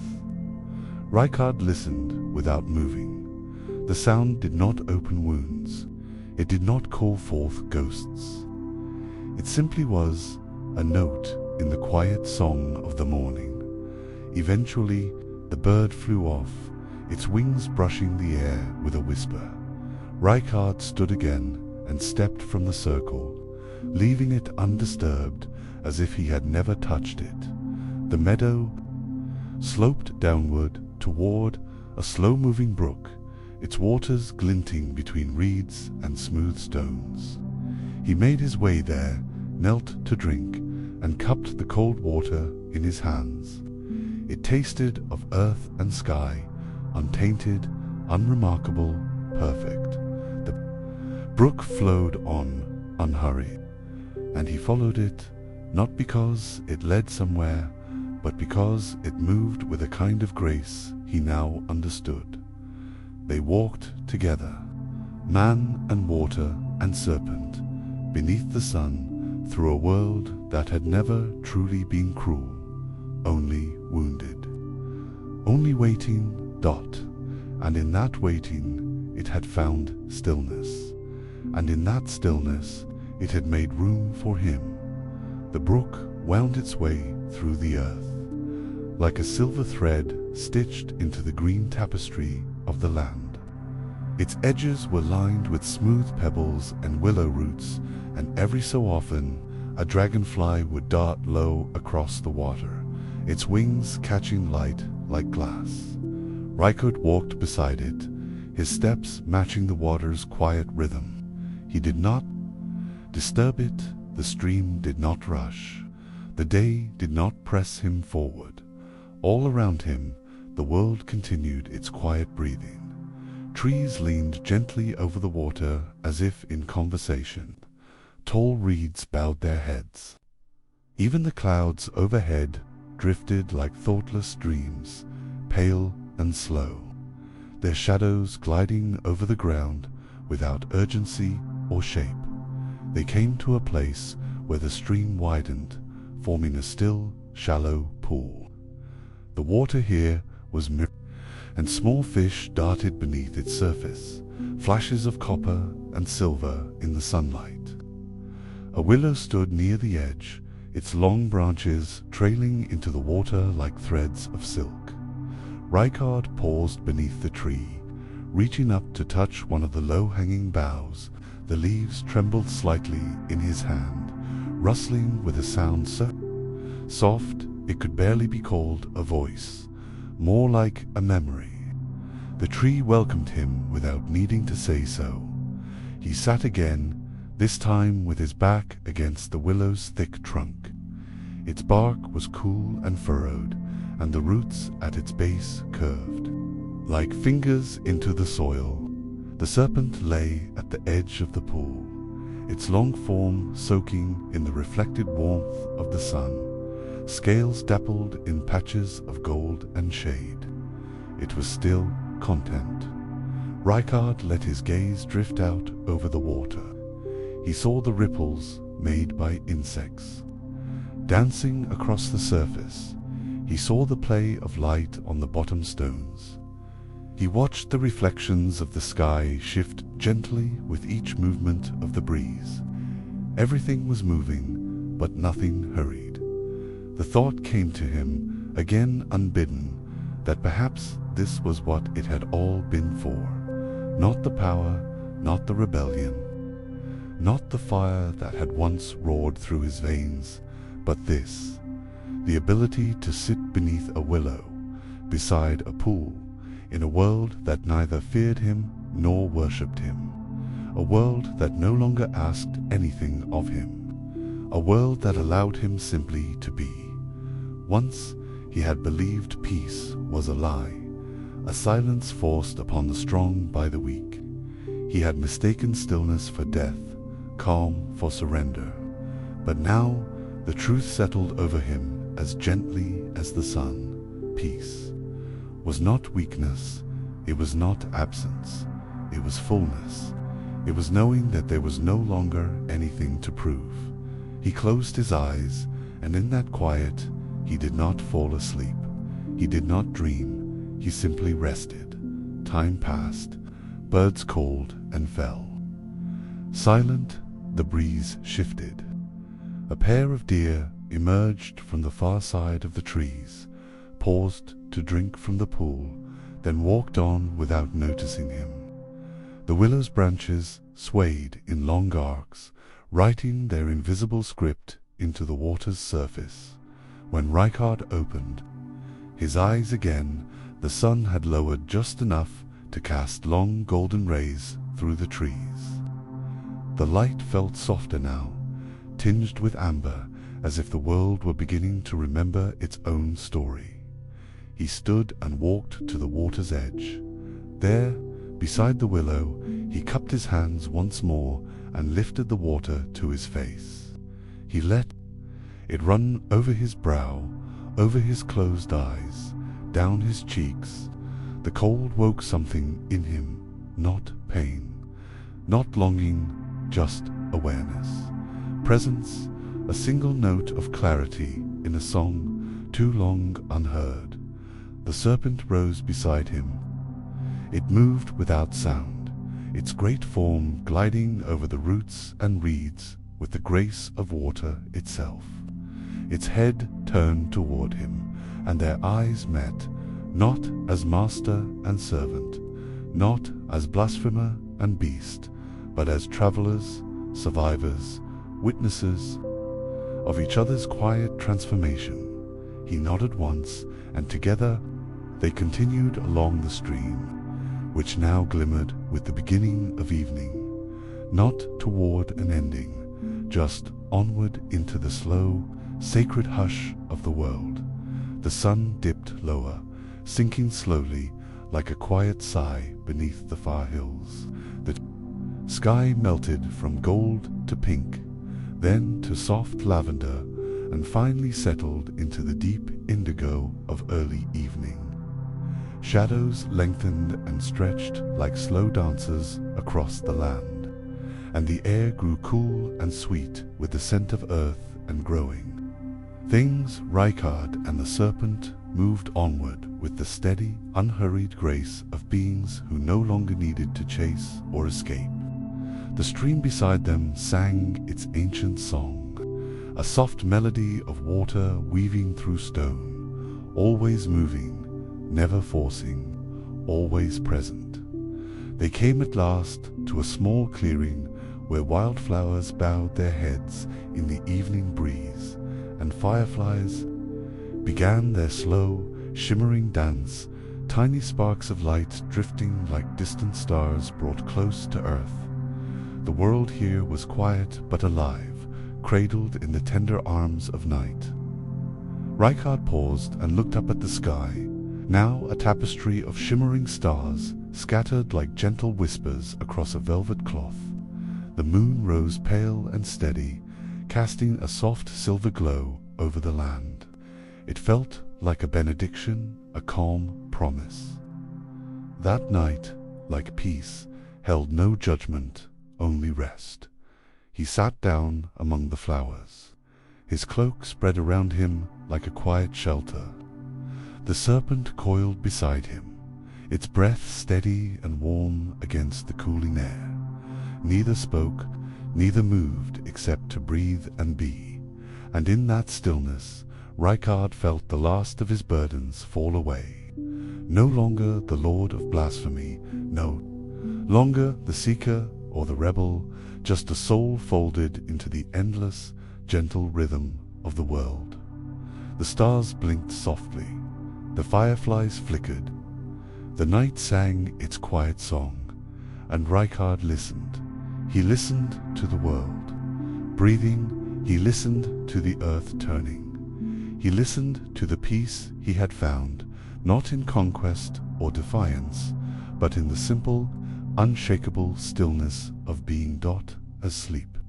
Rykard listened without moving. The sound did not open wounds. It did not call forth ghosts. It simply was a note in the quiet song of the morning. Eventually, the bird flew off, its wings brushing the air with a whisper. Rykard stood again and stepped from the circle, leaving it undisturbed as if he had never touched it. The meadow sloped downward toward a slow-moving brook, its waters glinting between reeds and smooth stones. He made his way there, knelt to drink, and cupped the cold water in his hands. It tasted of earth and sky, untainted, unremarkable, perfect. The brook flowed on, unhurried, and he followed it, not because it led somewhere, but because it moved with a kind of grace he now understood. They walked together, man and water and serpent, beneath the sun, through a world that had never truly been cruel, only wounded. Only waiting, and in that waiting it had found stillness, and in that stillness it had made room for him. The brook wound its way through the earth, like a silver thread stitched into the green tapestry of the land. Its edges were lined with smooth pebbles and willow roots, and every so often a dragonfly would dart low across the water, its wings catching light like glass. Rykard walked beside it, his steps matching the water's quiet rhythm. He did not disturb it, the stream did not rush, the day did not press him forward. All around him, the world continued its quiet breathing. Trees leaned gently over the water as if in conversation. Tall reeds bowed their heads. Even the clouds overhead drifted like thoughtless dreams, pale and slow. their shadows gliding over the ground without urgency or shape. They came to a place where the stream widened, forming a still, shallow pool. The water here was mirror, and small fish darted beneath its surface, flashes of copper and silver in the sunlight. A willow stood near the edge, its long branches trailing into the water like threads of silk. Rykard paused beneath the tree, reaching up to touch one of the low-hanging boughs. The leaves trembled slightly in his hand, rustling with a sound so soft it could barely be called a voice, more like a memory. The tree welcomed him without needing to say so. He sat again, this time with his back against the willow's thick trunk. Its bark was cool and furrowed, and the roots at its base curved like fingers into the soil. The serpent lay at the edge of the pool, its long form soaking in the reflected warmth of the sun, scales dappled in patches of gold and shade. It was still content. Rykard let his gaze drift out over the water. He saw the ripples made by insects dancing across the surface. He saw the play of light on the bottom stones. He watched the reflections of the sky shift gently with each movement of the breeze. Everything was moving, but nothing hurried. The thought came to him, again unbidden, that perhaps this was what it had all been for. Not the power, not the rebellion, not the fire that had once roared through his veins, but this, the ability to sit beneath a willow, beside a pool, in a world that neither feared him nor worshipped him, a world that no longer asked anything of him, a world that allowed him simply to be. Once he had believed peace was a lie, a silence forced upon the strong by the weak. He had mistaken stillness for death, calm for surrender. But now the truth settled over him as gently as the sun. Peace was not weakness, it was not absence, it was fullness. It was knowing that there was no longer anything to prove. He closed his eyes, and in that quiet, he did not fall asleep. He did not dream, he simply rested. Time passed, birds called and fell. Silent, the breeze shifted. A pair of deer emerged from the far side of the trees, paused to drink from the pool, then walked on without noticing him. The willow's branches swayed in long arcs, writing their invisible script into the water's surface. When Rykard opened his eyes again, the sun had lowered just enough to cast long golden rays through the trees. The light felt softer now, tinged with amber, as if the world were beginning to remember its own story. He stood and walked to the water's edge. There, beside the willow, he cupped his hands once more and lifted the water to his face. He let it run over his brow, over his closed eyes, down his cheeks. The cold woke something in him, not pain, not longing, just awareness. Presence, a single note of clarity in a song too long unheard. The serpent rose beside him. It moved without sound, its great form gliding over the roots and reeds with the grace of water itself. Its head turned toward him, and their eyes met, not as master and servant, not as blasphemer and beast, but as travelers, survivors, witnesses of each other's quiet transformation. He nodded once, and together they continued along the stream, which now glimmered with the beginning of evening, not toward an ending, just onward into the slow, sacred hush of the world. The sun dipped lower, sinking slowly like a quiet sigh beneath the far hills. The sky melted from gold to pink, then to soft lavender, and finally settled into the deep indigo of early evening. Shadows lengthened and stretched like slow dancers across the land, and the air grew cool and sweet with the scent of earth and growing. Things, Rykard and the serpent moved onward with the steady, unhurried grace of beings who no longer needed to chase or escape. The stream beside them sang its ancient song, a soft melody of water weaving through stone, always moving, never forcing, always present. They came at last to a small clearing where wildflowers bowed their heads in the evening breeze, and fireflies began their slow, shimmering dance, tiny sparks of light drifting like distant stars brought close to earth. The world here was quiet but alive, cradled in the tender arms of night. Rykard paused and looked up at the sky, now a tapestry of shimmering stars scattered like gentle whispers across a velvet cloth. The moon rose pale and steady, casting a soft silver glow over the land. It felt like a benediction, a calm promise. That night, like peace, held no judgment, only rest. He sat down among the flowers, his cloak spread around him like a quiet shelter. The serpent coiled beside him, its breath steady and warm against the cooling air. Neither spoke, neither moved except to breathe and be, and in that stillness Rykard felt the last of his burdens fall away. No longer the lord of blasphemy, no longer the seeker or the rebel, just a soul folded into the endless, gentle rhythm of the world. The stars blinked softly, the fireflies flickered, the night sang its quiet song, and Rykard listened. He listened to the world. Breathing, he listened to the earth turning. He listened to the peace he had found, not in conquest or defiance, but in the simple, unshakable stillness of being. As sleep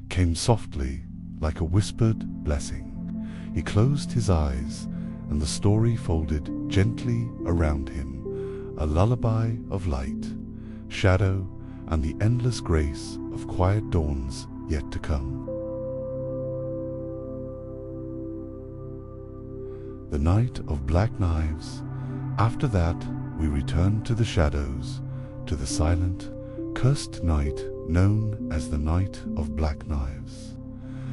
came softly, like a whispered blessing. He closed his eyes, and the story folded gently around him, a lullaby of light, shadow, and the endless grace of quiet dawns yet to come. The night of black knives. After that, we returned to the shadows, to the silent, cursed night known as the Night of Black Knives.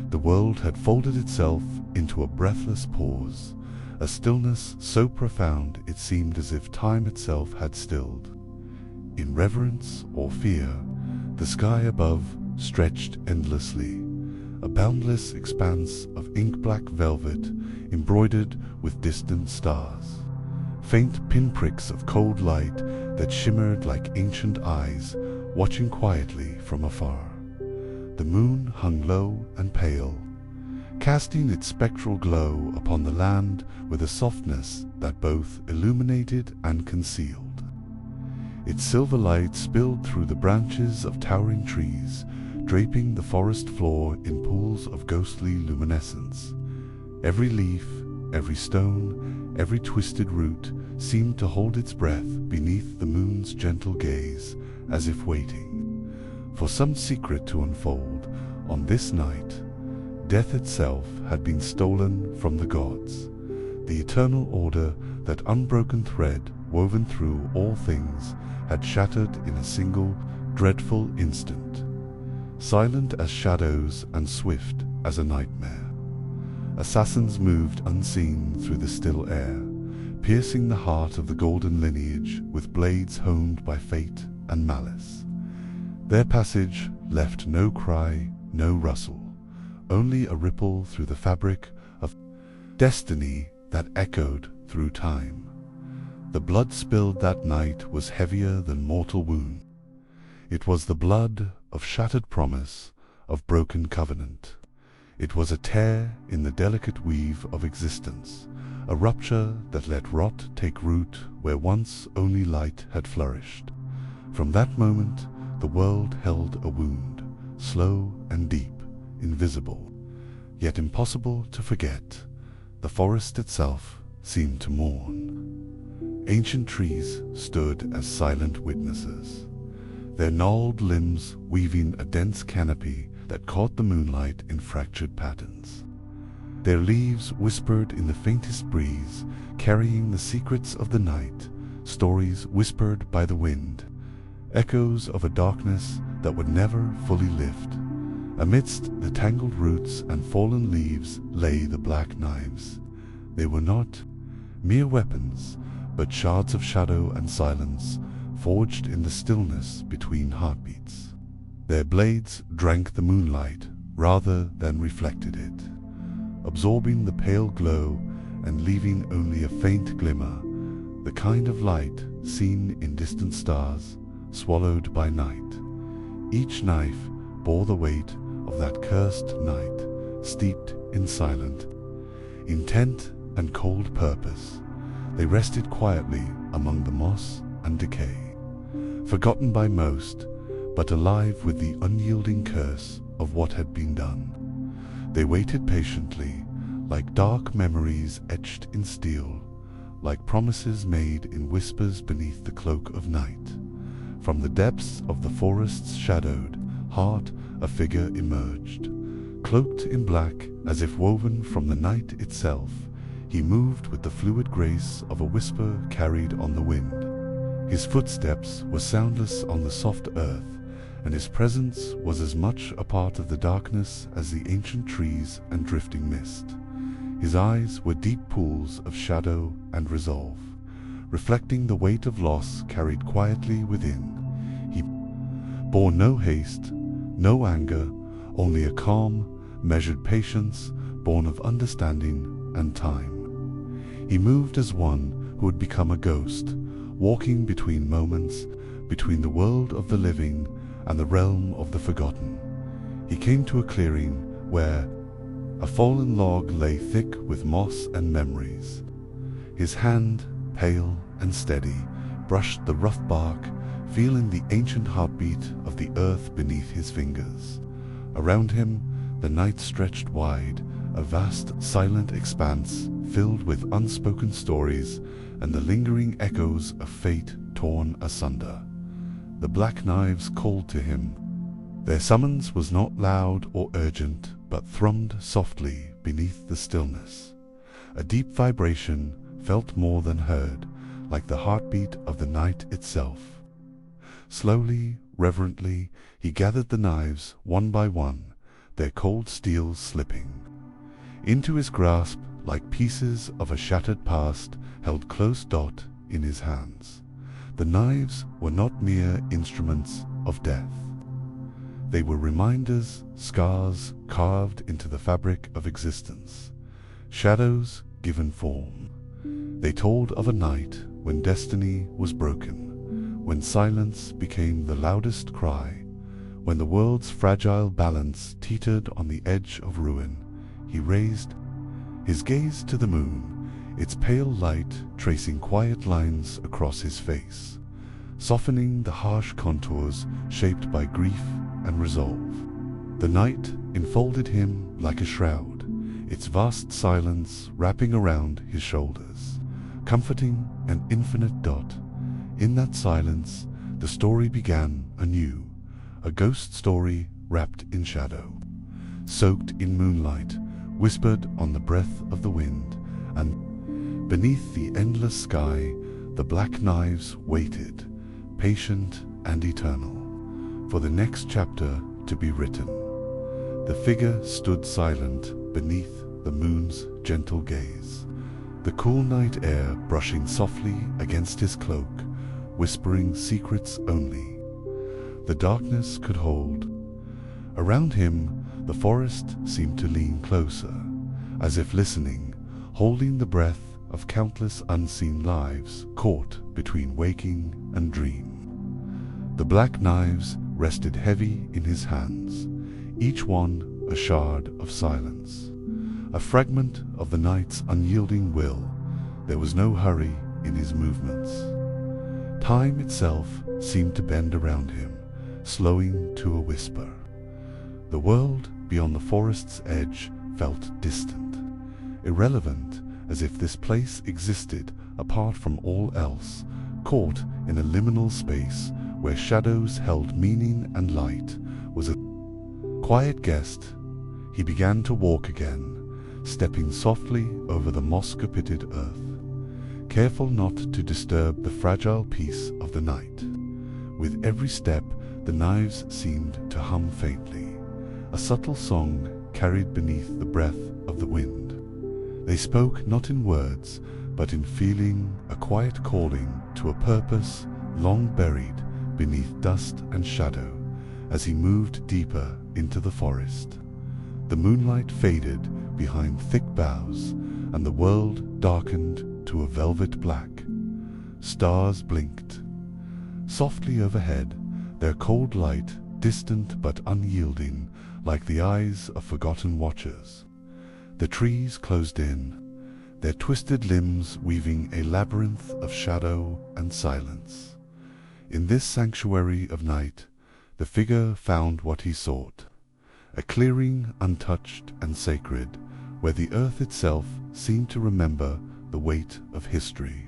The world had folded itself into a breathless pause, a stillness so profound it seemed as if time itself had stilled. In reverence or fear, the sky above stretched endlessly, a boundless expanse of ink-black velvet embroidered with distant stars, faint pinpricks of cold light that shimmered like ancient eyes watching quietly from afar. The moon hung low and pale, casting its spectral glow upon the land with a softness that both illuminated and concealed. Its silver light spilled through the branches of towering trees, draping the forest floor in pools of ghostly luminescence. Every leaf, every stone, every twisted root seemed to hold its breath beneath the moon's gentle gaze, as if waiting for some secret to unfold. On this night, death itself had been stolen from the gods. The eternal order, that unbroken thread woven through all things, had shattered in a single, dreadful instant. Silent as shadows and swift as a nightmare, assassins moved unseen through the still air, piercing the heart of the golden lineage with blades honed by fate and malice. Their passage left no cry, no rustle, only a ripple through the fabric of destiny that echoed through time. The blood spilled that night was heavier than mortal wound. It was the blood of shattered promise, of broken covenant. It was a tear in the delicate weave of existence, a rupture that let rot take root where once only light had flourished. From that moment, the world held a wound, slow and deep, invisible, yet impossible to forget. The forest itself seemed to mourn. ancient trees stood as silent witnesses, their gnarled limbs weaving a dense canopy that caught the moonlight in fractured patterns. Their leaves whispered in the faintest breeze, carrying the secrets of the night, stories whispered by the wind, echoes of a darkness that would never fully lift. Amidst the tangled roots and fallen leaves lay the black knives. They were not mere weapons, but shards of shadow and silence, forged in the stillness between heartbeats. Their blades drank the moonlight rather than reflected it, absorbing the pale glow and leaving only a faint glimmer, the kind of light seen in distant stars, swallowed by night. Each knife bore the weight of that cursed night, steeped in silent intent and cold purpose. They rested quietly among the moss and decay, forgotten by most, but alive with the unyielding curse of what had been done. They waited patiently, like dark memories etched in steel, like promises made in whispers beneath the cloak of night. From the depths of the forest's shadowed heart a figure emerged, cloaked in black as if woven from the night itself. He moved with the fluid grace of a whisper carried on the wind. His footsteps were soundless on the soft earth, and his presence was as much a part of the darkness as the ancient trees and drifting mist. His eyes were deep pools of shadow and resolve, reflecting the weight of loss carried quietly within. He bore no haste, no anger, only a calm, measured patience born of understanding and time. He moved as one who had become a ghost, walking between moments, between the world of the living and the realm of the forgotten. He came to a clearing where a fallen log lay thick with moss and memories. His hand, pale and steady, brushed the rough bark, feeling the ancient heartbeat of the earth beneath his fingers. Around him, the night stretched wide, a vast, silent expanse filled with unspoken stories and the lingering echoes of fate torn asunder. The black knives called to him. Their summons was not loud or urgent, but thrummed softly beneath the stillness. A deep vibration felt more than heard, like the heartbeat of the night itself. Slowly, reverently, he gathered the knives one by one, their cold steel slipping into his grasp like pieces of a shattered past held close dot in his hands. The knives were not mere instruments of death. They were reminders, scars carved into the fabric of existence, shadows given form. They told of a night when destiny was broken, when silence became the loudest cry, when the world's fragile balance teetered on the edge of ruin. He raised his gaze to the moon, its pale light tracing quiet lines across his face, softening the harsh contours shaped by grief and resolve. The night enfolded him like a shroud, its vast silence wrapping around his shoulders, comforting an infinite dot. In that silence, the story began anew, a ghost story wrapped in shadow, soaked in moonlight, whispered on the breath of the wind, and beneath the endless sky, the black knives waited, patient and eternal, for the next chapter to be written. The figure stood silent beneath the moon's gentle gaze, the cool night air brushing softly against his cloak, whispering secrets only the darkness could hold. Around him, the forest seemed to lean closer, as if listening, holding the breath of countless unseen lives caught between waking and dream. The black knives rested heavy in his hands, each one a shard of silence, a fragment of the night's unyielding will. There was no hurry in his movements. Time itself seemed to bend around him, slowing to a whisper. The world beyond the forest's edge felt distant, irrelevant, as if this place existed apart from all else, caught in a liminal space where shadows held meaning and light, was a quiet guest. He began to walk again, stepping softly over the moss-carpeted earth, careful not to disturb the fragile peace of the night. With every step, the knives seemed to hum faintly, a subtle song carried beneath the breath of the wind. They spoke not in words, but in feeling, a quiet calling to a purpose long buried beneath dust and shadow. As he moved deeper into the forest, the moonlight faded behind thick boughs, and the world darkened to a velvet black. Stars blinked softly overhead, their cold light distant but unyielding, like the eyes of forgotten watchers. The trees closed in, their twisted limbs weaving a labyrinth of shadow and silence. In this sanctuary of night, the figure found what he sought, a clearing untouched and sacred, where the earth itself seemed to remember the weight of history.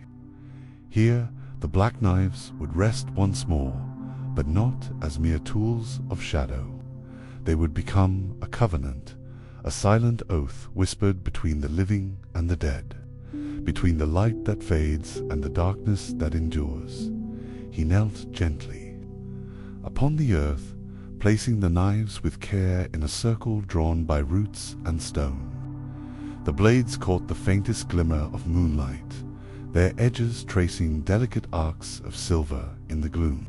Here, the black knives would rest once more, but not as mere tools of shadow. They would become a covenant, a silent oath whispered between the living and the dead, between the light that fades and the darkness that endures. He knelt gently upon the earth, placing the knives with care in a circle drawn by roots and stone. The blades caught the faintest glimmer of moonlight, their edges tracing delicate arcs of silver in the gloom.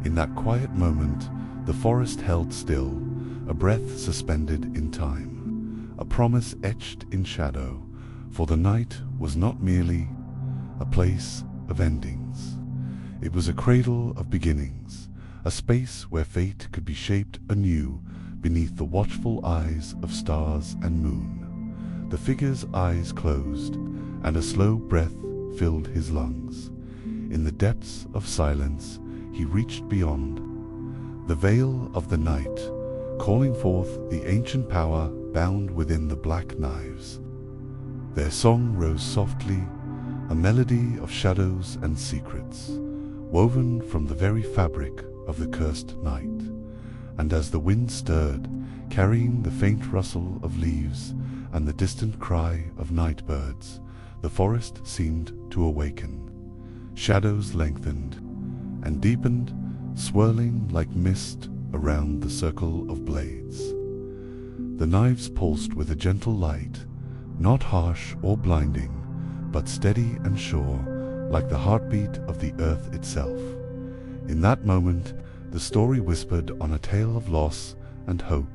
In that quiet moment, the forest held still, a breath suspended in time, a promise etched in shadow, for the night was not merely a place of endings. It was a cradle of beginnings, a space where fate could be shaped anew beneath the watchful eyes of stars and moon. The figure's eyes closed, and a slow breath filled his lungs. In the depths of silence, he reached beyond the veil of the night, calling forth the ancient power bound within the black knives. Their song rose softly, a melody of shadows and secrets, woven from the very fabric of the cursed night. And as the wind stirred, carrying the faint rustle of leaves and the distant cry of night birds, the forest seemed to awaken. Shadows lengthened and deepened, swirling like mist around the circle of blades. The knives pulsed with a gentle light, not harsh or blinding, but steady and sure, like the heartbeat of the earth itself. In that moment, the story whispered on a tale of loss and hope,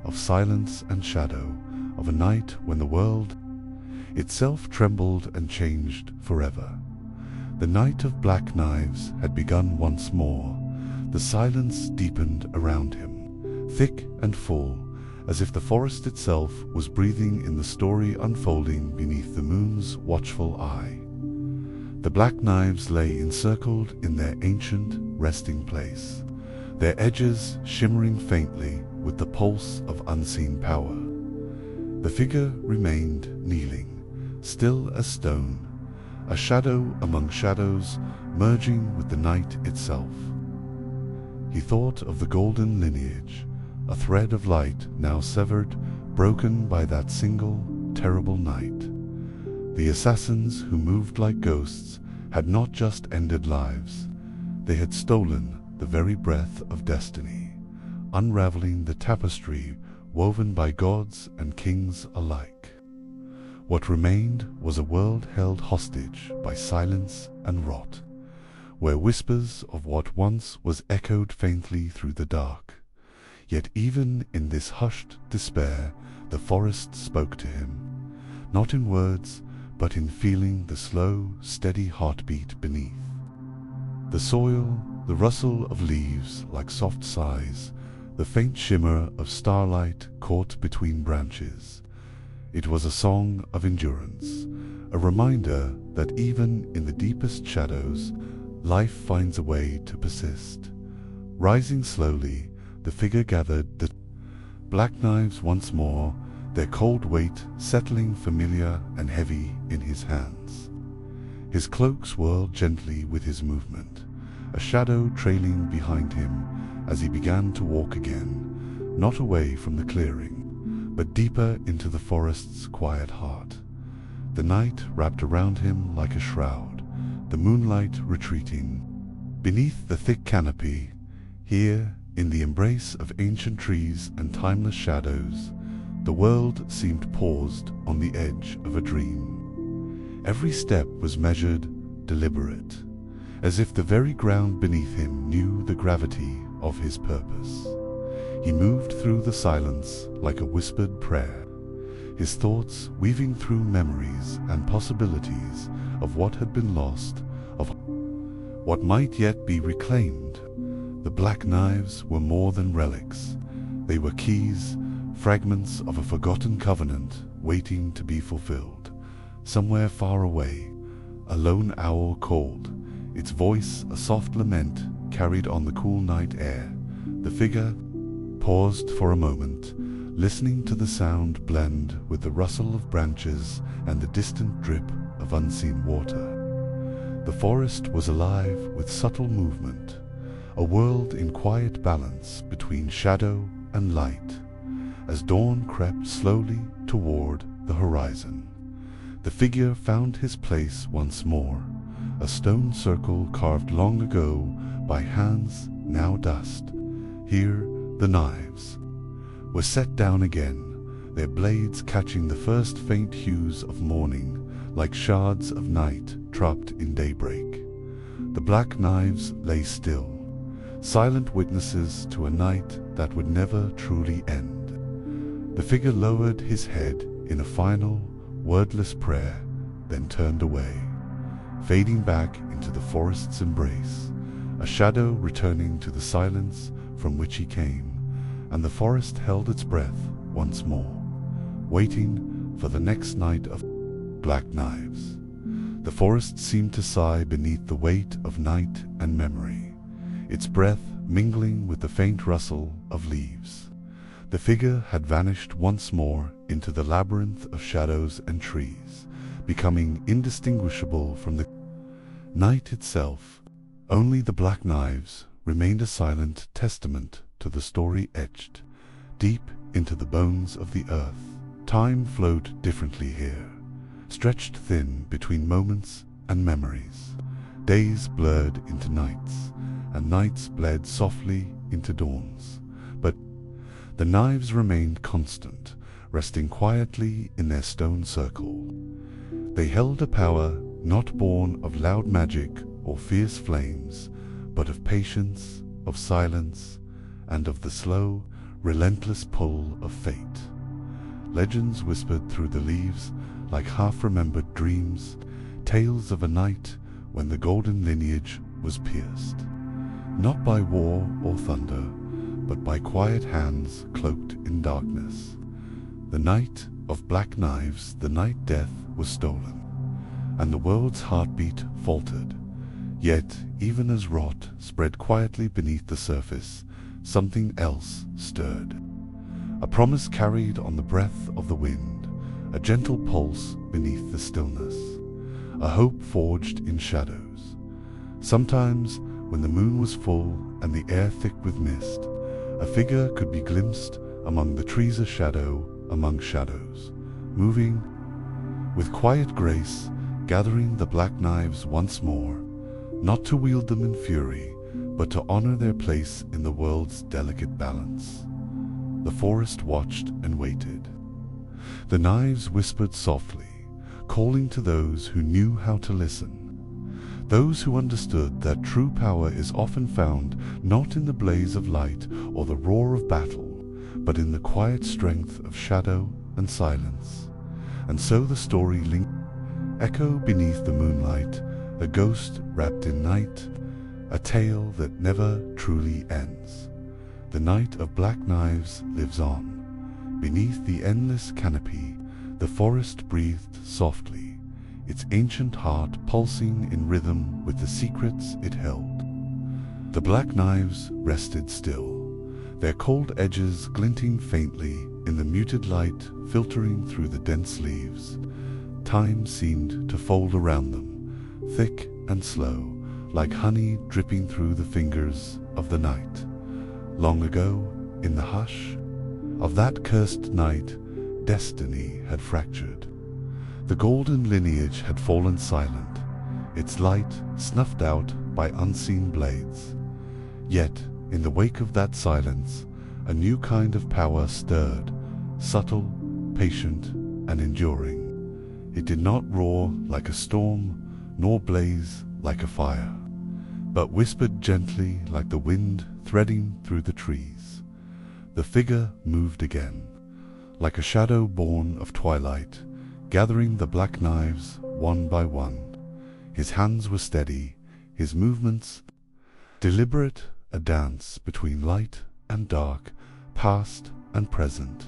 of silence and shadow, of a night when the world itself trembled and changed forever. The night of black knives had begun once more. The silence deepened around him, thick and full, as if the forest itself was breathing in the story unfolding beneath the moon's watchful eye. The black knives lay encircled in their ancient resting place, their edges shimmering faintly with the pulse of unseen power. The figure remained kneeling, still as stone, a shadow among shadows, merging with the night itself. He thought of the golden lineage, a thread of light now severed, broken by that single, terrible night. The assassins who moved like ghosts had not just ended lives, they had stolen the very breath of destiny, unraveling the tapestry woven by gods and kings alike. What remained was a world held hostage by silence and rot, where whispers of what once was echoed faintly through the dark. Yet even in this hushed despair, the forest spoke to him, not in words, but in feeling the slow, steady heartbeat beneath. The soil, the rustle of leaves like soft sighs, the faint shimmer of starlight caught between branches. It was a song of endurance, a reminder that even in the deepest shadows, life finds a way to persist. Rising slowly, the figure gathered the black knives once more, their cold weight settling familiar and heavy in his hands. His cloak swirled gently with his movement, a shadow trailing behind him as he began to walk again, not away from the clearing, but deeper into the forest's quiet heart. The night wrapped around him like a shroud, the moonlight retreating. Beneath the thick canopy, here, in the embrace of ancient trees and timeless shadows, the world seemed paused on the edge of a dream. Every step was measured, deliberate, as if the very ground beneath him knew the gravity of his purpose. He moved through the silence like a whispered prayer, his thoughts weaving through memories and possibilities of what had been lost, of what might yet be reclaimed. The black knives were more than relics. They were keys, fragments of a forgotten covenant waiting to be fulfilled. Somewhere far away, a lone owl called, its voice a soft lament carried on the cool night air. The figure paused for a moment, listening to the sound blend with the rustle of branches and the distant drip of unseen water. The forest was alive with subtle movement, a world in quiet balance between shadow and light. As dawn crept slowly toward the horizon, the figure found his place once more, a stone circle carved long ago by hands now dust. Here the knives were set down again, their blades catching the first faint hues of morning, like shards of night trapped in daybreak. The black knives lay still, silent witnesses to a night that would never truly end. The figure lowered his head in a final, wordless prayer, then turned away, fading back into the forest's embrace, a shadow returning to the silence from which he came, and the forest held its breath once more, waiting for the next night of black knives. The forest seemed to sigh beneath the weight of night and memory, its breath mingling with the faint rustle of leaves. The figure had vanished once more into the labyrinth of shadows and trees, becoming indistinguishable from the night itself. Only the black knives remained a silent testament to the story etched deep into the bones of the earth. Time flowed differently here, stretched thin between moments and memories. Days blurred into nights, and nights bled softly into dawns. But the knives remained constant, resting quietly in their stone circle. They held a power not born of loud magic or fierce flames, but of patience, of silence, and of the slow, relentless pull of fate. Legends whispered through the leaves like half-remembered dreams, tales of a night when the golden lineage was pierced, not by war or thunder, but by quiet hands cloaked in darkness. The night of black knives, the night death was stolen, and the world's heartbeat faltered. Yet, even as rot spread quietly beneath the surface, something else stirred. A promise carried on the breath of the wind, a gentle pulse beneath the stillness, a hope forged in shadows. Sometimes, when the moon was full and the air thick with mist, a figure could be glimpsed among the trees, a shadow among shadows, moving with quiet grace, gathering the black knives once more, not to wield them in fury, but to honor their place in the world's delicate balance. The forest watched and waited. The knives whispered softly, calling to those who knew how to listen, those who understood that true power is often found not in the blaze of light or the roar of battle, but in the quiet strength of shadow and silence. And so the story lingered, echo beneath the moonlight, a ghost wrapped in night, a tale that never truly ends. The night of black knives lives on. Beneath the endless canopy, the forest breathed softly, its ancient heart pulsing in rhythm with the secrets it held. The black knives rested still, their cold edges glinting faintly in the muted light filtering through the dense leaves. Time seemed to fold around them, thick and slow, like honey dripping through the fingers of the night. Long ago, in the hush of that cursed night, destiny had fractured. The golden lineage had fallen silent, its light snuffed out by unseen blades. Yet, in the wake of that silence, a new kind of power stirred, subtle, patient, and enduring. It did not roar like a storm, nor blaze like a fire, but whispered gently like the wind threading through the trees. The figure moved again, like a shadow born of twilight, gathering the black knives one by one. His hands were steady, his movements deliberate, a dance between light and dark, past and present.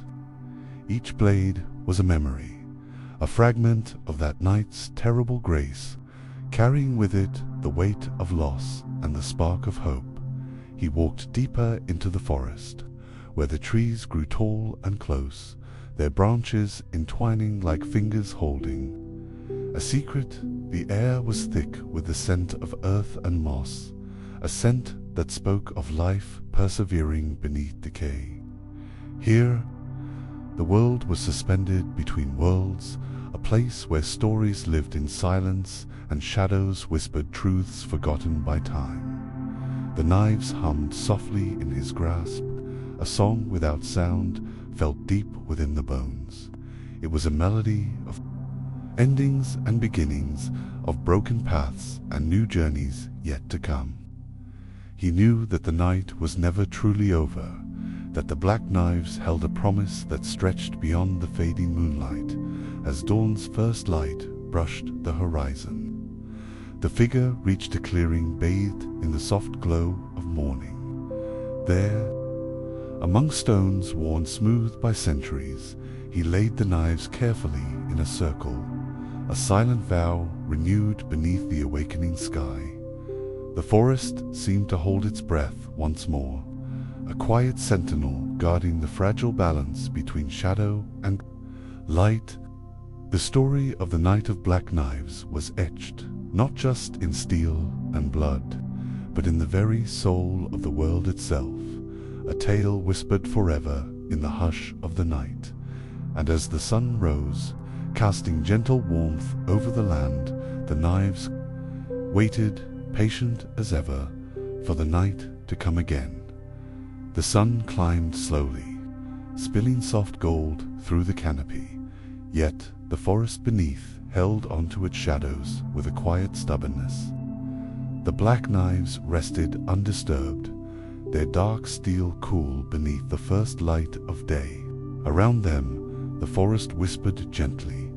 Each blade was a memory, a fragment of that night's terrible grace, carrying with it the weight of loss and the spark of hope. He walked deeper into the forest, where the trees grew tall and close, their branches entwining like fingers holding a secret. The air was thick with the scent of earth and moss, a scent that spoke of life persevering beneath decay. Here, the world was suspended between worlds, a place where stories lived in silence and shadows whispered truths forgotten by time. The knives hummed softly in his grasp, a song without sound felt deep within the bones. It was a melody of endings and beginnings, of broken paths and new journeys yet to come. He knew that the night was never truly over, that the black knives held a promise that stretched beyond the fading moonlight as dawn's first light brushed the horizon. The figure reached a clearing bathed in the soft glow of morning. There, among stones worn smooth by centuries, he laid the knives carefully in a circle, a silent vow renewed beneath the awakening sky. The forest seemed to hold its breath once more, a quiet sentinel guarding the fragile balance between shadow and light. The story of the Night of Black Knives was etched, not just in steel and blood, but in the very soul of the world itself, a tale whispered forever in the hush of the night. And as the sun rose, casting gentle warmth over the land, the knives waited, patient as ever, for the night to come again. The sun climbed slowly, spilling soft gold through the canopy, yet the forest beneath held onto its shadows with a quiet stubbornness. The black knives rested undisturbed, their dark steel cool beneath the first light of day. Around them, the forest whispered gently,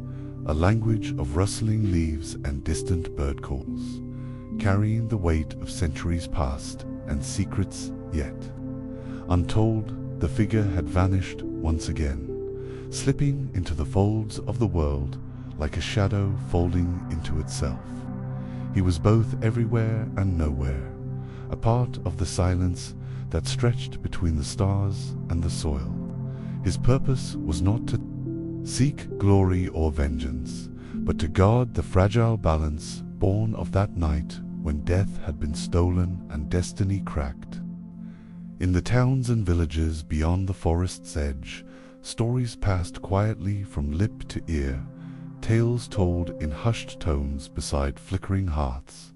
a language of rustling leaves and distant bird calls, carrying the weight of centuries past and secrets yet untold. The figure had vanished once again, slipping into the folds of the world like a shadow folding into itself. He was both everywhere and nowhere, a part of the silence that stretched between the stars and the soil. His purpose was not to seek glory or vengeance, but to guard the fragile balance born of that night when death had been stolen and destiny cracked. In the towns and villages beyond the forest's edge, stories passed quietly from lip to ear, tales told in hushed tones beside flickering hearths.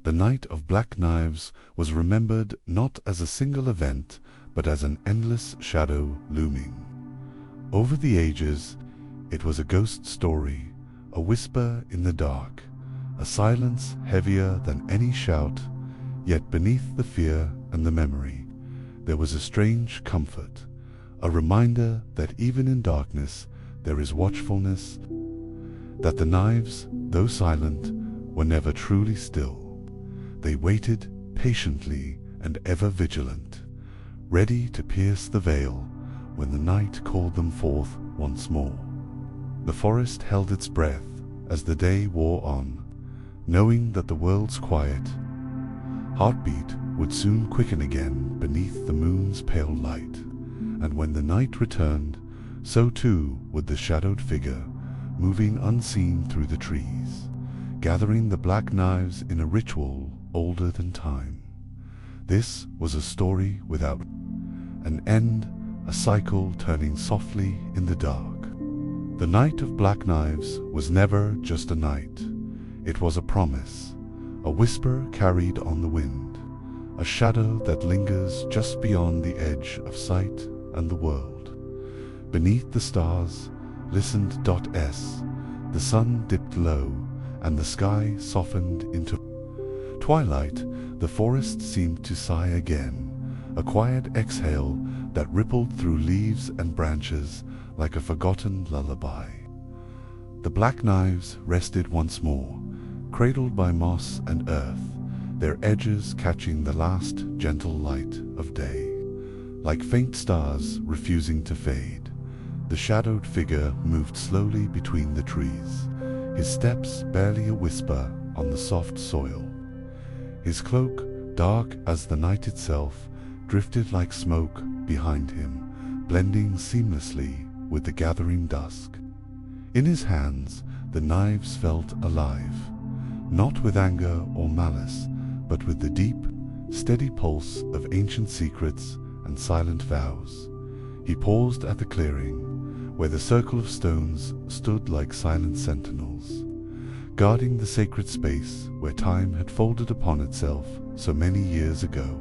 The Night of Black Knives was remembered not as a single event, but as an endless shadow looming. Over the ages, it was a ghost story, a whisper in the dark, a silence heavier than any shout, yet beneath the fear and the memory, there was a strange comfort, a reminder that even in darkness there is watchfulness, that the knives, though silent, were never truly still. They waited patiently and ever vigilant, ready to pierce the veil when the night called them forth once more. The forest held its breath as the day wore on, knowing that the world's quiet heartbeat would soon quicken again beneath the moon's pale light, and when the night returned, so too would the shadowed figure, moving unseen through the trees, gathering the black knives in a ritual older than time. This was a story without an end, a cycle turning softly in the dark. The Night of Black Knives was never just a night. It was a promise, a whisper carried on the wind, a shadow that lingers just beyond the edge of sight and the world. Beneath the stars, listened.s, the sun dipped low, and the sky softened into twilight. The forest seemed to sigh again, a quiet exhale that rippled through leaves and branches like a forgotten lullaby. The black knives rested once more, cradled by moss and earth, their edges catching the last gentle light of day. Like faint stars refusing to fade, the shadowed figure moved slowly between the trees, his steps barely a whisper on the soft soil. His cloak, dark as the night itself, drifted like smoke behind him, blending seamlessly with the gathering dusk. In his hands, the knives felt alive, not with anger or malice, but with the deep, steady pulse of ancient secrets and silent vows. He paused at the clearing, where the circle of stones stood like silent sentinels, guarding the sacred space where time had folded upon itself so many years ago.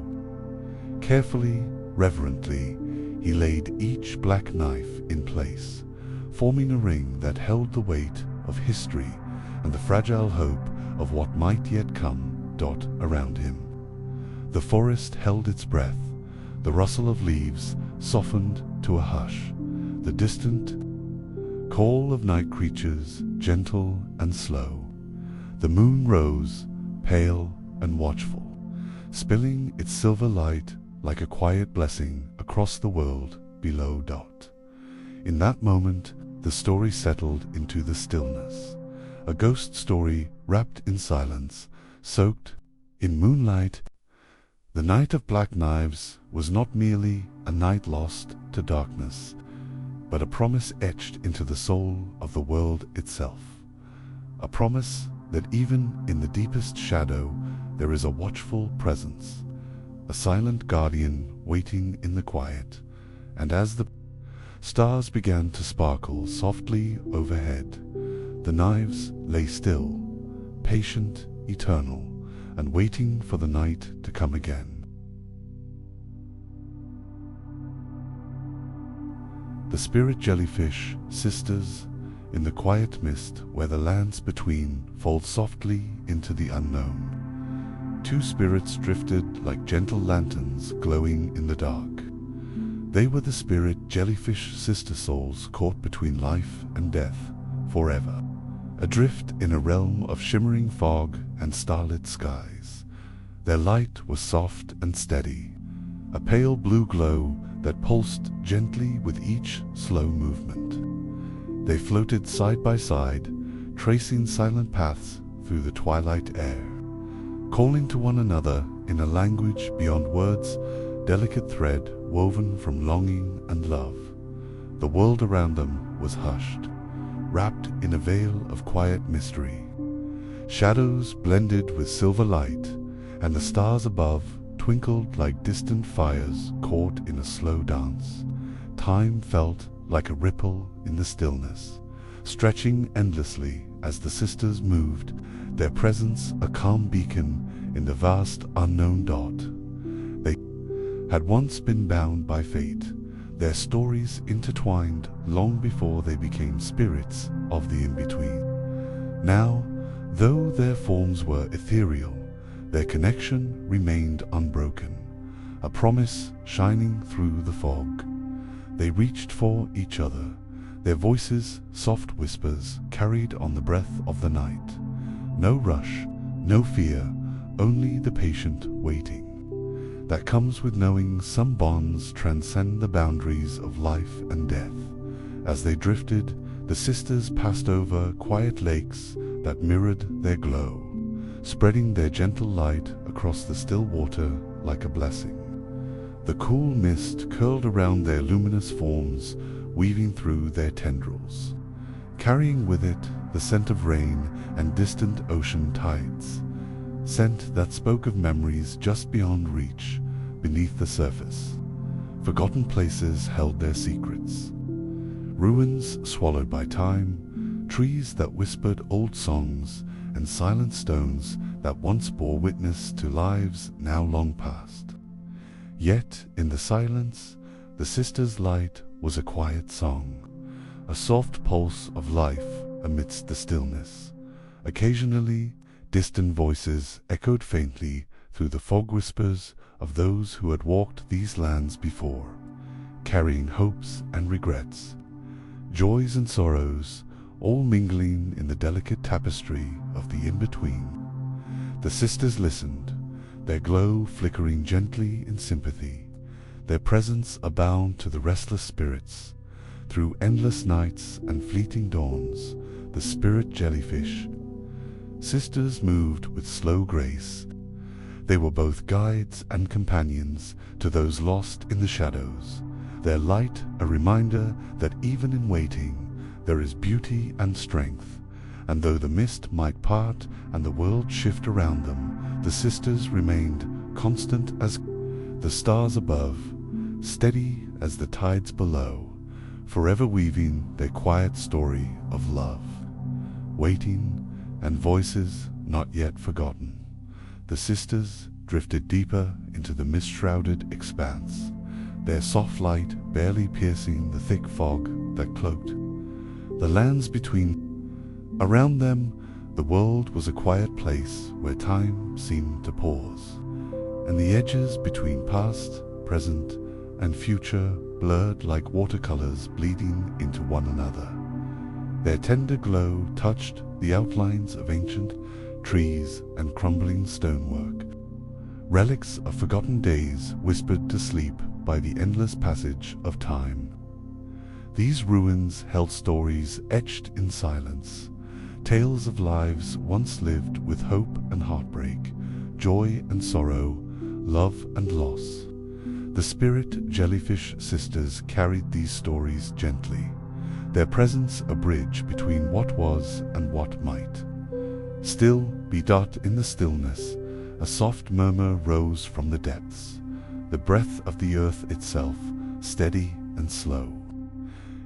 Carefully, reverently, he laid each black knife in place, forming a ring that held the weight of history and the fragile hope of what might yet come. Around him, the forest held its breath. The rustle of leaves softened to a hush, the distant call of night creatures gentle and slow. The moon rose, pale and watchful, spilling its silver light like a quiet blessing across the world below. In that moment, the story settled into the stillness, a ghost story wrapped in silence, soaked in moonlight. The Night of Black Knives was not merely a night lost to darkness, but a promise etched into the soul of the world itself. A promise that even in the deepest shadow there is a watchful presence, a silent guardian waiting in the quiet. And as the stars began to sparkle softly overhead, the knives lay still, patient, eternal, and waiting for the night to come again. The spirit jellyfish sisters in the quiet mist where the lands between fold softly into the unknown. Two spirits drifted like gentle lanterns glowing in the dark. They were the spirit jellyfish sister souls caught between life and death forever, adrift in a realm of shimmering fog and starlit skies. Their light was soft and steady, a pale blue glow that pulsed gently with each slow movement. They floated side by side, tracing silent paths through the twilight air, calling to one another in a language beyond words, delicate thread woven from longing and love. The world around them was hushed, wrapped in a veil of quiet mystery. Shadows blended with silver light, and the stars above twinkled like distant fires caught in a slow dance. Time felt like a ripple in the stillness, stretching endlessly as the sisters moved, their presence a calm beacon in the vast unknown. They had once been bound by fate, their stories intertwined long before they became spirits of the in-between. Now, though their forms were ethereal, their connection remained unbroken, a promise shining through the fog. They reached for each other, their voices soft whispers carried on the breath of the night. No rush, no fear, only the patient waiting that comes with knowing some bonds transcend the boundaries of life and death. As they drifted, the sisters passed over quiet lakes that mirrored their glow, spreading their gentle light across the still water like a blessing. The cool mist curled around their luminous forms, weaving through their tendrils. carrying with it the scent of rain and distant ocean tides, scent that spoke of memories just beyond reach, beneath the surface. Forgotten places held their secrets. Ruins swallowed by time, trees that whispered old songs, and silent stones that once bore witness to lives now long past. Yet, in the silence, the sisters' light was a quiet song, a soft pulse of life amidst the stillness. Occasionally, distant voices echoed faintly through the fog whispers of those who had walked these lands before, carrying hopes and regrets, joys and sorrows, all mingling in the delicate tapestry of the in-between. The sisters listened, their glow flickering gently in sympathy, their presence a bound to the restless spirits. Through endless nights and fleeting dawns, the spirit jellyfish sisters moved with slow grace. They were both guides and companions to those lost in the shadows, their light a reminder that even in waiting there is beauty and strength, and though the mist might part and the world shift around them, the sisters remained constant as the stars above, steady as the tides below, forever weaving their quiet story of love, waiting, and voices not yet forgotten. The sisters drifted deeper into the mist-shrouded expanse, their soft light barely piercing the thick fog that cloaked the lands between. Around them, the world was a quiet place where time seemed to pause, and the edges between past, present, and future blurred like watercolors bleeding into one another. Their tender glow touched the outlines of ancient trees and crumbling stonework, relics of forgotten days whispered to sleep by the endless passage of time. These ruins held stories etched in silence, tales of lives once lived with hope and heartbreak, joy and sorrow, love and loss. The spirit jellyfish sisters carried these stories gently, their presence a bridge between what was and what might. Still, in the stillness, a soft murmur rose from the depths, the breath of the earth itself, steady and slow.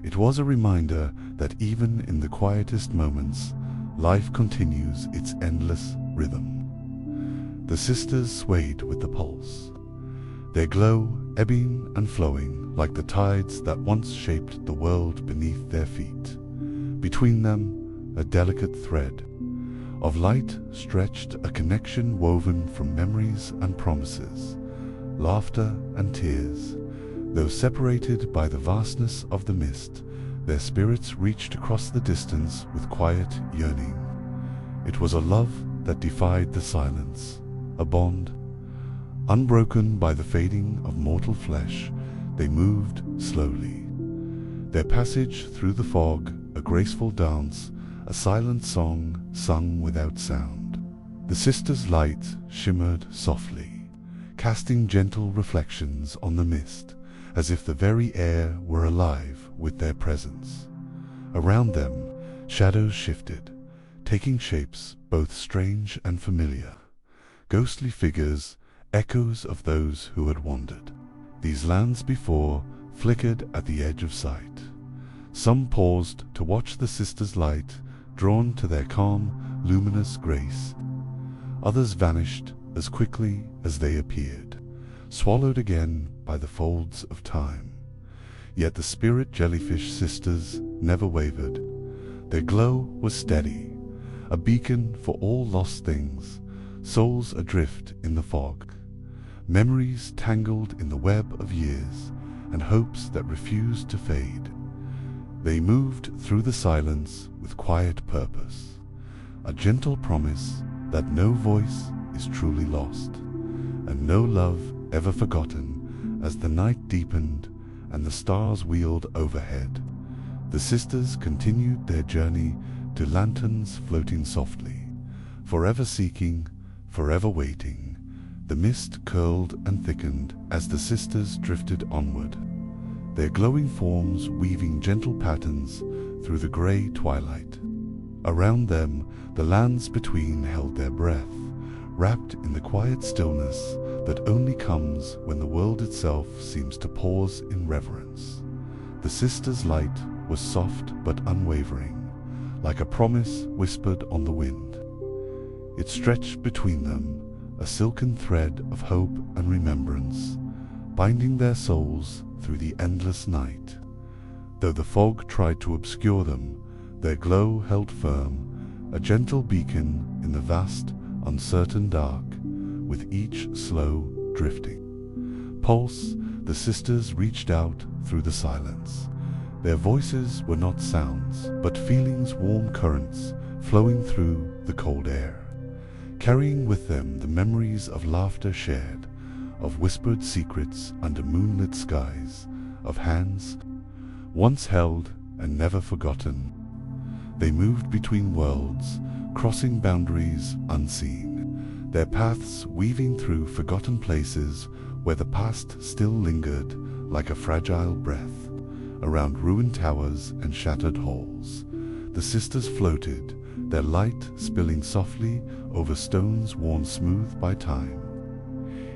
It was a reminder that even in the quietest moments, life continues its endless rhythm. The sisters swayed with the pulse, their glow ebbing and flowing like the tides that once shaped the world beneath their feet. Between them, a delicate thread of light stretched, a connection woven from memories and promises, laughter and tears. Though separated by the vastness of the mist, their spirits reached across the distance with quiet yearning. It was a love that defied the silence, a bond unbroken by the fading of mortal flesh. They moved slowly, their passage through the fog a graceful dance, a silent song sung without sound. The sisters' light shimmered softly, casting gentle reflections on the mist, as if the very air were alive with their presence. Around them, shadows shifted, taking shapes both strange and familiar, ghostly figures, echoes of those who had wandered these lands before, flickered at the edge of sight. Some paused to watch the sisters' light, drawn to their calm, luminous grace. Others vanished as quickly as they appeared, swallowed again by the folds of time. Yet the spirit jellyfish sisters never wavered. Their glow was steady, a beacon for all lost things, souls adrift in the fog, memories tangled in the web of years, and hopes that refused to fade. They moved through the silence with quiet purpose, a gentle promise that no voice is truly lost, and no love ever forgotten. As the night deepened and the stars wheeled overhead, the sisters continued their journey to lanterns floating softly, forever seeking, forever waiting. The mist curled and thickened as the sisters drifted onward, their glowing forms weaving gentle patterns through the grey twilight. Around them, the lands between held their breath, wrapped in the quiet stillness that only comes when the world itself seems to pause in reverence. The sisters' light was soft but unwavering, like a promise whispered on the wind. It stretched between them, a silken thread of hope and remembrance, binding their souls through the endless night. Though the fog tried to obscure them, their glow held firm, a gentle beacon in the vast, uncertain dark, with each slow, drifting pulse. The sisters reached out through the silence. Their voices were not sounds, but feelings, warm currents flowing through the cold air, carrying with them the memories of laughter shared, of whispered secrets under moonlit skies, of hands once held and never forgotten. They moved between worlds, crossing boundaries unseen, their paths weaving through forgotten places where the past still lingered like a fragile breath, around ruined towers and shattered halls. The sisters floated, their light spilling softly over stones worn smooth by time.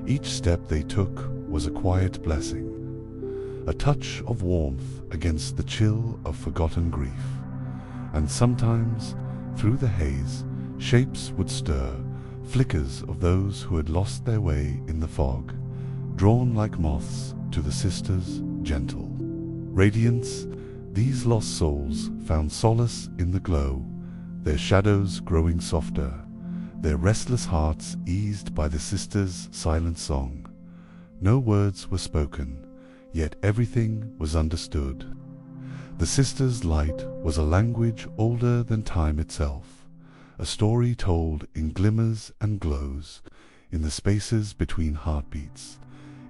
Each step they took was a quiet blessing, a touch of warmth against the chill of forgotten grief. And sometimes, through the haze, shapes would stir, flickers of those who had lost their way in the fog, drawn like moths to the sisters' gentle radiance. These lost souls found solace in the glow, their shadows growing softer, their restless hearts eased by the sisters' silent song. No words were spoken, yet everything was understood. The sisters' light was a language older than time itself, a story told in glimmers and glows, in the spaces between heartbeats,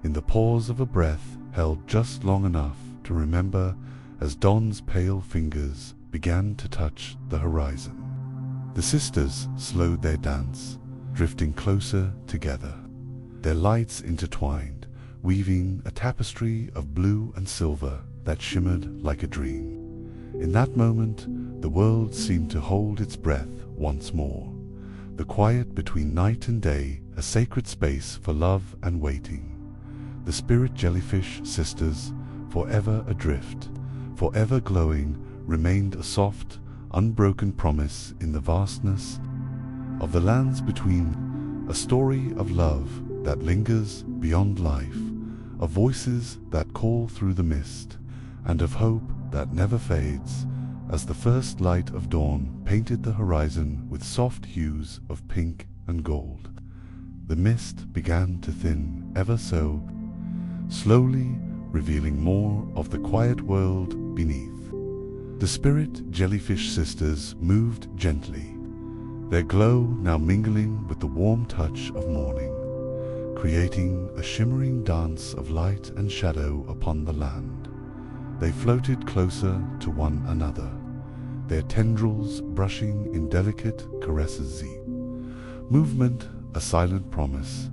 in the pause of a breath held just long enough to remember as dawn's pale fingers began to touch the horizon. The sisters slowed their dance, drifting closer together, their lights intertwined, weaving a tapestry of blue and silver that shimmered like a dream. In that moment, the world seemed to hold its breath once more, the quiet between night and day a sacred space for love and waiting. The spirit jellyfish sisters, forever adrift, forever glowing, remained a soft, unbroken promise in the vastness of the lands between, a story of love that lingers beyond life, of voices that call through the mist, and of hope that never fades, as the first light of dawn painted the horizon with soft hues of pink and gold. The mist began to thin ever so slowly, revealing more of the quiet world beneath. The spirit jellyfish sisters moved gently, their glow now mingling with the warm touch of morning, creating a shimmering dance of light and shadow upon the land. They floated closer to one another, their tendrils brushing in delicate caresses. Movement, a silent promise,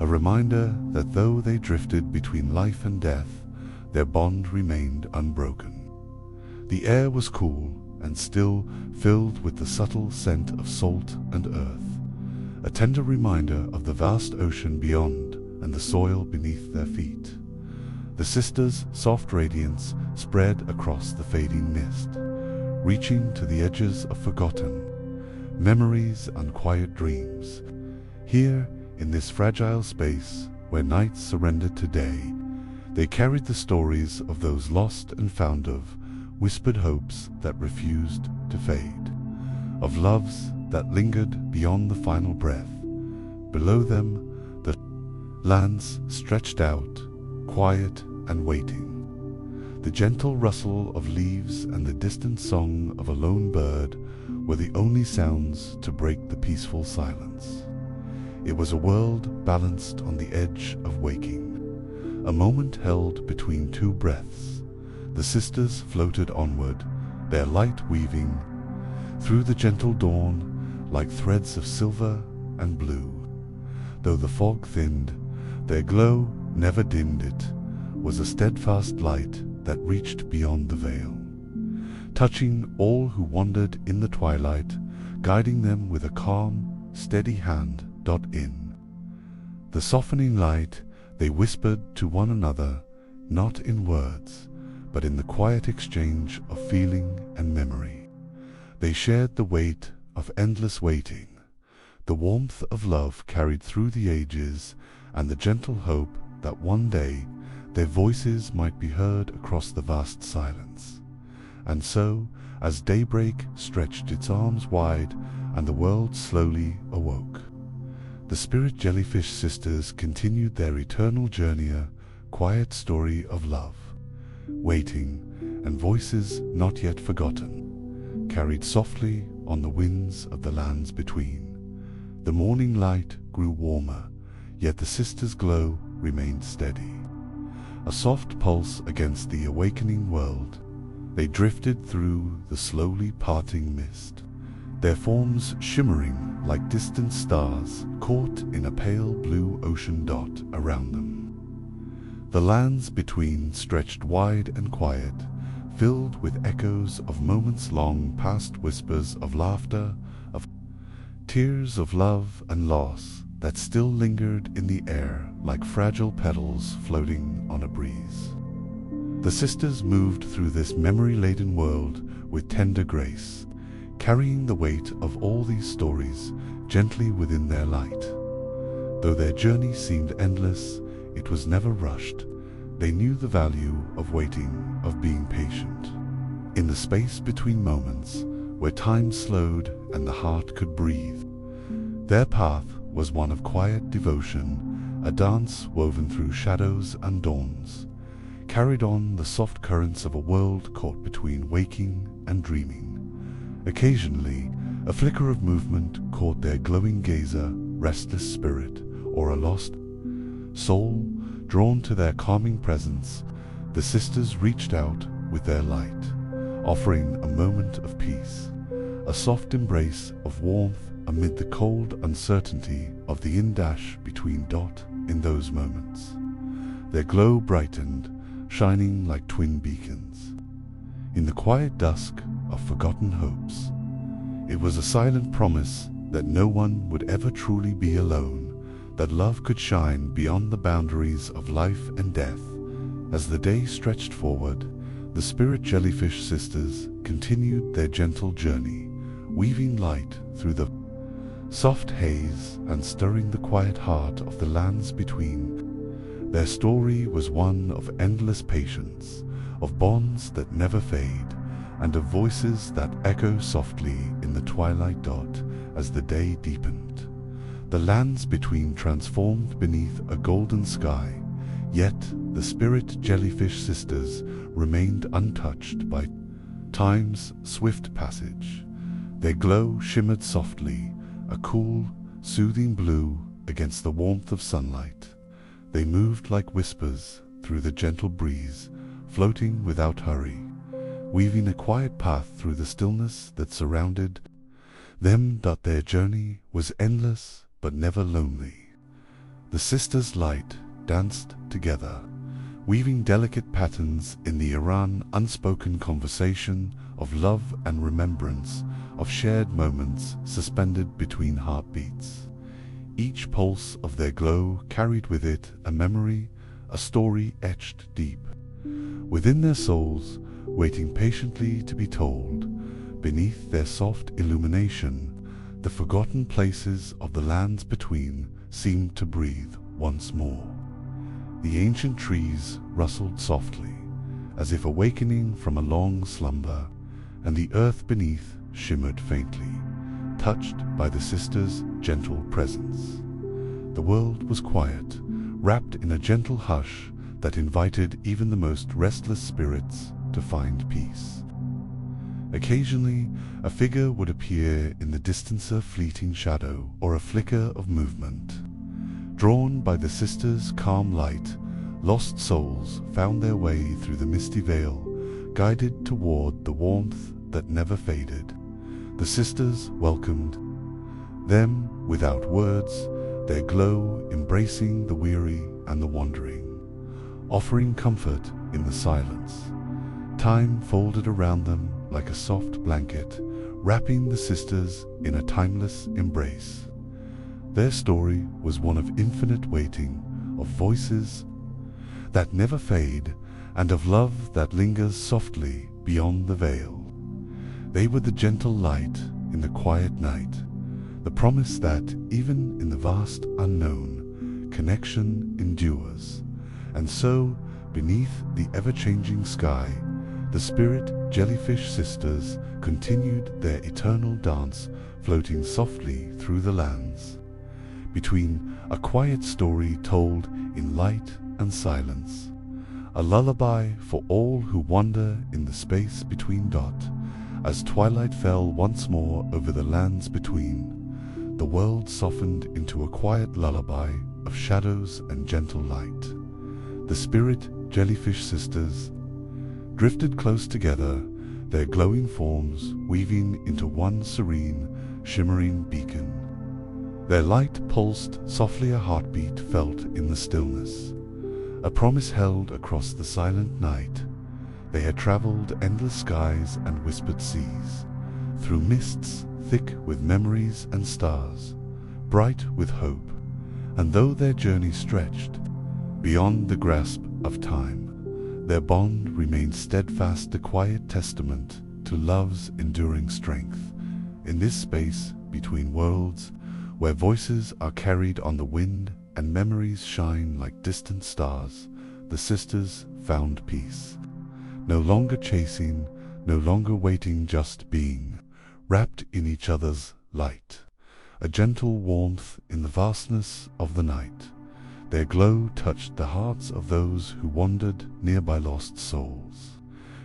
a reminder that though they drifted between life and death, their bond remained unbroken. The air was cool and still, filled with the subtle scent of salt and earth, a tender reminder of the vast ocean beyond and the soil beneath their feet. The sisters' soft radiance spread across the fading mist, reaching to the edges of forgotten memories and quiet dreams. Here, in this fragile space where night surrendered to day, they carried the stories of those lost and found, of whispered hopes that refused to fade, of loves that lingered beyond the final breath. Below them, the lands stretched out, quiet and waiting. The gentle rustle of leaves and the distant song of a lone bird were the only sounds to break the peaceful silence. It was a world balanced on the edge of waking, a moment held between two breaths. The sisters floated onward, their light weaving through the gentle dawn like threads of silver and blue. Though the fog thinned, their glow never dimmed. It was a steadfast light that reached beyond the veil, touching all who wandered in the twilight, guiding them with a calm, steady hand. In the softening light, they whispered to one another, not in words, but in the quiet exchange of feeling and memory. They shared the weight of endless waiting, the warmth of love carried through the ages, and the gentle hope that one day their voices might be heard across the vast silence. And so, as daybreak stretched its arms wide and the world slowly awoke, the spirit jellyfish sisters continued their eternal journey, a quiet story of love, waiting, and voices not yet forgotten, carried softly on the winds of the lands between. The morning light grew warmer, yet the sisters' glow remained steady. A soft pulse against the awakening world, they drifted through the slowly parting mist, their forms shimmering like distant stars caught in a pale blue ocean dot around them. The lands between stretched wide and quiet, filled with echoes of moments long past, whispers of laughter, of tears of love and loss that still lingered in the air like fragile petals floating on a breeze. The sisters moved through this memory-laden world with tender grace, carrying the weight of all these stories gently within their light. Though their journey seemed endless, it was never rushed. They knew the value of waiting, of being patient. In the space between moments, where time slowed and the heart could breathe, their path was one of quiet devotion, a dance woven through shadows and dawns, carried on the soft currents of a world caught between waking and dreaming. Occasionally, a flicker of movement caught their glowing gazer, restless spirit, or a lost soul drawn to their calming presence. The sisters reached out with their light, offering a moment of peace, a soft embrace of warmth amid the cold uncertainty of the in-dash between dot in those moments. Their glow brightened, shining like twin beacons. In the quiet dusk of forgotten hopes, it was a silent promise that no one would ever truly be alone, that love could shine beyond the boundaries of life and death. As the day stretched forward, the spirit jellyfish sisters continued their gentle journey, weaving light through the soft haze and stirring the quiet heart of the lands between. Their story was one of endless patience, of bonds that never fade, and of voices that echo softly in the twilight dot as the day deepened. The lands between transformed beneath a golden sky, yet the spirit jellyfish sisters remained untouched by time's swift passage. Their glow shimmered softly, a cool, soothing blue against the warmth of sunlight. They moved like whispers through the gentle breeze, floating without hurry, weaving a quiet path through the stillness that surrounded them. Their journey was endless but never lonely. The sisters' light danced together, weaving delicate patterns in the unspoken conversation of love and remembrance, of shared moments suspended between heartbeats. Each pulse of their glow carried with it a memory, a story etched deep within their souls, waiting patiently to be told. Beneath their soft illumination, the forgotten places of the lands between seemed to breathe once more. The ancient trees rustled softly, as if awakening from a long slumber, and the earth beneath shimmered faintly, touched by the sisters' gentle presence. The world was quiet, wrapped in a gentle hush that invited even the most restless spirits to find peace. Occasionally, a figure would appear in the distance, a fleeting shadow or a flicker of movement. Drawn by the sisters' calm light, lost souls found their way through the misty veil, guided toward the warmth that never faded. The sisters welcomed them without words, their glow embracing the weary and the wandering, offering comfort in the silence. Time folded around them like a soft blanket, wrapping the sisters in a timeless embrace. Their story was one of infinite waiting, of voices that never fade, and of love that lingers softly beyond the veil. They were the gentle light in the quiet night, the promise that even in the vast unknown, connection endures. And so, beneath the ever-changing sky, the spirit jellyfish sisters continued their eternal dance, floating softly through the lands, between a quiet story told in light and silence, a lullaby for all who wander in the space between. As twilight fell once more over the lands between, the world softened into a quiet lullaby of shadows and gentle light. The spirit jellyfish sisters drifted close together, their glowing forms weaving into one serene, shimmering beacon. Their light pulsed softly, a heartbeat felt in the stillness, a promise held across the silent night. They had traveled endless skies and whispered seas, through mists thick with memories and stars, bright with hope. And though their journey stretched beyond the grasp of time, their bond remained steadfast, a quiet testament to love's enduring strength. In this space between worlds, where voices are carried on the wind and memories shine like distant stars, the sisters found peace. No longer chasing, no longer waiting, just being, wrapped in each other's light, a gentle warmth in the vastness of the night. Their glow touched the hearts of those who wandered nearby, lost souls,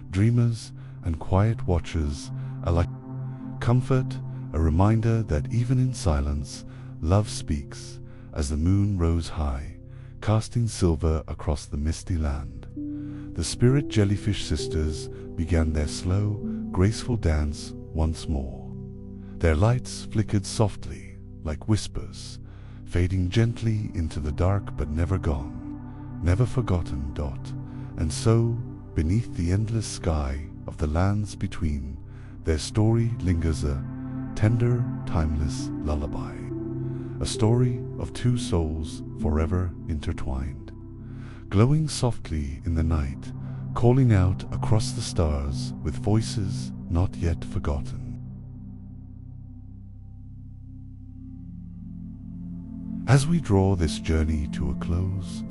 dreamers and quiet watchers alike. Comfort, a reminder that even in silence, love speaks, as the moon rose high, casting silver across the misty land. The spirit jellyfish sisters began their slow, graceful dance once more. Their lights flickered softly, like whispers, fading gently into the dark, but never gone, never forgotten. And so, beneath the endless sky of the lands between, their story lingers, a tender, timeless lullaby, a story of two souls forever intertwined, glowing softly in the night, calling out across the stars with voices not yet forgotten. As we draw this journey to a close,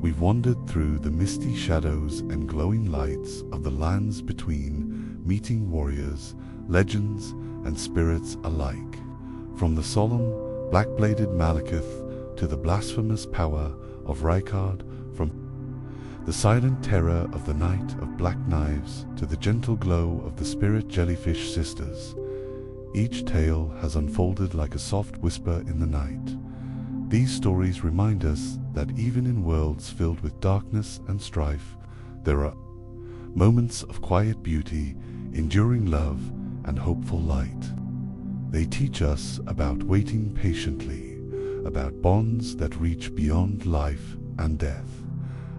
we've wandered through the misty shadows and glowing lights of the lands between, meeting warriors, legends, and spirits alike, from the solemn, black-bladed Maliketh to the blasphemous power of Rykard, from the silent terror of the night of black knives to the gentle glow of the spirit jellyfish sisters. Each tale has unfolded like a soft whisper in the night. These stories remind us that even in worlds filled with darkness and strife, there are moments of quiet beauty, enduring love, and hopeful light. They teach us about waiting patiently, about bonds that reach beyond life and death,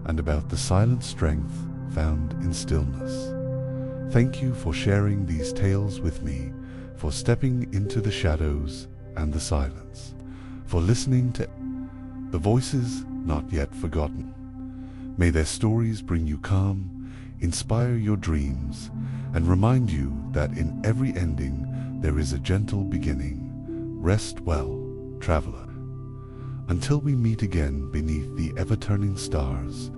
and about the silent strength found in stillness. Thank you for sharing these tales with me, for stepping into the shadows and the silence, for listening to the voices not yet forgotten. May their stories bring you calm, inspire your dreams, and remind you that in every ending there is a gentle beginning. Rest well, traveler. Until we meet again beneath the ever-turning stars.